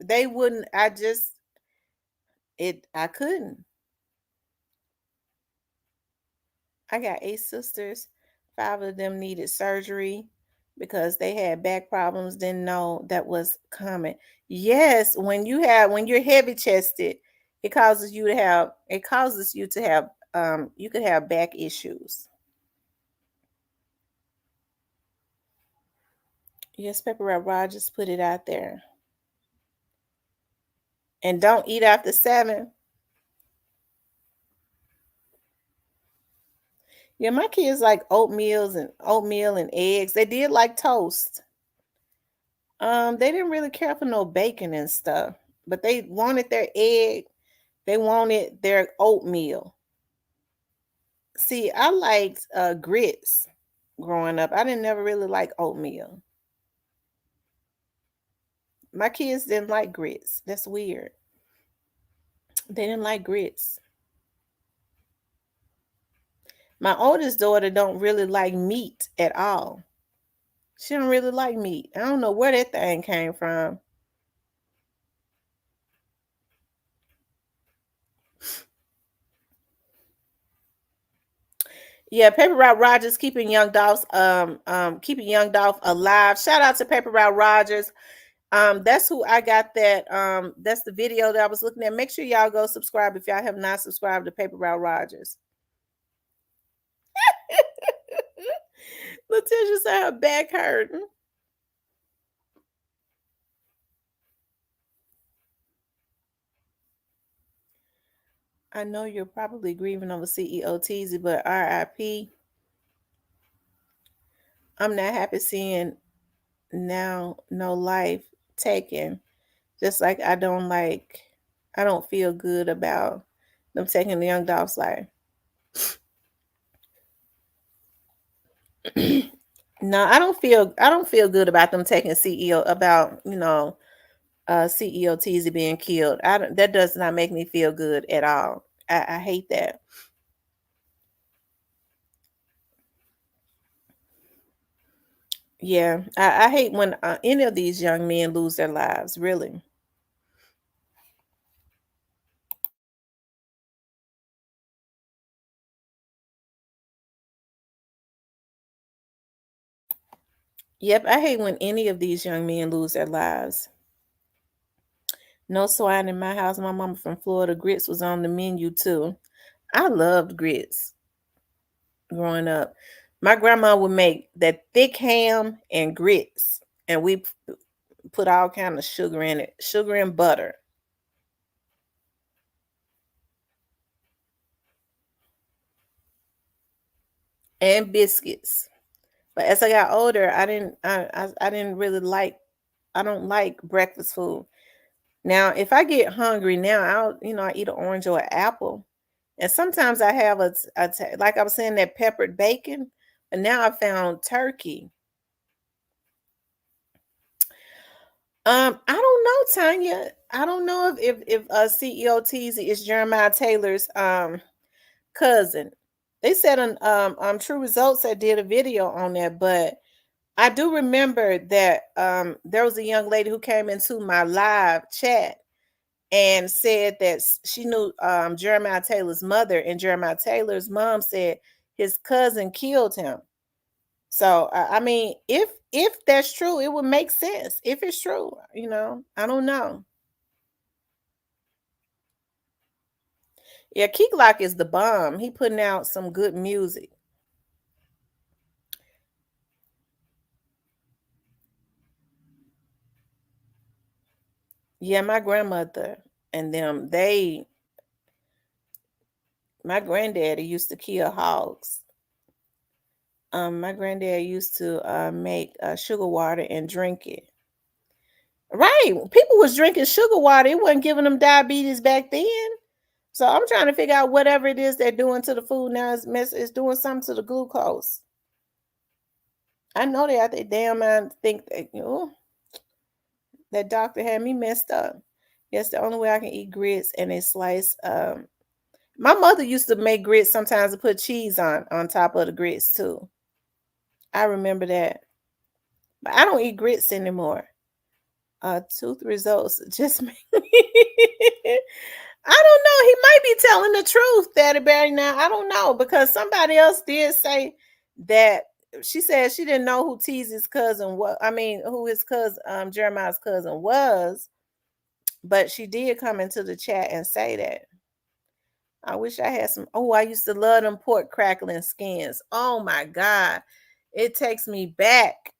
They wouldn't. I couldn't. I got 8 sisters. 5 of them needed surgery because they had back problems. Didn't know that was common. Yes, when you're heavy chested, it causes you to have you could have back issues. Yes, Pepper Rap Rogers put it out there. And don't eat after 7. Yeah, my kids like oatmeal and eggs. They did like toast. They didn't really care for no bacon and stuff, but they wanted their egg. They wanted their oatmeal. See, I liked grits growing up. I didn't never really like oatmeal. My kids didn't like grits. That's weird. They didn't like grits. My oldest daughter don't really like meat at all. She don't really like meat. I don't know where that thing came from. Yeah, Paper Route Rogers keeping Young Dolphs keeping Young Dolph alive. Shout out to Paper Route Rogers. That's who I got that. That's the video that I was looking at. Make sure y'all go subscribe if y'all have not subscribed to Paper Route Rogers. Letitia said her back hurting. I know you're probably grieving over CEO Teasy, but RIP. I'm not happy seeing now no life taken. Just like I don't feel good about them taking the Young Dolph's life. No, I don't feel good about them taking CEO about, CEO Teasy being killed. That does not make me feel good at all. I hate that. Yeah, I hate when any of these young men lose their lives, really. Yep, I hate when any of these young men lose their lives. No swine in my house. My mama from Florida. Grits was on the menu too. I loved grits growing up. My grandma would make that thick ham and grits, and we put all kind of sugar in it, sugar and butter. And biscuits. But as I got older, I didn't really like I don't like breakfast food. Now, if I get hungry now, I eat an orange or an apple. And sometimes I have like I was saying, that peppered bacon, and now I found turkey. I don't know, Tanya. I don't know if CEO Teasy is Jeremiah Taylor's cousin. They said on True Results that did a video on that, but I do remember that there was a young lady who came into my live chat and said that she knew Jeremiah Taylor's mother, and Jeremiah Taylor's mom said his cousin killed him. So I mean, if that's true, it would make sense. If it's true, I don't know. Yeah, Key Glock is the bomb. He putting out some good music. Yeah, my grandmother and them, my granddaddy used to kill hogs. My granddad used to make sugar water and drink it. Right. People was drinking sugar water. It wasn't giving them diabetes back then. So I'm trying to figure out whatever it is they're doing to the food now is doing something to the glucose. I know they out there damn mind think that, that doctor had me messed up. Yes, the only way I can eat grits and a slice. My mother used to make grits sometimes to put cheese on top of the grits too. I remember that. But I don't eat grits anymore. Tooth results just me. I don't know. He might be telling the truth, Daddy Barry. Now I don't know, because somebody else did say that she said she didn't know who Teasy's cousin was. I mean, who his cousin, Jeremiah's cousin was, but she did come into the chat and say that. I wish I had some. Oh, I used to love them pork crackling skins. Oh my God, it takes me back.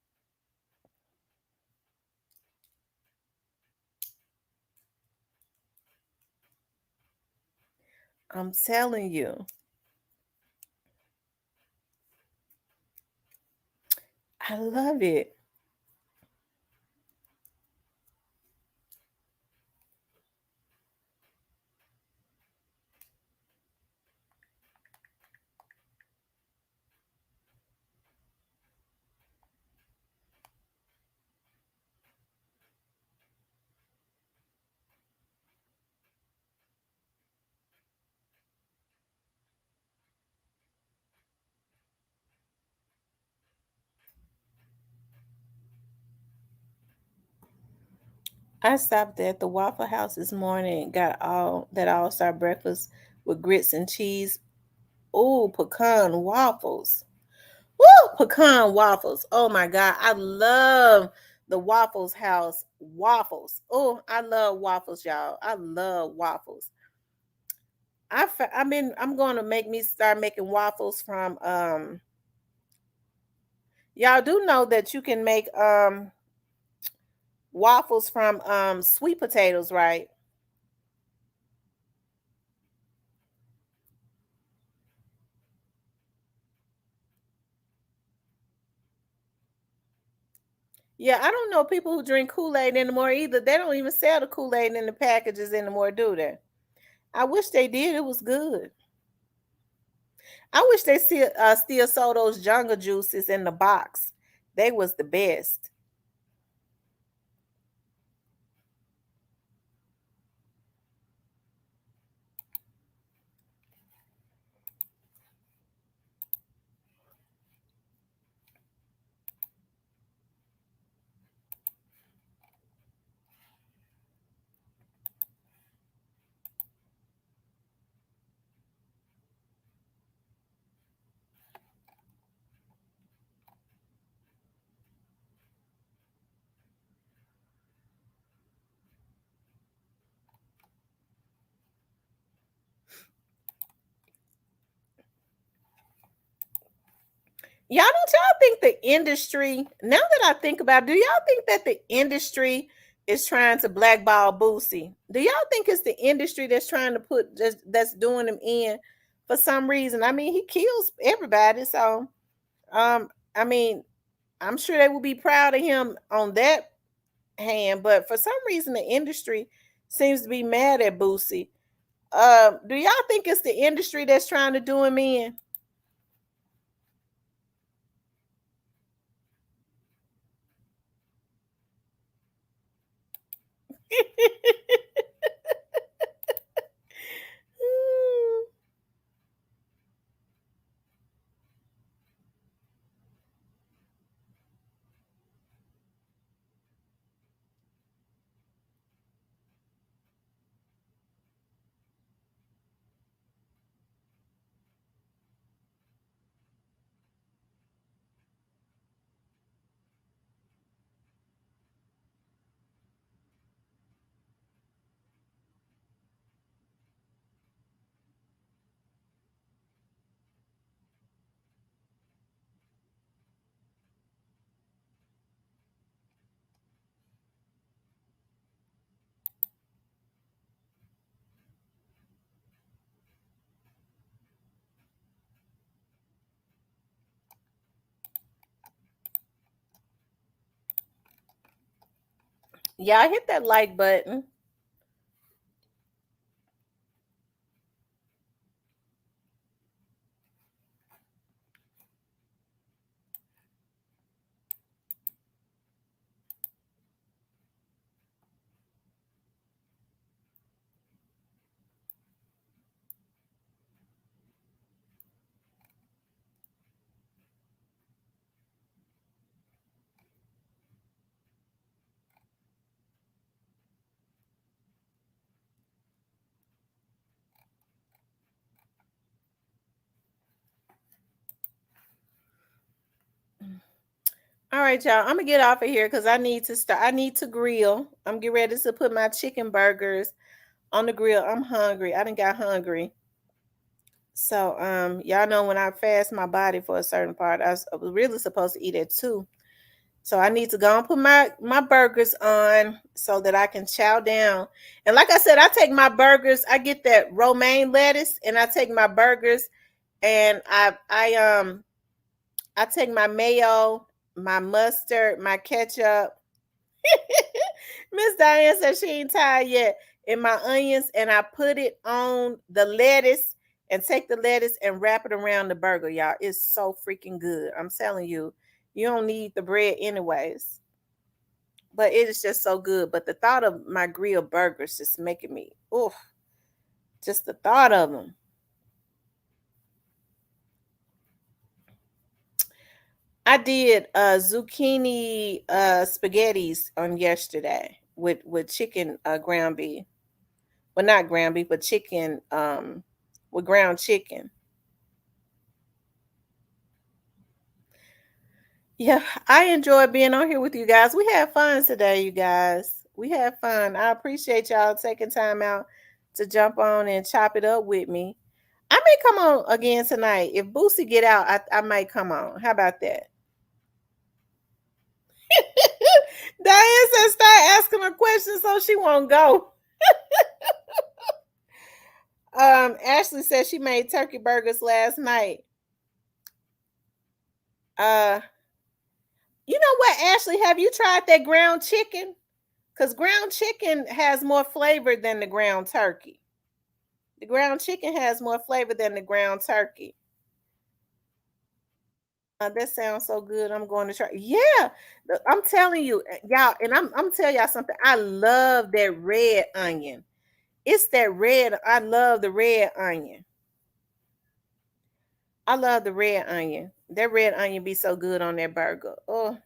I'm telling you. I love it. I stopped at the Waffle House this morning, got all that all-star breakfast with grits and cheese. Ooh, pecan waffles. Woo, pecan waffles. Oh my God. I love the Waffles House waffles. Oh, I love waffles, y'all. I love waffles. I'm going to start making waffles from y'all do know that you can make waffles from sweet potatoes, right? Yeah, I don't know people who drink Kool-Aid anymore either. They don't even sell the Kool-Aid in the packages anymore, do they? I wish they did. It was good. I wish they still sold those jungle juices in the box. They was the best. Don't y'all think the industry, now that I think about it, do y'all think that the industry is trying to blackball Boosie? Do y'all think it's the industry that's trying to that's doing him in for some reason? I mean, he kills everybody. So I mean, I'm sure they will be proud of him on that hand, but for some reason the industry seems to be mad at Boosie. Do y'all think it's the industry that's trying to do him in? Y'all hit that like button. All right, y'all. I'm gonna get off of here because I need to start. I need to grill. I'm getting ready to put my chicken burgers on the grill. I'm hungry. I done got hungry. So y'all know when I fast my body for a certain part, I was really supposed to eat at 2. So I need to go and put my burgers on so that I can chow down. And like I said, I take my burgers, I get that romaine lettuce, and I take my burgers and I take my mayo, my mustard, my ketchup. Miss Diane said she ain't tired yet. And my onions, and I put it on the lettuce and take the lettuce and wrap it around the burger, y'all. It's so freaking good. I'm telling you, you don't need the bread anyways. But it is just so good. But the thought of my grilled burgers just making me, oof, just the thought of them. I did zucchini spaghettis on yesterday with chicken ground beef. Well, not ground beef, but chicken with ground chicken. Yeah, I enjoy being on here with you guys. We had fun today, you guys. We had fun. I appreciate y'all taking time out to jump on and chop it up with me. I may come on again tonight. If Boosie get out, I might come on. How about that? Diane said start asking her questions so she won't go. Ashley said she made turkey burgers last night. You know what, Ashley? Have you tried that ground chicken? Because ground chicken has more flavor than the ground turkey. The ground chicken has more flavor than the ground turkey. That sounds so good. I'm going to try. Yeah, I'm telling you, y'all, and I'm telling y'all something. I love that red onion. It's that red. I love the red onion. I love the red onion. That red onion be so good on that burger. Oh,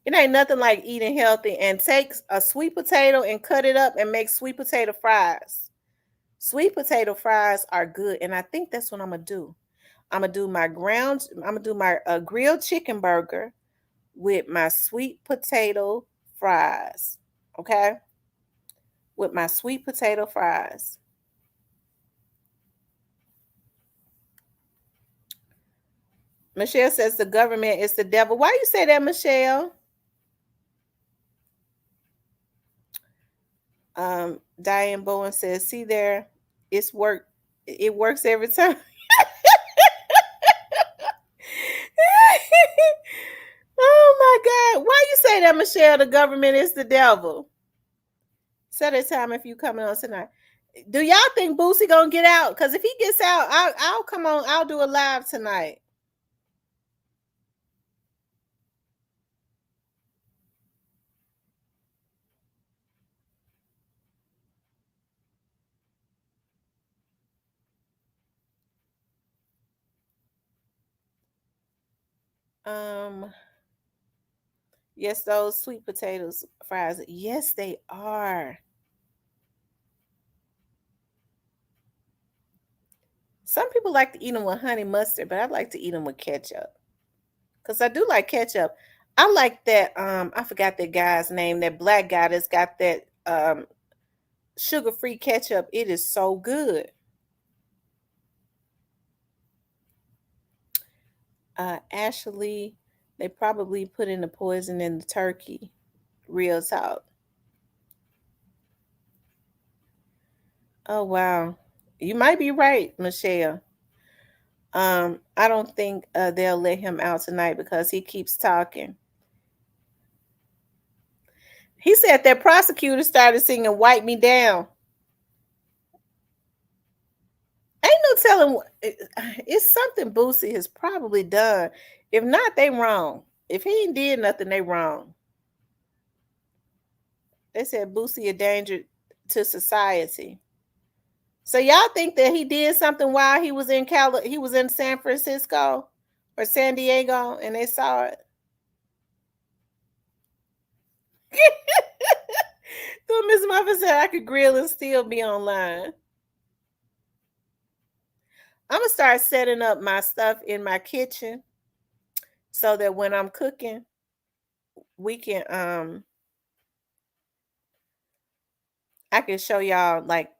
it ain't nothing like eating healthy and take a sweet potato and cut it up and make sweet potato fries. Sweet potato fries are good, and I think that's what I'm gonna do. I'm gonna do my grilled chicken burger with my sweet potato fries. Okay, with my sweet potato fries. Michelle says the government is the devil. Why you say that, Michelle? Diane Bowen says, see there, it works every time. Oh my God. Why you say that, Michelle? The government is the devil. Set a time if you coming on tonight. Do y'all think Boosie gonna get out? Because if he gets out, I'll come on. I'll do a live tonight. Yes, those sweet potatoes fries. Yes, they are. Some people like to eat them with honey mustard, but I like to eat them with ketchup. Because I do like ketchup. I like that. I forgot that guy's name, that black guy that's got that sugar-free ketchup. It is so good. Ashley, they probably put in the poison in the turkey. Real talk. Oh wow. You might be right, Michelle. I don't think they'll let him out tonight because he keeps talking. He said that prosecutor started singing "Wipe Me Down." Ain't no telling. It's something Boosie has probably done. If not, they wrong. If he ain't did nothing, they wrong. They said Boosie a danger to society. So y'all think that he did something while he was in he was in San Francisco or San Diego, and they saw it. So Miss Muffin said I could grill and still be online. I'm gonna start setting up my stuff in my kitchen so that when I'm cooking, we can I can show y'all like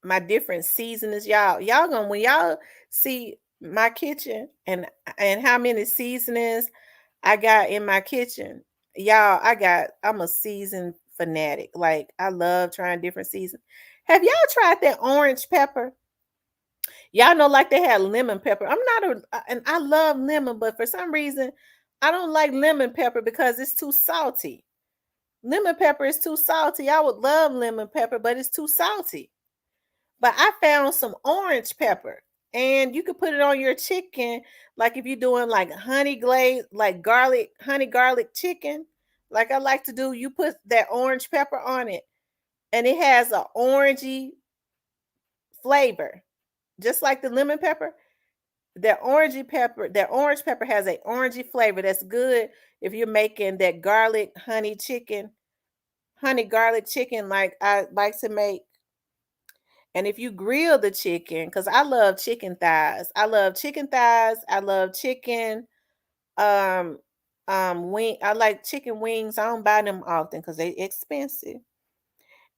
my different seasonings. Y'all gonna, when y'all see my kitchen and how many seasonings I got in my kitchen, y'all, I'm a seasoned fanatic. Like I love trying different seasons. Have y'all tried that orange pepper? Y'all know, like they had lemon pepper. And I love lemon, but for some reason, I don't like lemon pepper because it's too salty. Lemon pepper is too salty. I would love lemon pepper, but it's too salty. But I found some orange pepper, and you could put it on your chicken. Like if you're doing like honey glaze, like honey garlic chicken, like I like to do, you put that orange pepper on it, and it has an orangey flavor. Just like the lemon pepper, that orange pepper has an orangey flavor that's good if you're making that garlic honey chicken honey garlic chicken like I like to make. And if you grill the chicken, because I love chicken thighs. I love chicken thighs. I love chicken um wing. I like chicken wings. I don't buy them often because they expensive.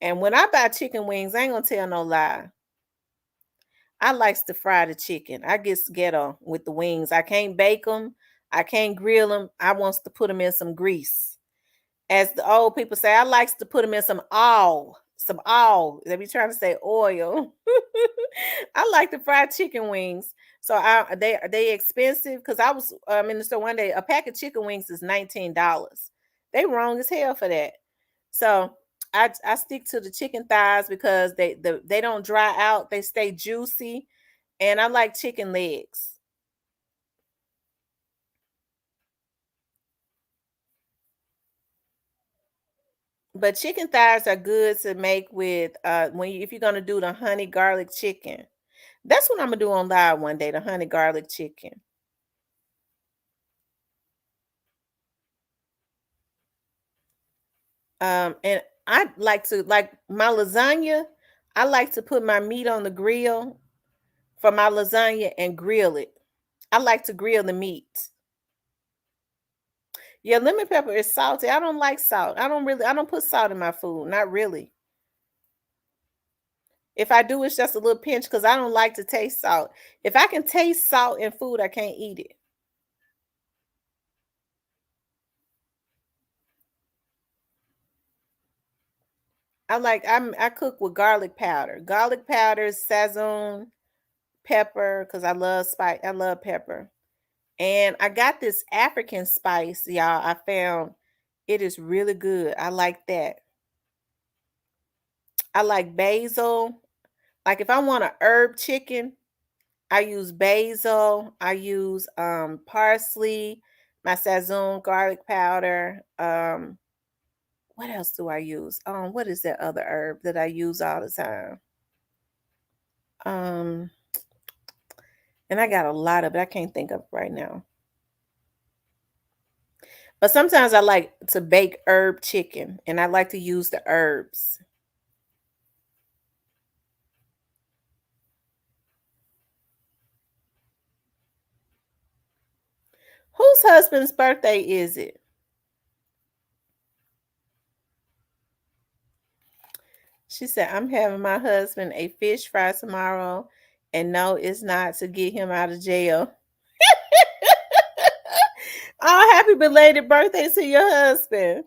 And when I buy chicken wings, I ain't gonna tell no lie. I likes to fry the chicken. I get ghetto with the wings. I can't bake them. I can't grill them. I wants to put them in some grease. As the old people say, I likes to put them in some oil. Some oil. They be trying to say oil. I like to fry chicken wings. So they expensive because I was in the store one day. A pack of chicken wings is $19. They wrong as hell for that. So I stick to the chicken thighs because they don't dry out. They stay juicy, and I like chicken legs. But chicken thighs are good to make with if you're gonna do the honey garlic chicken. That's what I'm gonna do on live one day, the honey garlic chicken. And I like to like my lasagna. I like to put my meat on the grill for my lasagna and grill it. I like to grill the meat. Yeah, lemon pepper is salty. I don't like salt. I don't put salt in my food. Not really. If I do, it's just a little pinch because I don't like to taste salt. If I can taste salt in food, I can't eat it. I cook with garlic powder. Garlic powder, sazon, pepper, because I love spice. I love pepper. And I got this African spice, y'all. I found it is really good. I like that. I like basil. Like if I want a herb chicken, I use basil. I use parsley, my sazon garlic powder. What else do I use? What is that other herb that I use all the time? And I got a lot of it. I can't think of it right now. But sometimes I like to bake herb chicken, and I like to use the herbs. Whose husband's birthday is it? She said, I'm having my husband a fish fry tomorrow, and no, it's not to get him out of jail. Oh, happy belated birthday to your husband.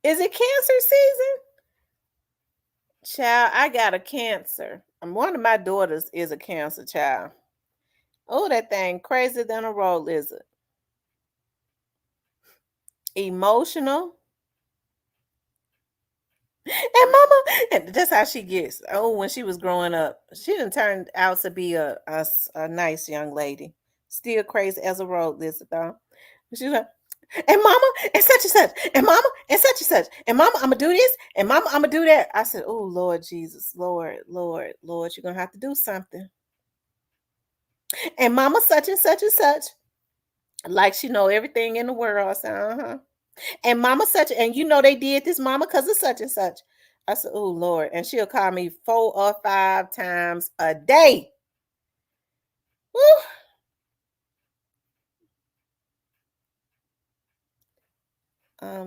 Is it cancer season? Child, I got a cancer. One of my daughters is a cancer child. Oh, that thing crazier than a road lizard. Emotional. And mama, and that's how she gets. Oh, when she was growing up, she didn't turn out to be a nice young lady. Still crazy as a road lizard, though. She's like, and mama, and such and such, and mama, and such and such, and mama, I'm gonna do this, and mama, I'm gonna do that. I said, oh Lord Jesus, Lord, Lord, Lord, you're gonna have to do something. And mama, such and such and such, like she know everything in the world. I said, and mama such, and you know they did this, mama, because of such and such. I said, oh Lord, and she'll call me 4 or 5 times a day. Woo.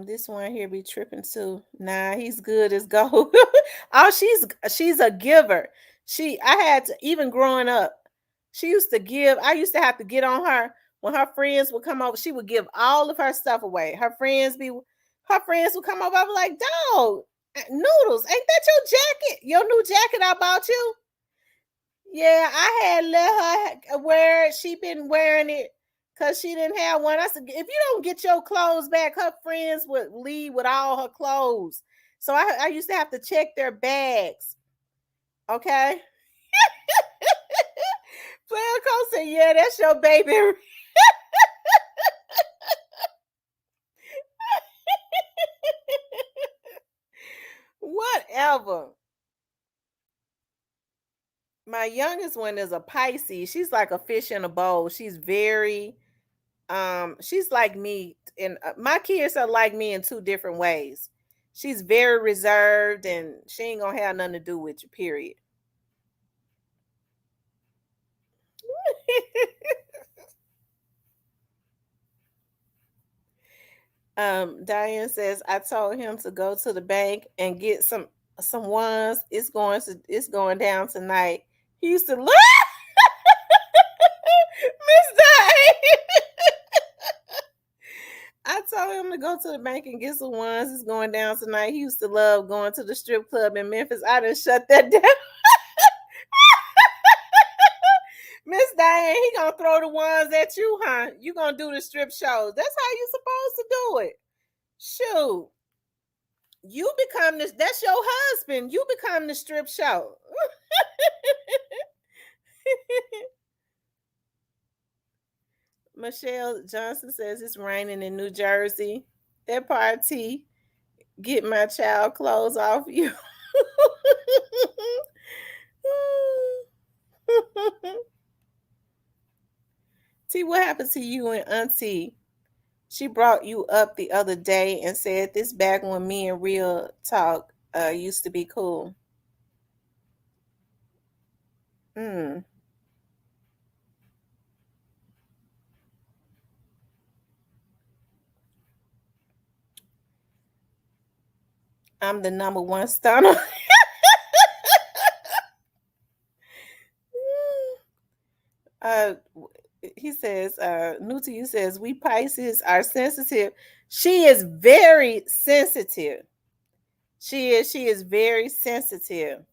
This one here be tripping too. Nah, he's good as gold. Oh, she's a giver. I had to, even growing up, she used to give. I used to have to get on her when her friends would come over. She would give all of her stuff away. Her friends would come over. I was like, dog, Noodles, ain't that your jacket? Your new jacket I bought you? Yeah, I had let her wear it. She been wearing it because she didn't have one. I said, if you don't get your clothes back, her friends would leave with all her clothes. So I used to have to check their bags. Okay. Player Cole said, yeah, that's your baby. Whatever. My youngest one is a Pisces. She's like a fish in a bowl. She's very She's like me, and my kids are like me in two different ways. She's very reserved, and she ain't gonna have nothing to do with you, period. Diane says, I told him to go to the bank and get some ones. It's going down tonight. He used to look. Miss Diane. I told him to go to the bank and get some ones. It's going down tonight. He used to love going to the strip club in Memphis. I done shut that down. Miss Diane, he gonna throw the ones at you, huh? You gonna do the strip shows. That's how you supposed to do it. Shoot. You become this, that's your husband. You become the strip show. Michelle Johnson says it's raining in New Jersey. That party, get my child clothes off you. T, what happened to you and Auntie? She brought you up the other day and said this back when me and Real Talk used to be cool. I'm the number one stunner. He says, new to you says, we Pisces are sensitive. She is very sensitive. She is very sensitive.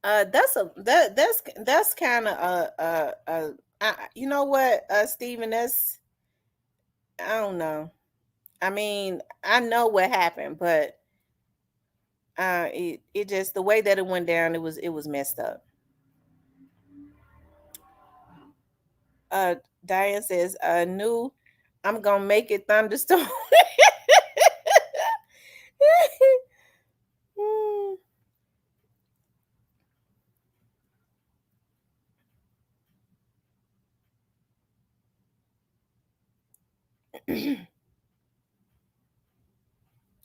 That's kind of you know what, Stephen, that's, I don't know. I mean, I know what happened, but it just, the way that it went down, it was messed up. Diane says, new, I'm gonna make it thunderstorm.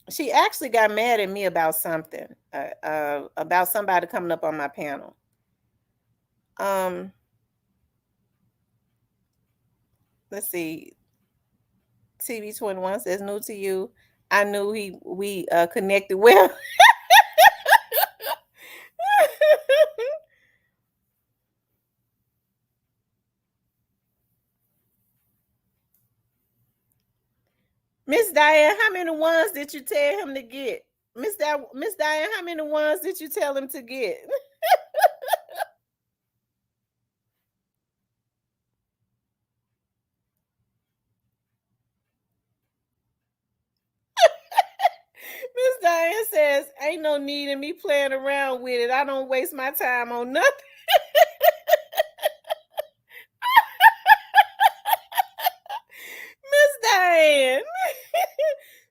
She actually got mad at me about something, about somebody coming up on my panel. Let's see. TV21 says, new to you. I knew we connected well. Miss Diane, how many ones did you tell him to get? Miss Diane, how many ones did you tell him to get? Miss Diane says, ain't no need in me playing around with it. I don't waste my time on nothing. Miss Diane.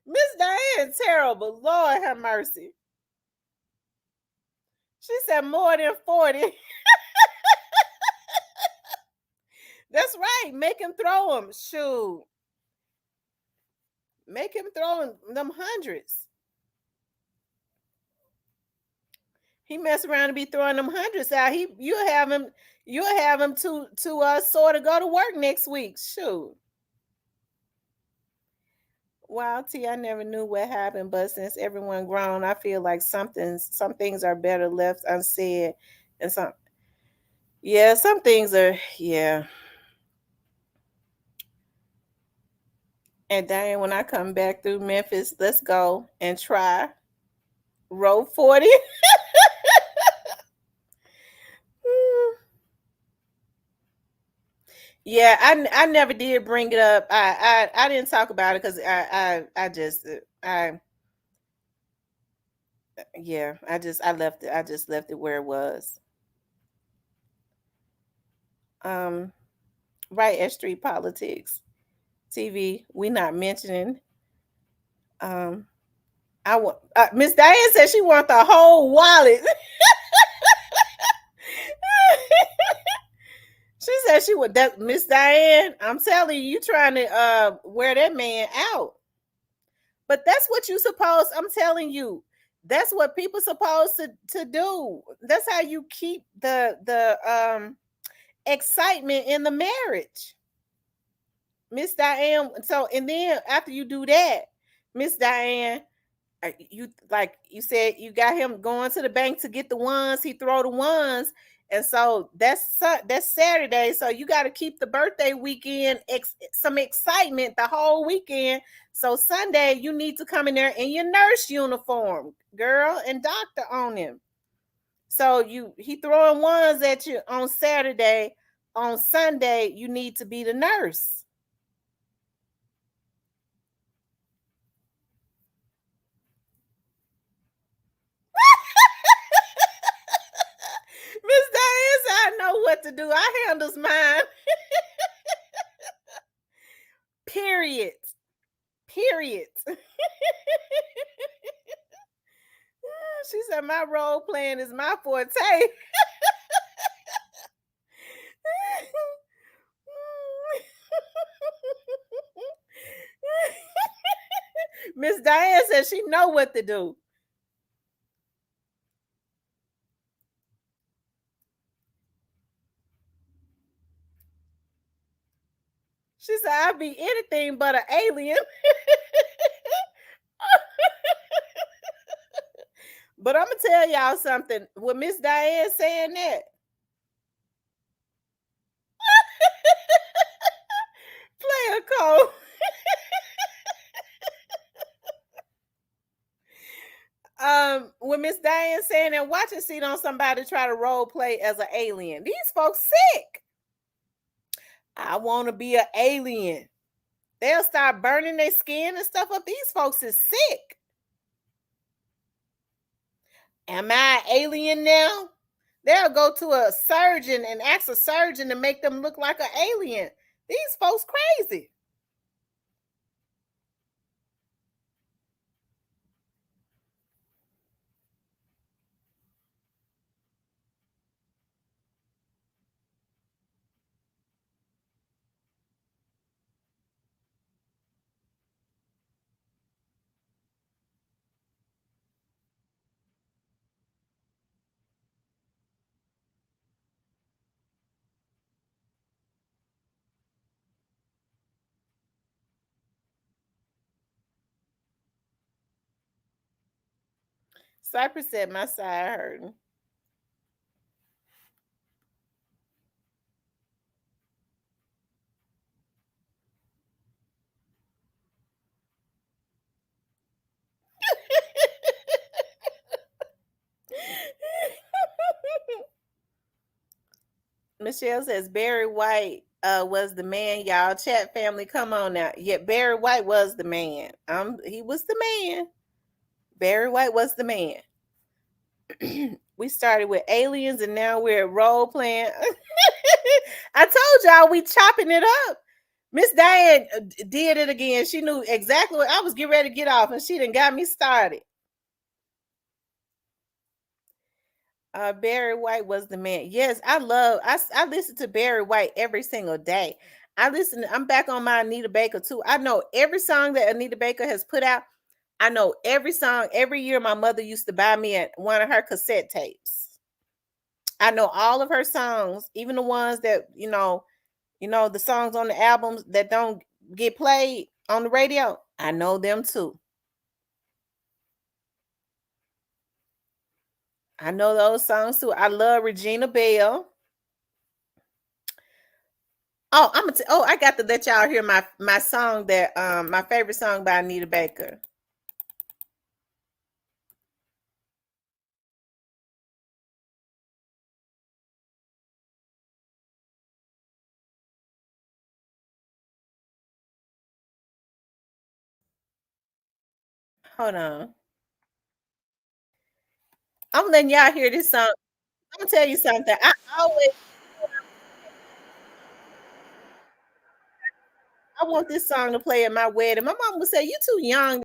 Miss Diane, terrible. Lord have mercy. She said more than 40. That's right. Make him throw them. Shoot. Make him throw them hundreds. He mess around and be throwing them hundreds out. You'll have him to sort of go to work next week. Shoot. Wow, T, I never knew what happened, but since everyone grown, I feel like some things are better left unsaid, and some things are, yeah. And Diane, when I come back through Memphis, let's go and try Road 40. Yeah, I never did bring it up. I didn't talk about it because I just I yeah, I left it. I just left it where it was. Um, right at Street Politics TV. We not mentioning. Um, I want Miss Diane said she want the whole wallet. She said she would. That Miss Diane, I'm telling you, you trying to wear that man out. But that's what you supposed. I'm telling you, that's what people supposed to do. That's how you keep the excitement in the marriage, Miss Diane. So and then after you do that, Miss Diane, you like you said you got him going to the bank to get the ones. He throw the ones, and so that's Saturday. So you got to keep the birthday weekend some excitement the whole weekend. So Sunday you need to come in there in your nurse uniform, girl, and doctor on him. So he throwing ones at you on Saturday. On Sunday you need to be the nurse. Miss Diane said, I know what to do. I handles mine. Period. Period. She said, my role playing is my forte. Miss Diane said she know what to do. She said, I'll be anything but an alien. But I'm gonna tell y'all something. With Miss Diane saying that, play a code. With Miss Diane saying that, watch and see on somebody try to role play as an alien. These folks sick. I want to be an alien. They'll start burning their skin and stuff up. These folks is sick. Am I an alien now? They'll go to a surgeon and ask a surgeon to make them look like an alien. These folks crazy. Cypress said my side hurting. Michelle says Barry White was the man, y'all. Chat family, come on now. Yeah, Barry White was the man. He was the man. Barry White was the man. We started with aliens and now we're role playing. I told y'all we chopping it up. Miss Diane did it again. She knew exactly what I was getting ready to get off, and she done got me started. Barry White was the man. Yes, I listen to Barry White every single day. I'm back on my Anita Baker too. I know every song that Anita Baker has put out. I know every song. Every year my mother used to buy me one of her cassette tapes. I know all of her songs, even the ones that, the songs on the albums that don't get played on the radio. I know them too. I know those songs too. I love Regina Belle. Oh, I got to let y'all hear my song that my favorite song by Anita Baker. Hold on. I'm letting y'all hear this song. I'm gonna tell you something. I want this song to play at my wedding. My mom would say, "You too young."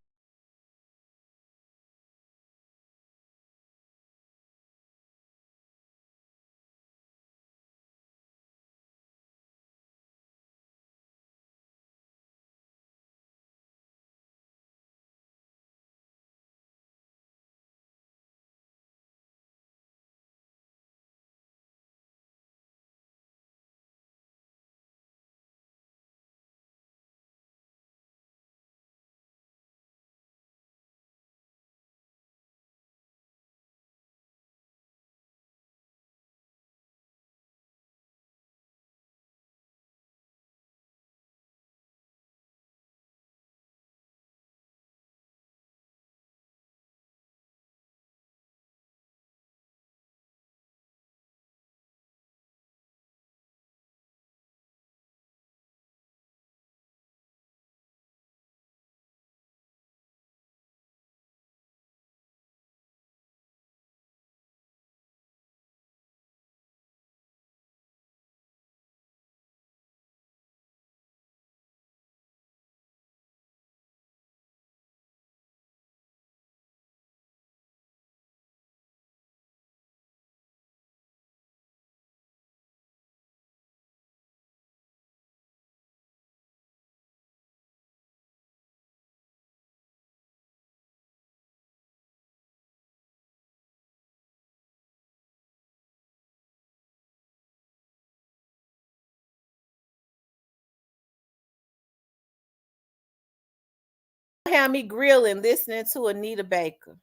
Have me grilling, listening to Anita Baker.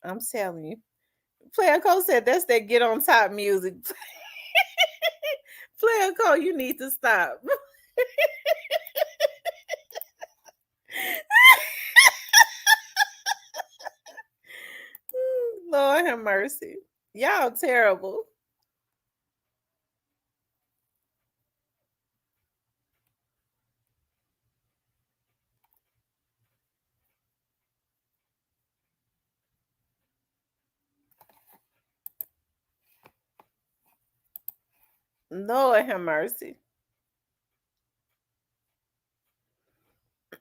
I'm telling you. Player Cole said that's that get on top music. Player Cole, you need to stop. Lord have mercy. Y'all terrible. Lord have mercy.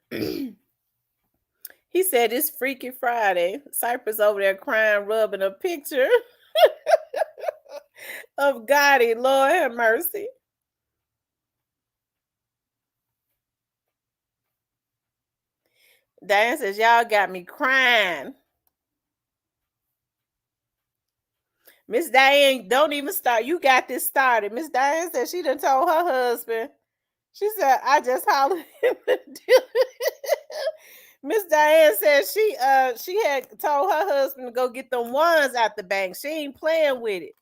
He said it's Freaky Friday. Cypress over there crying, rubbing a picture of Gotti. Lord have mercy. Diane says, y'all got me crying. Miss Diane, don't even start. You got this started. Miss Diane said she done told her husband. She said, I just hollered in the Miss Diane said she had told her husband to go get them ones out the bank. She ain't playing with it.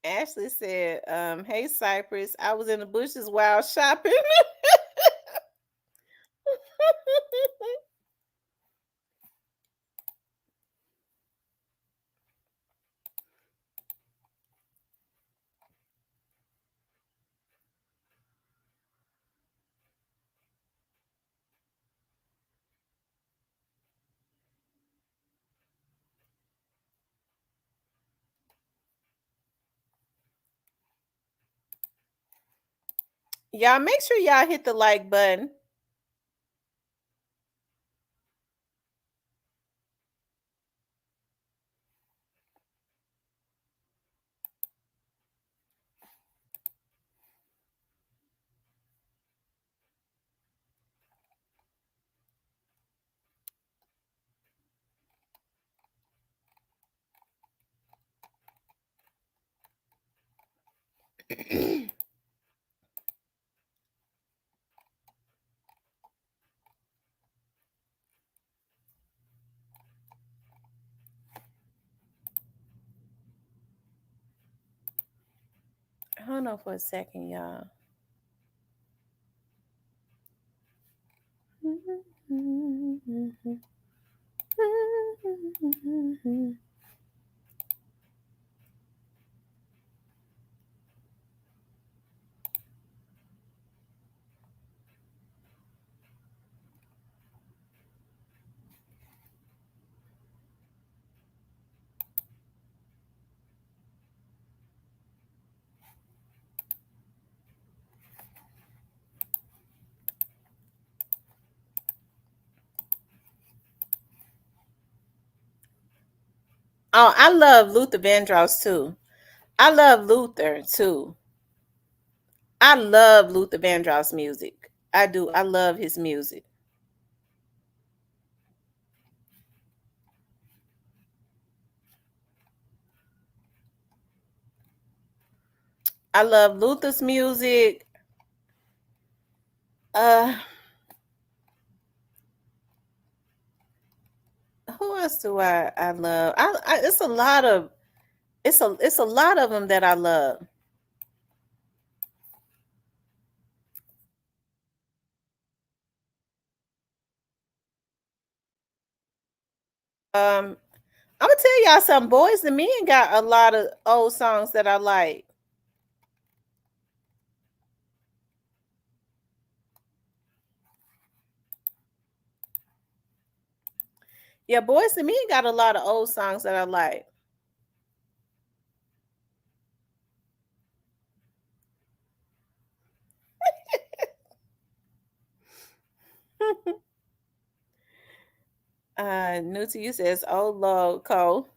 Ashley said, hey Cypress, I was in the bushes while shopping. Y'all make sure y'all hit the like button. Hold on for a second, y'all. Oh, I love Luther Vandross too. I love Luther too. I love Luther Vandross music. I do. I love his music. I love Luther's music. Who else do I love? It's a lot of it's a lot of them that I love. I'm gonna tell y'all something. Boys and Men got a lot of old songs that I like. Yeah, Boys and Men got a lot of old songs that I like. New to you says, "Oh Lord, Cole."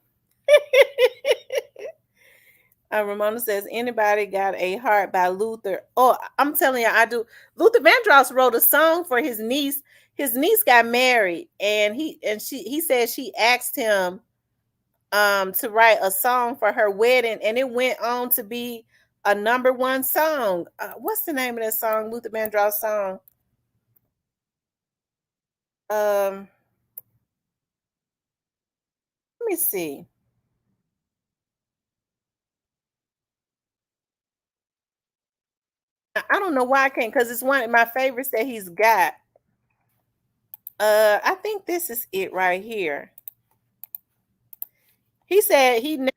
Ramona says, "Anybody got a heart by Luther?" Oh, I'm telling you, I do. Luther Vandross wrote a song for his niece. His niece got married, and he said she asked him to write a song for her wedding, and it went on to be a #1 song. What's the name of that song? Luther Vandross song. Let me see. I don't know why I can't, because it's one of my favorites that he's got. I think this is it right here. He said he never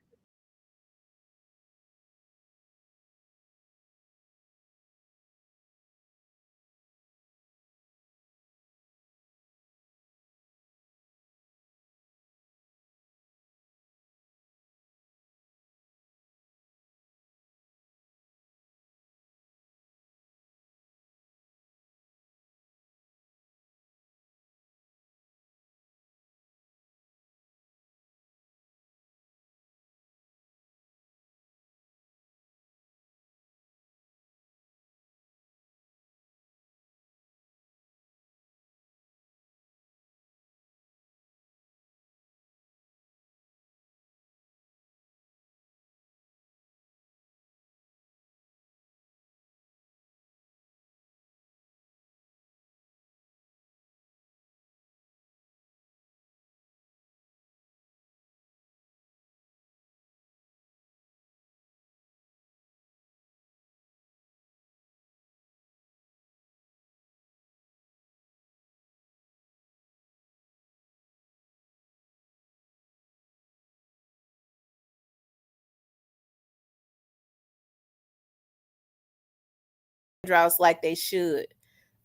Vandross like they should.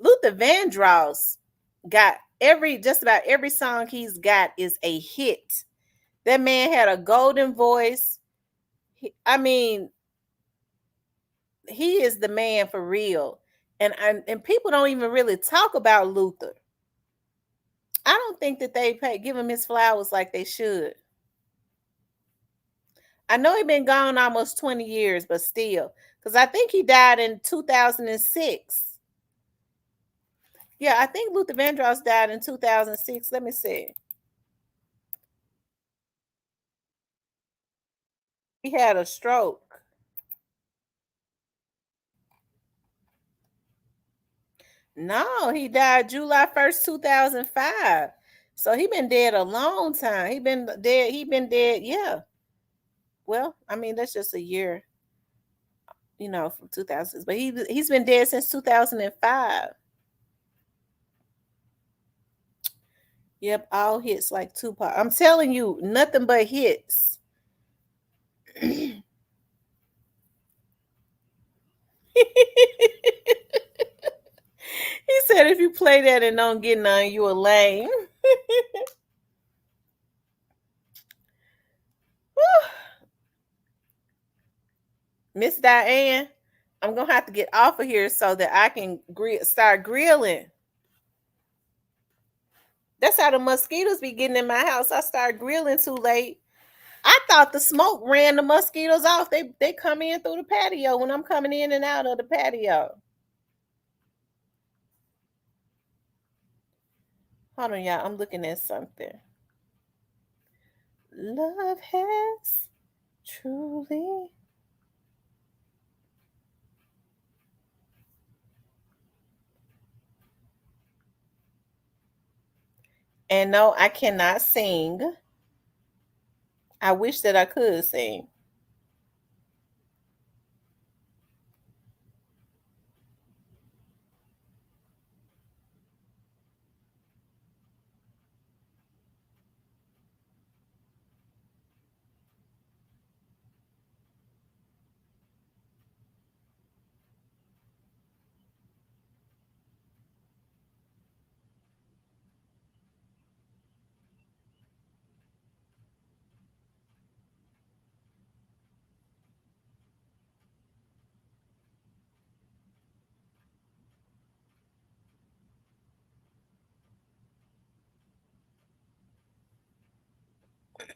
Luther Vandross got just about every song he's got is a hit. That man had a golden voice. I mean, he is the man for real. And people don't even really talk about Luther. I don't think that they give him his flowers like they should. I know he's been gone almost 20 years, but still, because I think he died in 2006. Yeah, I think Luther Vandross died in 2006. Let me see. He had a stroke. No, he died July 1st, 2005. So he been dead a long time. He been dead. Yeah. Well, I mean, that's just a year. you know, from 2000s, but he's been dead since 2005. Yep, all hits like Tupac. I'm telling you, nothing but hits. He said, if you play that and don't get none, you a lame. Miss Diane, I'm gonna have to get off of here so that I can start grilling. That's how the mosquitoes be getting in my house. I start grilling too late. I thought the smoke ran the mosquitoes off. They come in through the patio when I'm coming in and out of the patio. Hold on, y'all. I'm looking at something. Love has truly. And no, I cannot sing. I wish that I could sing.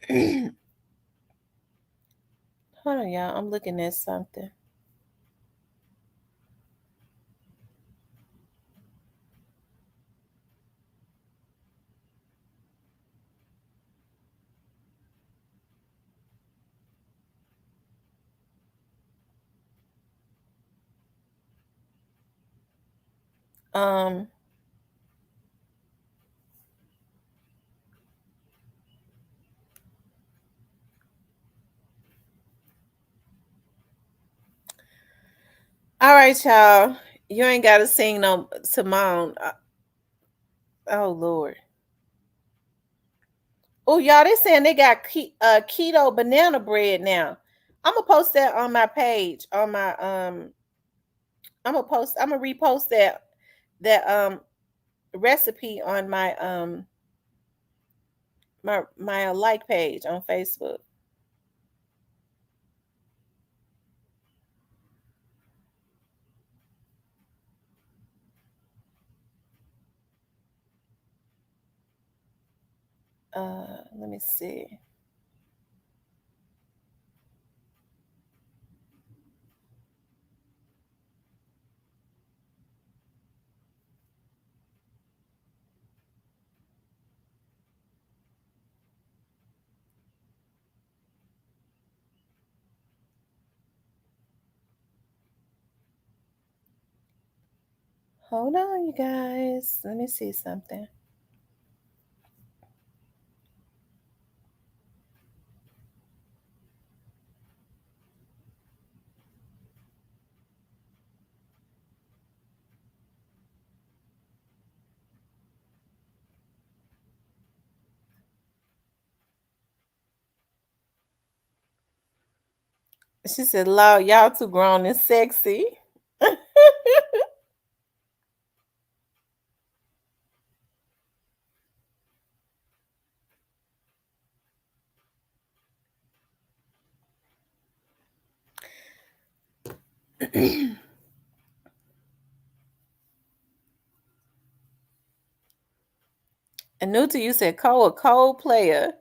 Hold on, y'all. I'm looking at something. All right, y'all. You ain't got to sing no Simone. Oh, Lord. Oh, y'all, they saying they got keto banana bread now. I'm gonna post that on my page. On my I'm gonna repost that recipe on my my like page on Facebook. Let me see. Hold on, you guys. Let me see something. She said, "Lord, y'all too grown and sexy." Anuta, you said Cole a cold player.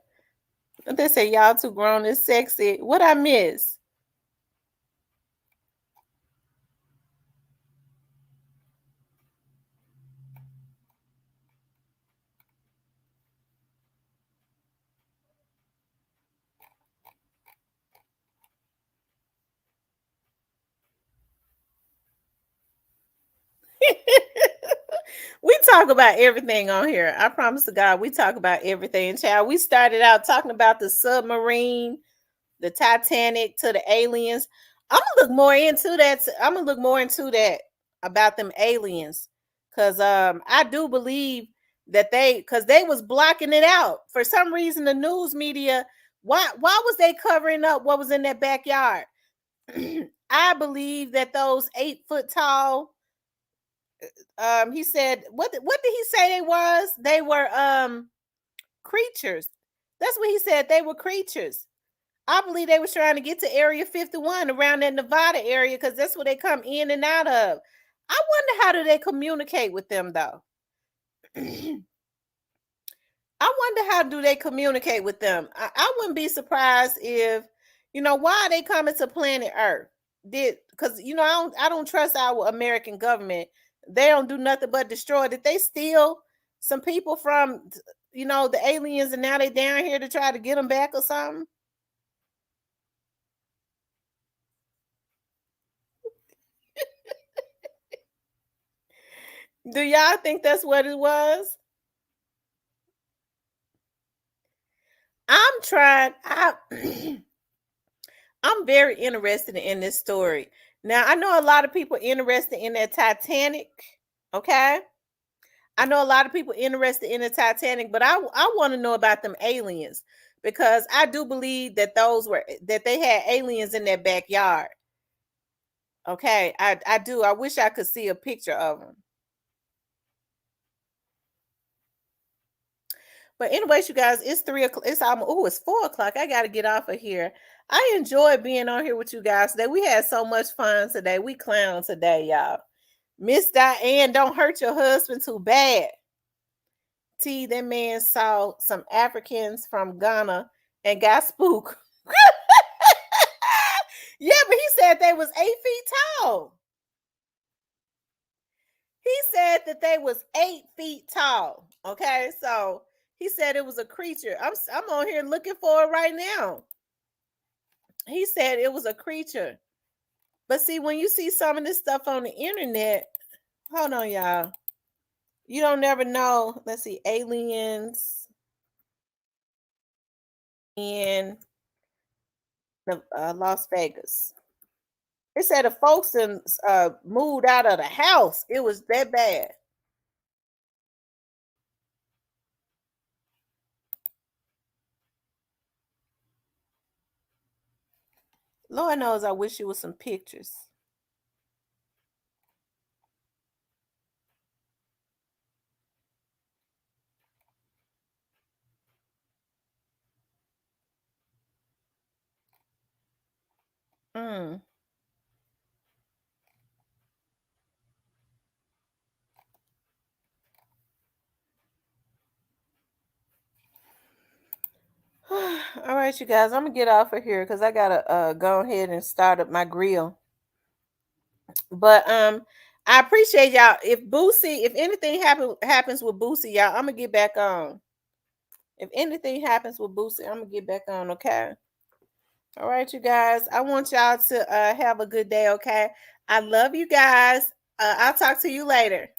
They say y'all too grown and sexy. What I miss? We talk about everything on here. I promise to God, we talk about everything. Child, we started out talking about the submarine, the Titanic, to the aliens. I'm gonna look more into that. I'm gonna look more into that about them aliens, because I do believe that because they was blocking it out for some reason. The news media, why was they covering up what was in that backyard? I believe that those 8 foot tall, he said, what did he say they was? They were creatures. That's what he said. They were creatures. I believe they was trying to get to Area 51 around that Nevada area, because that's where they come in and out of. I wonder, how do they communicate with them though? I wonder, how do they communicate with them? I wouldn't be surprised if, why are they coming to planet Earth? Because I don't trust our American government. They don't do nothing but destroy. Did they steal some people from the aliens, and now they down here to try to get them back or something? Do y'all think that's what it was? I'm very interested in this story. Now, I know a lot of people interested in that Titanic. Okay. I know a lot of people interested in the Titanic, but I want to know about them aliens, because I do believe that they had aliens in their backyard. Okay. I do. I wish I could see a picture of them. But anyways, you guys, it's 3 o'clock. It's 4 o'clock. I got to get off of here. I enjoyed being on here with you guys today. We had so much fun today. We clowned today, y'all. Miss Diane, don't hurt your husband too bad. That man saw some Africans from Ghana and got spooked. Yeah, but he said they was 8 feet tall. He said that they was 8 feet tall. Okay, so he said it was a creature. I'm on here looking for it right now. He said it was a creature. But see, when you see some of this stuff on the internet, hold on, y'all. You don't never know. Let's see, aliens in Las Vegas. It said the folks moved out of the house. It was that bad. Lord knows I wish it was some pictures. All right, you guys, I'm gonna get off of here because I gotta go ahead and start up my grill. But I appreciate y'all. If anything happens with Boosie, y'all, I'm gonna get back on. If anything happens with Boosie, I'm gonna get back on. Okay. All right, you guys. I want y'all to have a good day. Okay. I love you guys. I'll talk to you later.